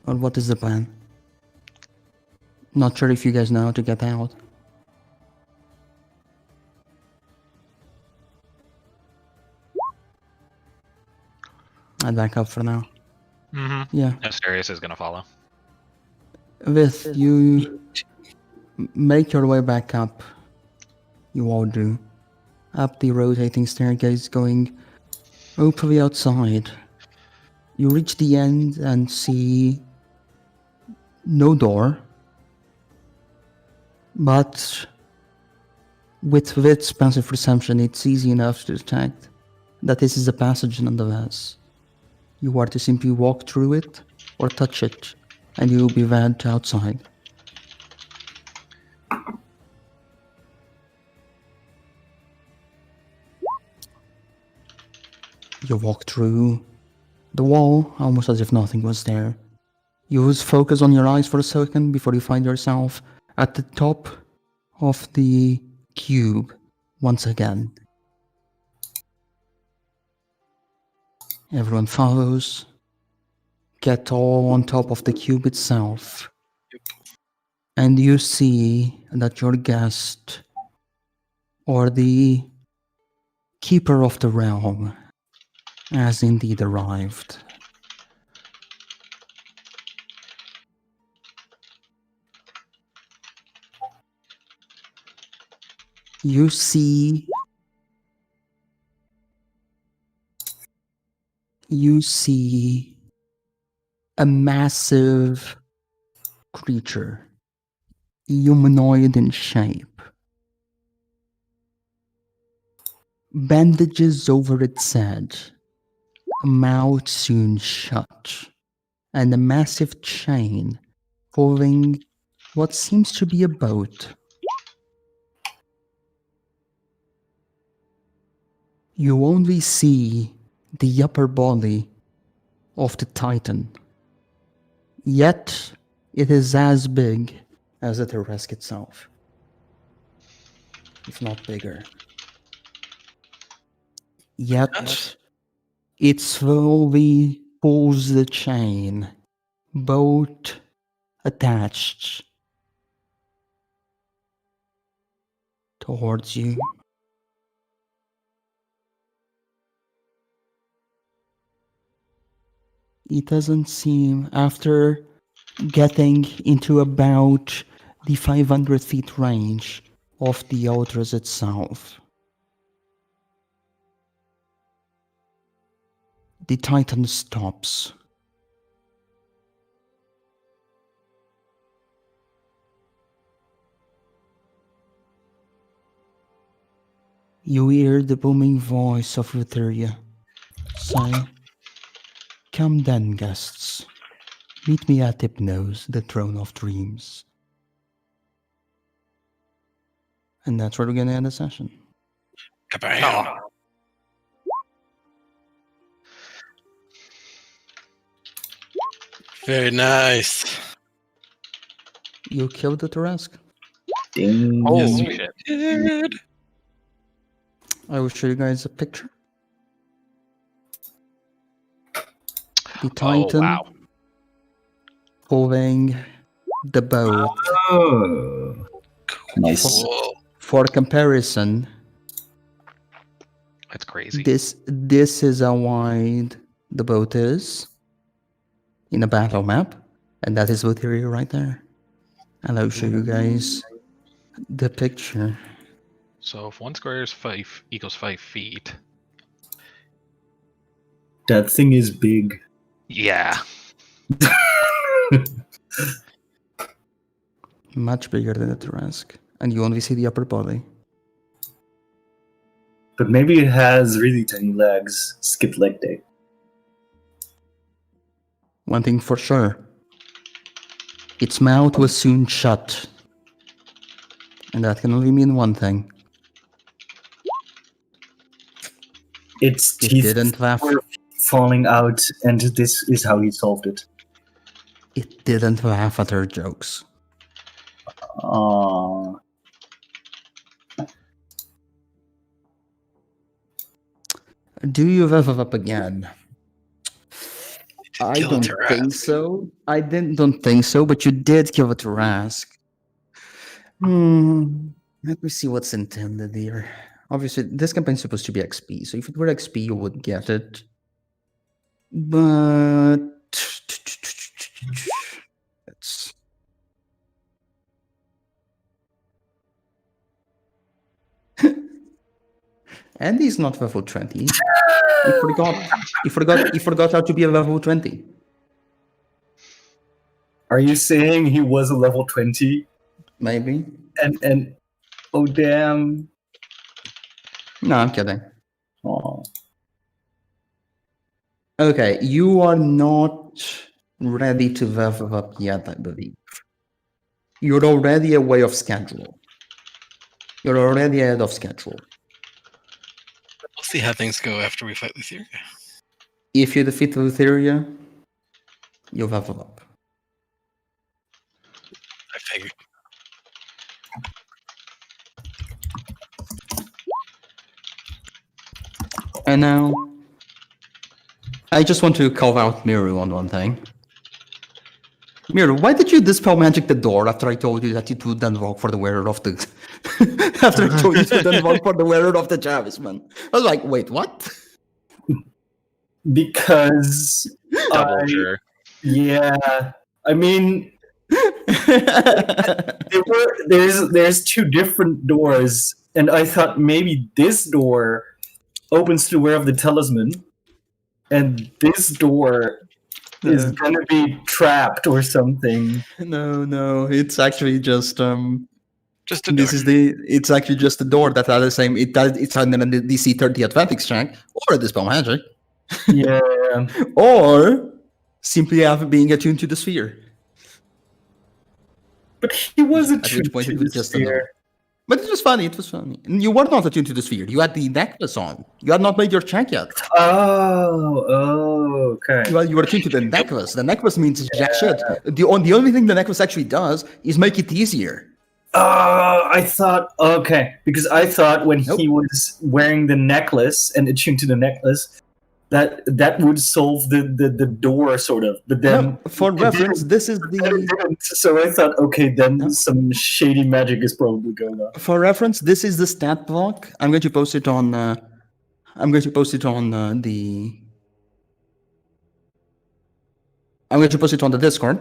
Or what is the plan? Not sure if you guys know how to get out. I'd back up for now. Mm-hmm. Yeah. Asterius is going to follow. With you make your way back up. You all do. Up the rotating staircase going hopefully outside. You reach the end and see no door. But with Vit's passive perception, it's easy enough to detect that this is a passage nonetheless. You are to simply walk through it or touch it, and you will be led outside. You walk through the wall almost as if nothing was there. You lose focus on your eyes for a second before you find yourself at the top of the cube once again. Everyone follows. Get all on top of the cube itself. And you see that your guest, or the keeper of the realm, has indeed arrived. You see a massive creature, humanoid in shape. Bandages over its head, mouth sewn shut, and a massive chain pulling what seems to be a boat. You only see the upper body of the Titan, yet it is as big as the Teresk itself, if not bigger. Yet it slowly pulls the chain, boat attached, towards you. It doesn't seem, after getting into about the 500 feet range of the Outros itself, the Titan stops. You hear the booming voice of Lutheria say, "Come then, guests. Meet me at Hypnos, the throne of dreams." And that's where we're going to end the session. Kabam. Very nice. You killed the Teresk. Ding. Oh, Yes, we we did. did. I will show you guys a picture. The Titan wow. pulling the boat. Oh. Nice. Cool. For comparison, That's crazy. this is how wide the boat is in a battle map, and that is Lutheria right there. And I'll show you guys the picture. So if 1 square is 5 equals 5 feet. That thing is big. Yeah. Much bigger than the Tarrasque. And you only see the upper body. But maybe it has really tiny legs. Skip leg day. One thing for sure. Its mouth was soon shut. And that can only mean one thing. Its It teeth didn't laugh. were falling out, and this is how he solved it. It didn't laugh at her jokes. Aww. Do you level up again? I kill a don't Tarrasque. think so. Don't think so, but you did kill a Tarrasque. Let me see what's intended here. Obviously, this campaign is supposed to be XP, so if it were XP, you would get it. But let's. Andy's not level 20. He forgot how to be a level 20. Are you saying he was a level 20? Maybe. And oh damn. No, I'm kidding. Aw. Okay, you are not ready to level up yet, I believe. You're already away of schedule. You're already ahead of schedule. We'll see how things go after we fight Lutheria. If you defeat Lutheria, you'll level up. I figured. And now, I just want to call out Miru on one thing. Miru, why did you dispel magic the door after I told you that you would then walk for the wearer of the... after I told you to then walk for the wearer of the talisman? I was like, wait, what? Because Double sure. yeah. I mean there's two different doors, and I thought maybe this door opens to where of the talisman, and this door is gonna be trapped or something. No, it's actually just Just a door. it's actually just a door that has the same it's under the DC 30 athletics check or a dispel magic. Yeah. Or simply being attuned to the sphere. But he was At which attuned point to it the was just sphere. But it was funny. And you were not attuned to the sphere. You had the necklace on. You had not made your check yet. Oh, okay. You were attuned to the necklace. The necklace means jack shit. The only thing the necklace actually does is make it easier. I thought, okay, because I thought when Nope. he was wearing the necklace and attuned to the necklace, that would solve the door sort of. But then, No, for reference, this is then it the didn't. So I thought, okay, then No. some shady magic is probably going on. for reference. This is the stat block. I'm going to post it on. I'm going to post it on the. I'm going to post it on the Discord.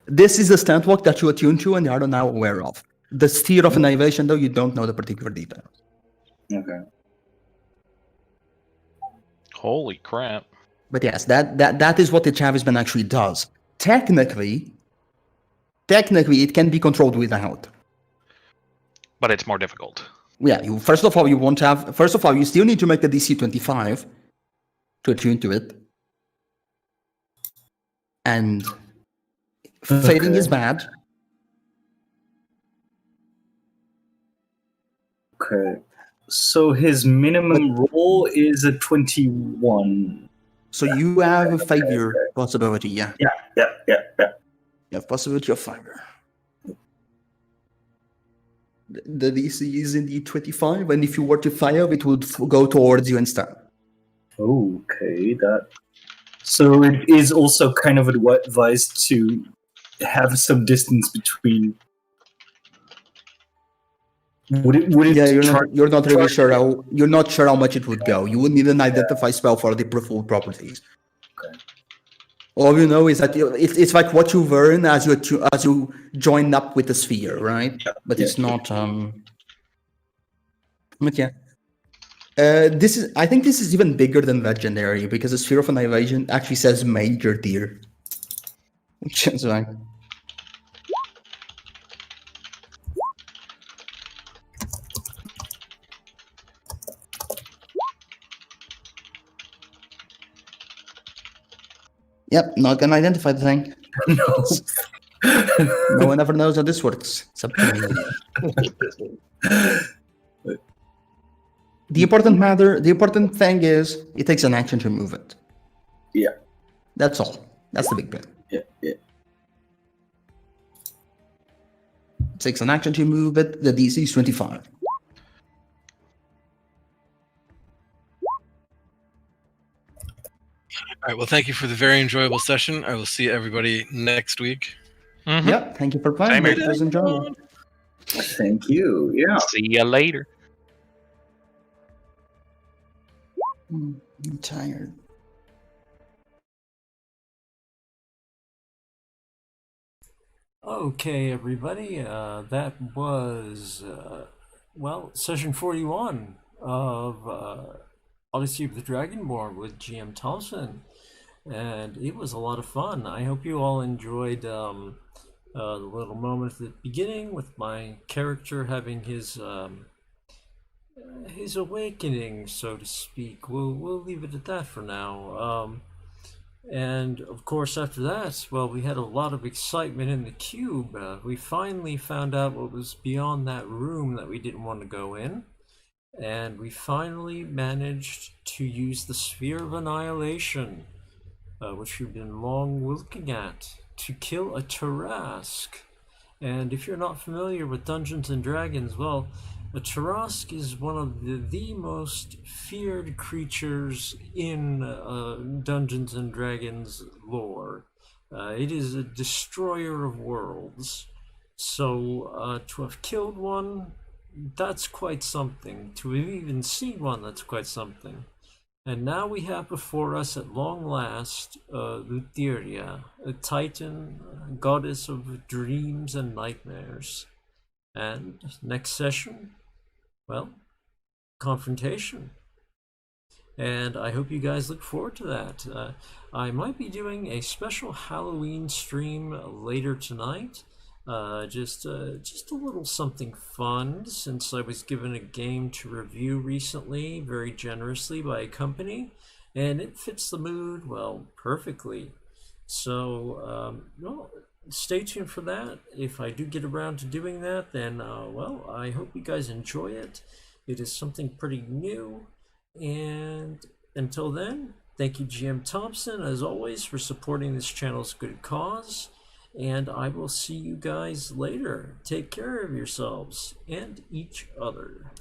This is the stat block that you attune to and you are now aware of. The sphere of annihilation, though, you don't know the particular details. Okay. Holy crap. But yes, that is what the Chavisman actually does. Technically, it can be controlled without. But it's more difficult. Yeah, first of all, you still need to make the DC 25 to attune to it. And fading Okay. is bad. Okay. So his minimum roll is a 21. So you have a failure possibility, yeah. Yeah. You have possibility of failure. The DC is indeed 25, and if you were to fail, it would go towards you instead. Okay, that. So it is also kind of advised to have some distance between. Would it? Yeah, you're not really char- sure you're not sure how much it would go. You would need an identify spell for the full properties. All you know is that it's like what you learn as you join up with the sphere, right? But it's not. But yeah. I think this is even bigger than legendary because the sphere of annihilation actually says major deer, which is like. Yep, not gonna identify the thing. No one ever knows how this works, except for me. The important thing is it takes an action to move it. Yeah. That's all. That's the big bit. Yeah. It takes an action to move it. The DC is 25. All right. Well, thank you for the very enjoyable session. I will see everybody next week. Mhm. Yeah, thank you for playing. Same here. It was enjoyable. Thank you. Yeah. See you later. I'm tired. Okay, everybody, that was, session 41 of Odyssey of the Dragonborn with GM Tompson, and it was a lot of fun. I hope you all enjoyed the little moment at the beginning with my character having his awakening, so to speak. We'll leave it at that for now. And of course, after that, well, we had a lot of excitement in the cube. We finally found out what was beyond that room that we didn't want to go in. And we finally managed to use the Sphere of Annihilation, which we've been long looking at, to kill a Tarask. And if you're not familiar with Dungeons and Dragons, well, a Tarask is one of the most feared creatures in Dungeons and Dragons lore. It is a destroyer of worlds. So to have killed one, that's quite something. To have even seen one, that's quite something. And now we have before us at long last Lutheria, a titan, a goddess of dreams and nightmares. And next session, well, confrontation. And I hope you guys look forward to that. I might be doing a special Halloween stream later tonight. Just a little something fun, since I was given a game to review recently very generously by a company, and it fits the mood, well, perfectly. So, well, stay tuned for that. If I do get around to doing that, then, well, I hope you guys enjoy it. It is something pretty new, and until then, thank you, GM Tompson, as always, for supporting this channel's good cause. And I will see you guys later. Take care of yourselves and each other.